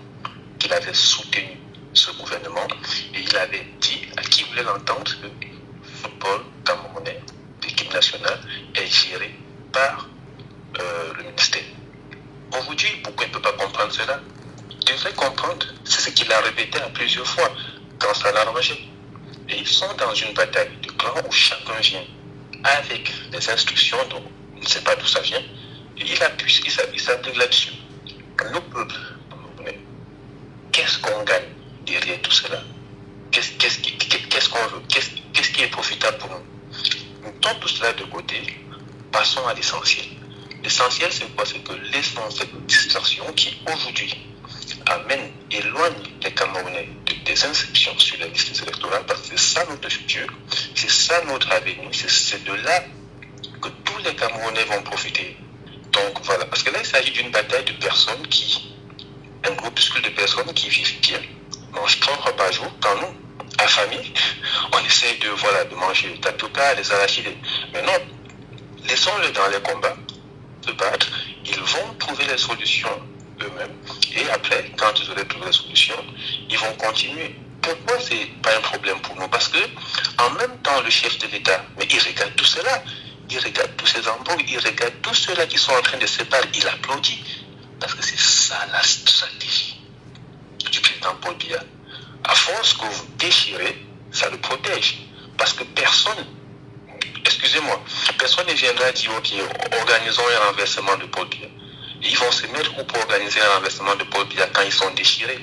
qu'il avait soutenu ce gouvernement et il avait dit à qui voulait l'entendre que le football camerounais, l'équipe nationale, est géré par le ministère. Aujourd'hui, pourquoi il ne peut pas comprendre cela? Il devrait comprendre, c'est ce qu'il a répété à plusieurs fois quand ça l'a arrangé. Et ils sont dans une bataille de clans où chacun vient avec des instructions dont on ne sait pas d'où ça vient. Et il s'appuie là-dessus. Nous, peuple, qu'est-ce qu'on gagne derrière tout cela? Qu'est-ce qu'on veut? Qu'est-ce qui est profitable pour nous? Mettons tout cela de côté, passons à l'essentiel. L'essentiel, c'est quoi? C'est que laissons cette distraction qui, aujourd'hui, éloigne les Camerounais des inscriptions sur les listes électorales, parce que c'est ça notre futur, c'est ça notre avenir, c'est de là que tous les Camerounais vont profiter. Donc voilà, parce que là il s'agit d'une bataille de personnes un groupuscule de personnes qui vivent bien, mangent 3 repas par jour, quand nous, à famille, on essaie de manger le tapioca, les arachides, mais non, laissons-les dans les combats, se battre, ils vont trouver les solutions eux-mêmes. Et après, quand ils auraient trouvé la solution, ils vont continuer. Pourquoi c'est pas un problème pour nous? Parce que en même temps, le chef de l'État, mais il regarde tout cela, il regarde tous ces embrouilles, il regarde tous ceux-là qui sont en train de se battre, il applaudit. Parce que c'est ça la stratégie du président Paul Biya. À force que vous déchirez, ça le protège. Parce que personne ne viendra dire, ok, organisons un renversement de Paul Biya. Ils vont se mettre pour organiser un renversement de Paul Biya quand ils sont déchirés.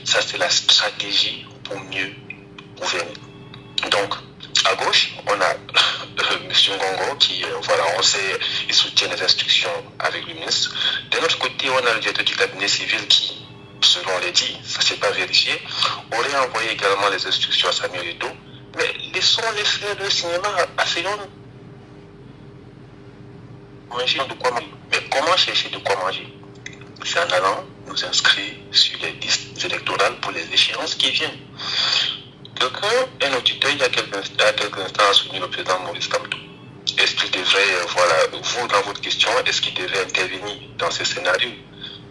Ça, c'est la stratégie pour mieux gouverner. Donc, à gauche, on a M. Ngongo qui, on sait, il soutient les instructions avec le ministre. De l'autre côté, on a le directeur du cabinet civil qui, selon les dits, ça ne s'est pas vérifié, aurait envoyé également les instructions à Samuel Eto'o. Mais laissons-les faire le cinéma, asseyons-nous. Manger de quoi manger. Mais comment chercher de quoi manger? C'est en allant nous inscrire sur les listes électorales pour les échéances qui viennent. Un auditeur, il y a quelques instants, a souligné le président Maurice Kamto. Est-ce qu'il devrait, vous, dans votre question, est-ce qu'il devrait intervenir dans ce scénario?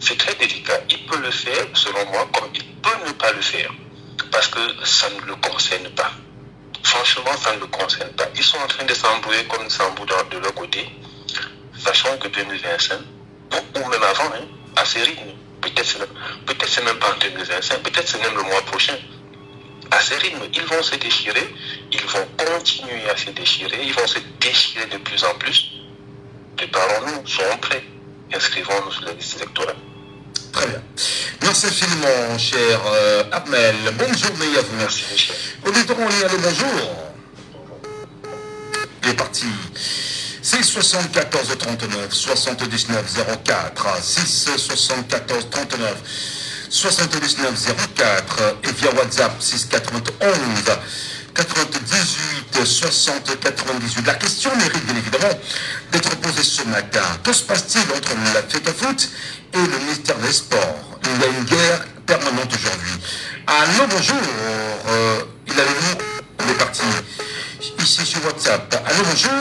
C'est très délicat. Il peut le faire, selon moi, comme il peut ne pas le faire. Parce que ça ne le concerne pas. Franchement, ça ne le concerne pas. Ils sont en train de s'embrouiller comme ils s'embrouillent de leur côté. Sachant que 2025, ou même avant, à ce rythme, peut-être c'est même pas en 2025, peut-être c'est même le mois prochain. À ce rythme, ils vont se déchirer, ils vont continuer à se déchirer, ils vont se déchirer de plus en plus. Préparons-nous, soyons prêts, inscrivons-nous sur la liste électorale. Très bien. Merci infiniment, cher Ahmed. Bonne journée à vous. Merci, Michel. Auditeur en ligne, allô, bonjour. Il est parti. 6 74 39 79 04 6 74 39 79 04 et via WhatsApp 6 91 98 60 98. La question mérite bien évidemment d'être posée ce matin. Que se passe-t-il entre la FECAFOOT et le ministère des Sports? Il y a une guerre permanente aujourd'hui. Allô, bonjour. Il avait nous, on est parti ici sur WhatsApp. Allô, bonjour.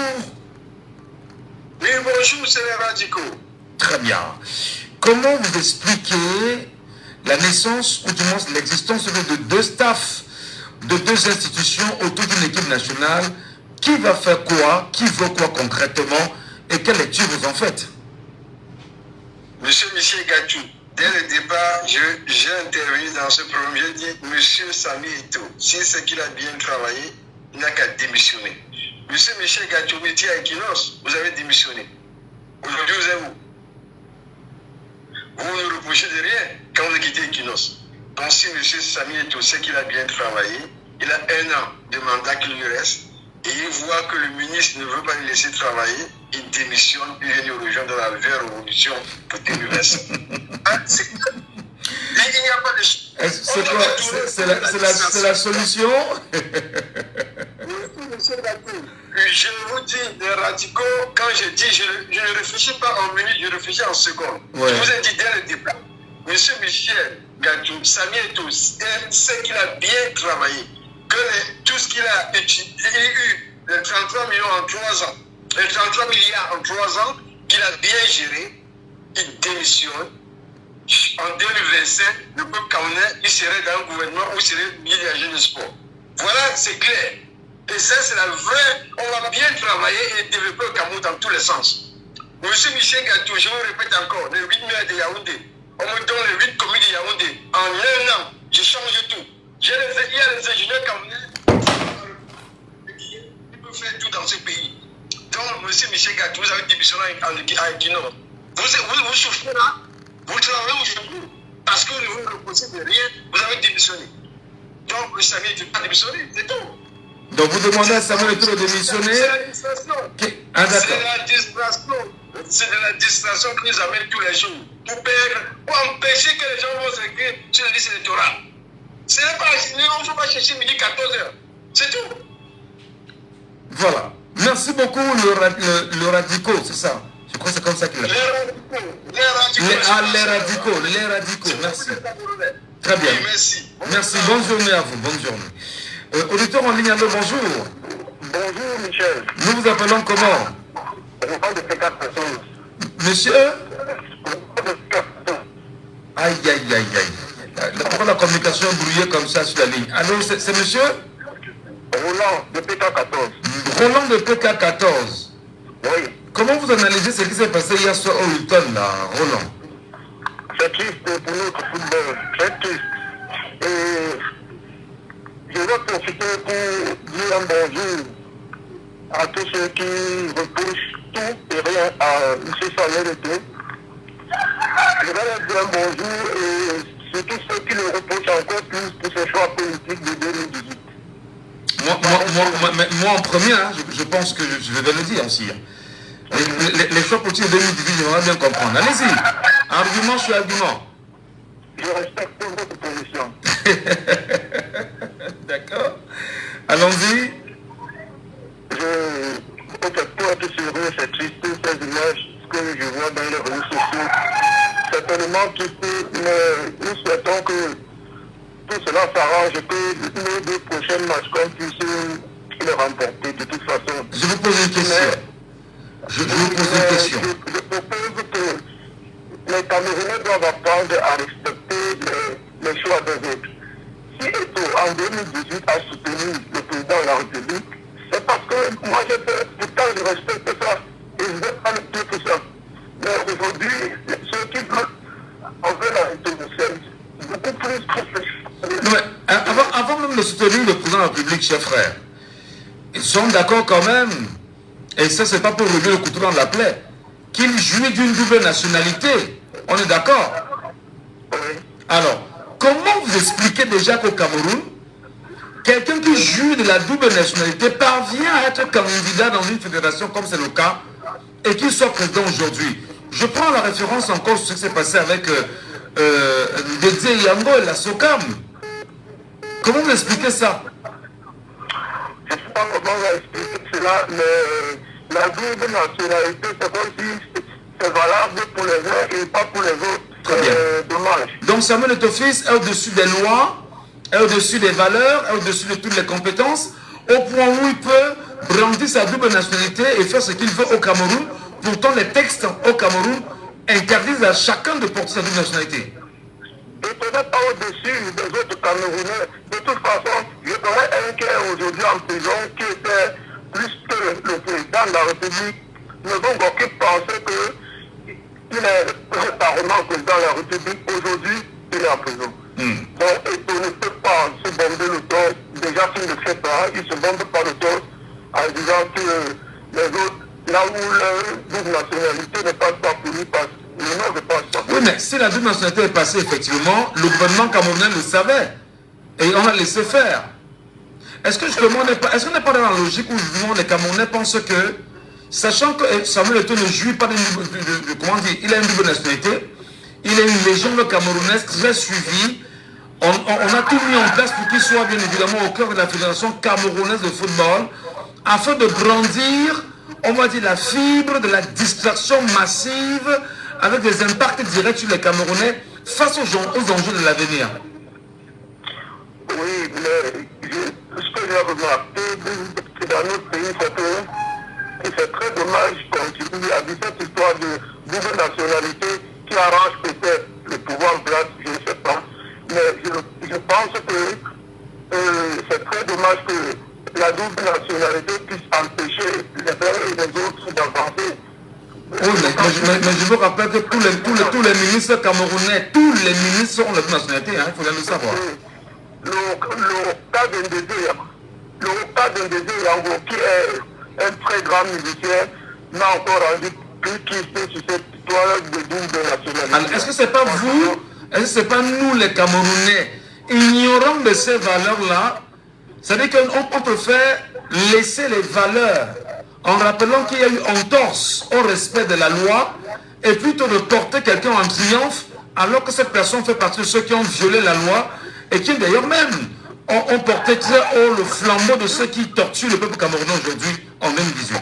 Oui, bonjour, c'est les radicaux. Très bien. comment vous expliquez la naissance, ou du moins l'existence de deux staffs, de deux institutions autour d'une équipe nationale? Qui va faire quoi? Qui veut quoi concrètement? Et quelle lecture vous en faites? Monsieur Michel Gatou, dès le départ, j'ai intervenu dans ce problème. J'ai dit, Monsieur Sami Ito, si c'est qu'il a bien travaillé, il n'a qu'à démissionner. Monsieur Michel Gatou, vous étiez à Equinos, vous avez démissionné. Aujourd'hui, vous êtes où? Vous ne reprochez de rien quand vous avez quitté Equinos. Donc si Monsieur Sami Ito sait qu'il a bien travaillé, il a 1 an de mandat qu'il lui reste, et il voit que le ministre ne veut pas le laisser travailler, il démissionne, il vient nous rejoindre dans la vieille révolution pour TNUS. Il n'y a pas de... C'est quoi? C'est la solution? Je vous dis, les radicaux, quand je dis, je ne réfléchis pas en minutes, je réfléchis en secondes. Ouais. Je vous ai dit dès le départ, M. Michel Gatou, Sami Ito, c'est qu'il a bien travaillé, que tout ce qu'il a eu, les 33 millions en 3 ans, les 33 milliards en 3 ans, qu'il a bien géré, il démissionne. En 2025, le peuple camerounais, il serait dans un gouvernement où il serait ministre de sport. Voilà, c'est clair. Et ça, c'est la vraie. On va bien travailler et développer le Cameroun dans tous les sens. Monsieur Michel Gatou, je vous répète encore, les 8 maires de Yaoundé, on me donne les 8 communes de Yaoundé. En 1 an, je change tout. Il y a les ingénieurs camerounais qui peuvent faire tout dans ce pays. Donc, monsieur Michel Gatou, vous avez démissionné à Guinée. Vous souffrez là. Vous travaillez aujourd'hui parce que vous ne reposez de rien, vous avez démissionné. Donc, le Sami Ito n'a pas démissionné, c'est tout. Donc, vous demandez à Samuel Ito de démissionner? C'est la distraction. Ah, c'est la distraction. C'est de la distraction qui nous amène tous les jours. Pour empêcher que les gens vont s'inscrire sur la liste électorale. Ce n'est pas, on ne faut pas chercher midi 14h. C'est tout. Voilà. Merci beaucoup, le radicaux, c'est ça? Je crois que c'est comme ça qu'il a fait. Les radicaux, merci. Très bien. Merci. Bonne journée à vous. Bonne journée. Auditeur en ligne, allô, bonjour. Bonjour, Michel. Nous vous appelons comment? On parle de P414. Monsieur? Aïe. Pourquoi la communication est brouillée comme ça sur la ligne? Allô, c'est monsieur? Roland de PK14. Roland de PK14. Oui. Comment vous analysez ce qui s'est passé hier soir au Hilton, là, Roland? C'est triste pour notre football, très triste. Et je veux profiter pour dire un bonjour à tous ceux qui reprochent tout et rien à M. Samuel Ito. Je vais leur dire un bonjour et surtout ceux qui le reprochent encore plus pour ses choix politiques de 2018. Moi en premier, hein, je pense que je vais le dire aussi. Les choix politiques de 2018, j'aimerais bien comprendre. Allez-y, argument sur argument. Je respecte votre position. D'accord. Allons-y. Pour être sérieux, c'est triste, ces images que je vois dans les réseaux sociaux. C'est tellement triste, mais nous souhaitons que tout cela s'arrange et que les 2 prochains matchs qu'on puisse les remporter de toute façon. Je vous pose une question. Je propose que les Camerounais doivent apprendre à respecter les choix des autres. Si Ito, en 2018, a soutenu le président de la République, c'est parce que moi, pourtant, je respecte ça et je ne vais pas le dire tout ça. Mais aujourd'hui, ceux qui veulent enlever la République, c'est beaucoup plus professionnel. Avant même de soutenir le président de la République, chers frères, ils sont d'accord quand même. Et ça, c'est pas pour lever le couteau dans la plaie. Qu'il jouit d'une double nationalité. On est d'accord? Oui. Alors, comment vous expliquez déjà qu'au Cameroun, quelqu'un qui jouit de la double nationalité parvient à être candidat dans une fédération comme c'est le cas et qui soit président aujourd'hui? Je prends la référence encore sur ce qui s'est passé avec Dédé Yango et la SOCAM. Comment vous expliquez ça? Je ne sais pas comment on va expliquer cela, mais la double nationalité, c'est comme si c'est valable pour les uns et pas pour les autres. Très bien. Dommage. Donc Samuel Ito est au-dessus des lois, est au-dessus des valeurs, est au-dessus de toutes les compétences, au point où il peut brandir sa double nationalité et faire ce qu'il veut au Cameroun. Pourtant, les textes au Cameroun interdisent à chacun de porter sa double nationalité. Et peut-être pas au-dessus des autres Camerounais. De toute façon, je connais un qui est aujourd'hui en prison, qui était plus que le président de la République. Ne donc aucun penser qu'il est apparemment président de la République. Aujourd'hui, il est en prison. Donc, on ne peut pas se bomber le torse. Déjà, s'il ne fait pas, il ne se bombe pas le torse en disant que les autres, là où la double nationalité ne passe pas pour lui, passe. Oui, mais si la double nationalité est passée, effectivement, le gouvernement camerounais le savait. Et on a laissé faire. Est-ce que justement, est-ce qu'on n'est pas dans la logique où justement les Camerounais pensent que, sachant que Samuel Eto'o ne jouit pas comment dire, il a une double nationalité, il est une légende camerounaise très suivie, on a tout mis en place pour qu'il soit bien évidemment au cœur de la Fédération camerounaise de football, afin de brandir, on va dire, la fibre de la distraction massive avec des impacts directs sur les Camerounais face aux enjeux de l'avenir. Oui, mais ce que j'ai remarqué dans notre pays, c'est que c'est très dommage qu'on continue à dire cette histoire de double nationalité qui arrange peut-être le pouvoir en place, je ne sais pas. Mais je pense que c'est très dommage que la double nationalité puisse empêcher les uns et les autres d'avancer. Oui, mais je vous rappelle que tous les ministres camerounais, tous les ministres ont la double nationalité, hein, il faut bien le savoir. Le cas d'Ndézé Yango, qui est un très grand musicien, n'a encore rendu plus triste sur cette histoire de double nationalité. Alors, est-ce que ce n'est pas vous, est-ce que ce n'est pas nous les Camerounais, ignorants de ces valeurs-là? C'est-à-dire qu'on préfère laisser les valeurs en rappelant qu'il y a eu entorse au respect de la loi, et plutôt de porter quelqu'un en triomphe, alors que cette personne fait partie de ceux qui ont violé la loi, et qui d'ailleurs même ont porté très haut le flambeau de ceux qui torturent le peuple camerounais aujourd'hui, en 2018.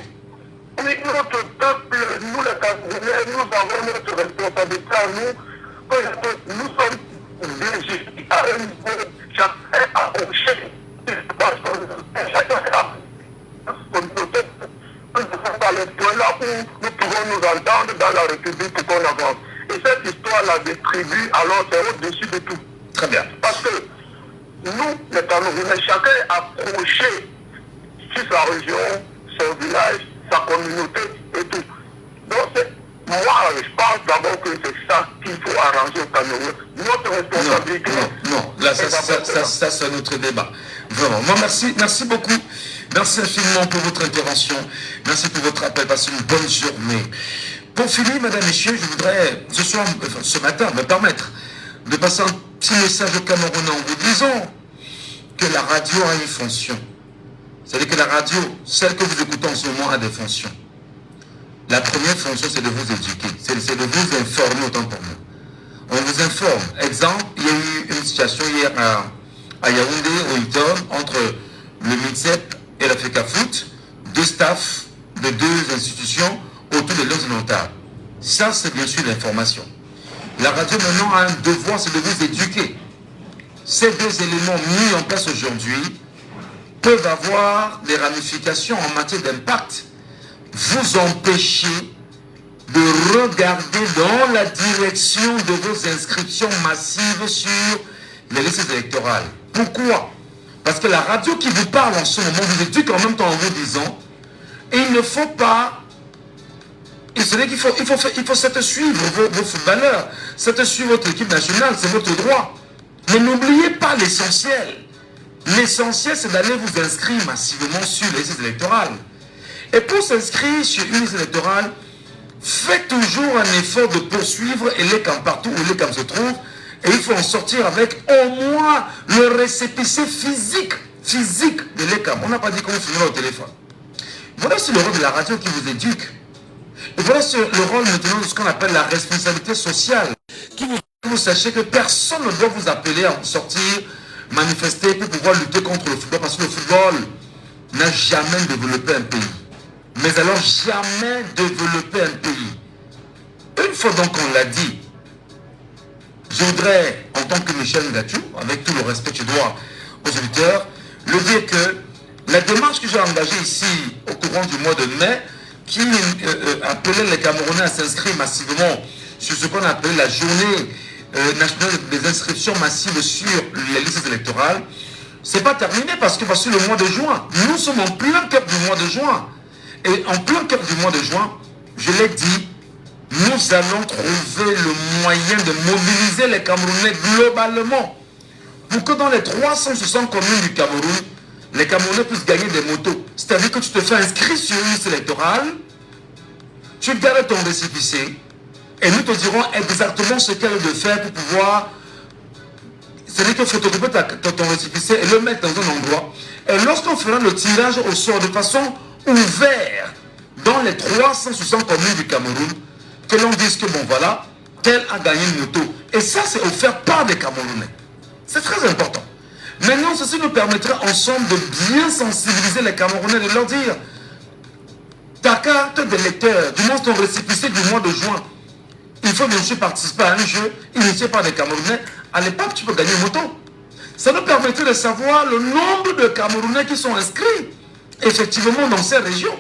Oui, notre peuple, nous les Camerounais, nous avons notre responsabilité à nous, nous sommes obligés à un niveau, chacun a approché, chacun a peut-être les points là où nous pouvons nous entendre dans la République pour qu'on avance. Et cette histoire-là des tribus, alors c'est au-dessus de tout. Très bien. Parce que nous, les Camerounais, chacun est approché sur sa région, son village, sa communauté et tout. Donc, moi, je pense d'abord que c'est ça qu'il faut arranger au Cameroun. Notre responsabilité. Non, là, ça c'est notre débat. Vraiment. Moi, merci beaucoup. Merci infiniment pour votre intervention. Merci pour votre appel. Passez une bonne journée. Pour finir, mesdames, messieurs, je voudrais ce matin me permettre de passer un petit message aux Camerounais en vous disant que la radio a une fonction. C'est-à-dire que la radio, celle que vous écoutez en ce moment, a des fonctions. La première fonction, c'est de vous éduquer. C'est de vous informer autant pour nous. On vous informe. Exemple, il y a eu une situation hier à Yaoundé, au Hilton, entre le MINSEP et la FECAFOOT, deux staffs de deux institutions autour de l'ordre notable. Ça, c'est bien sûr l'information. La radio maintenant a un devoir, c'est de vous éduquer. Ces deux éléments mis en place aujourd'hui peuvent avoir des ramifications en matière d'impact, vous empêcher de regarder dans la direction de vos inscriptions massives sur les listes électorales. Pourquoi? Parce que la radio qui vous parle en ce moment vous éduque en même temps en vous disant, et il ne faut pas, c'est-à-dire qu'il faut suivre vos footballeurs, suivre votre équipe nationale, c'est votre droit. Mais n'oubliez pas l'essentiel. L'essentiel, c'est d'aller vous inscrire massivement sur les listes électorales. Et pour s'inscrire sur une liste électorale, faites toujours un effort de poursuivre l'ECAM partout où l'ECAM se trouve. Et il faut en sortir avec au moins le récépissé physique de l'ECAM. On n'a pas dit qu'on filmera au téléphone. Voilà, c'est le rôle de la radio qui vous éduque. Et voilà le rôle maintenant de ce qu'on appelle la responsabilité sociale. Que vous sachiez que personne ne doit vous appeler à sortir, manifester pour pouvoir lutter contre le football. Parce que le football n'a jamais développé un pays. Mais alors jamais développé un pays. Une fois donc qu'on l'a dit, je voudrais, en tant que Michel Ngatou, avec tout le respect que je dois aux auditeurs, le dire que la démarche que j'ai engagée ici au courant du mois de mai, qui appelait les Camerounais à s'inscrire massivement sur ce qu'on appelle la journée nationale des inscriptions massives sur les listes électorales. Ce n'est pas terminé parce que voici le mois de juin. Nous sommes en plein cœur du mois de juin. Et en plein cœur du mois de juin, je l'ai dit, nous allons trouver le moyen de mobiliser les Camerounais globalement pour que dans les 360 communes du Cameroun, les Camerounais puissent gagner des motos. C'est-à-dire que tu te fais inscrire sur une liste électorale, tu gardes ton récépissé et nous te dirons exactement ce qu'il y a de faire pour pouvoir... C'est-à-dire que photocopier ton récépissé et le mettre dans un endroit. Et lorsqu'on fera le tirage au sort de façon ouverte dans les 360 communes du Cameroun, que l'on dise que bon voilà, tel a gagné une moto. Et ça c'est offert par des Camerounais. C'est très important. Maintenant, ceci nous permettra ensemble de bien sensibiliser les Camerounais, de leur dire ta carte d'électeur, du moins ton récépissé du mois de juin, il faut bien sûr participer à un jeu initié par des Camerounais. À l'époque, tu peux gagner une moto. Ça nous permettrait de savoir le nombre de Camerounais qui sont inscrits effectivement dans ces régions.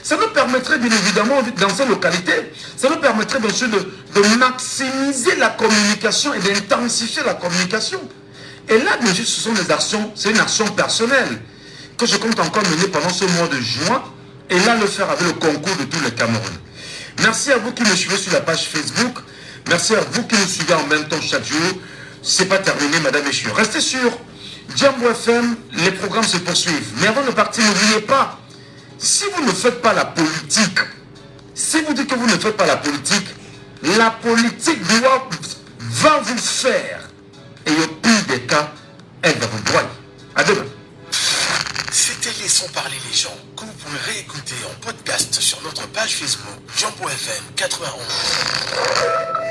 Ça nous permettrait bien évidemment dans ces localités, ça nous permettrait bien sûr de maximiser la communication et d'intensifier la communication. Et là, bien sûr, ce sont des actions, c'est une action personnelle que je compte encore mener pendant ce mois de juin et là le faire avec le concours de tous les Camerounais. Merci à vous qui me suivez sur la page Facebook. Merci à vous qui nous suivez en même temps chaque jour. C'est pas terminé, madame et messieurs. Restez sur Jambo FM, les programmes se poursuivent. Mais avant de partir, n'oubliez pas, si vous ne faites pas la politique, si vous dites que vous ne faites pas la politique va vous faire. Et au pire des cas, elle va vous broyer. À demain. C'était Laissons parler les gens, que vous pouvez réécouter en podcast sur notre page Facebook Jambo FM 91.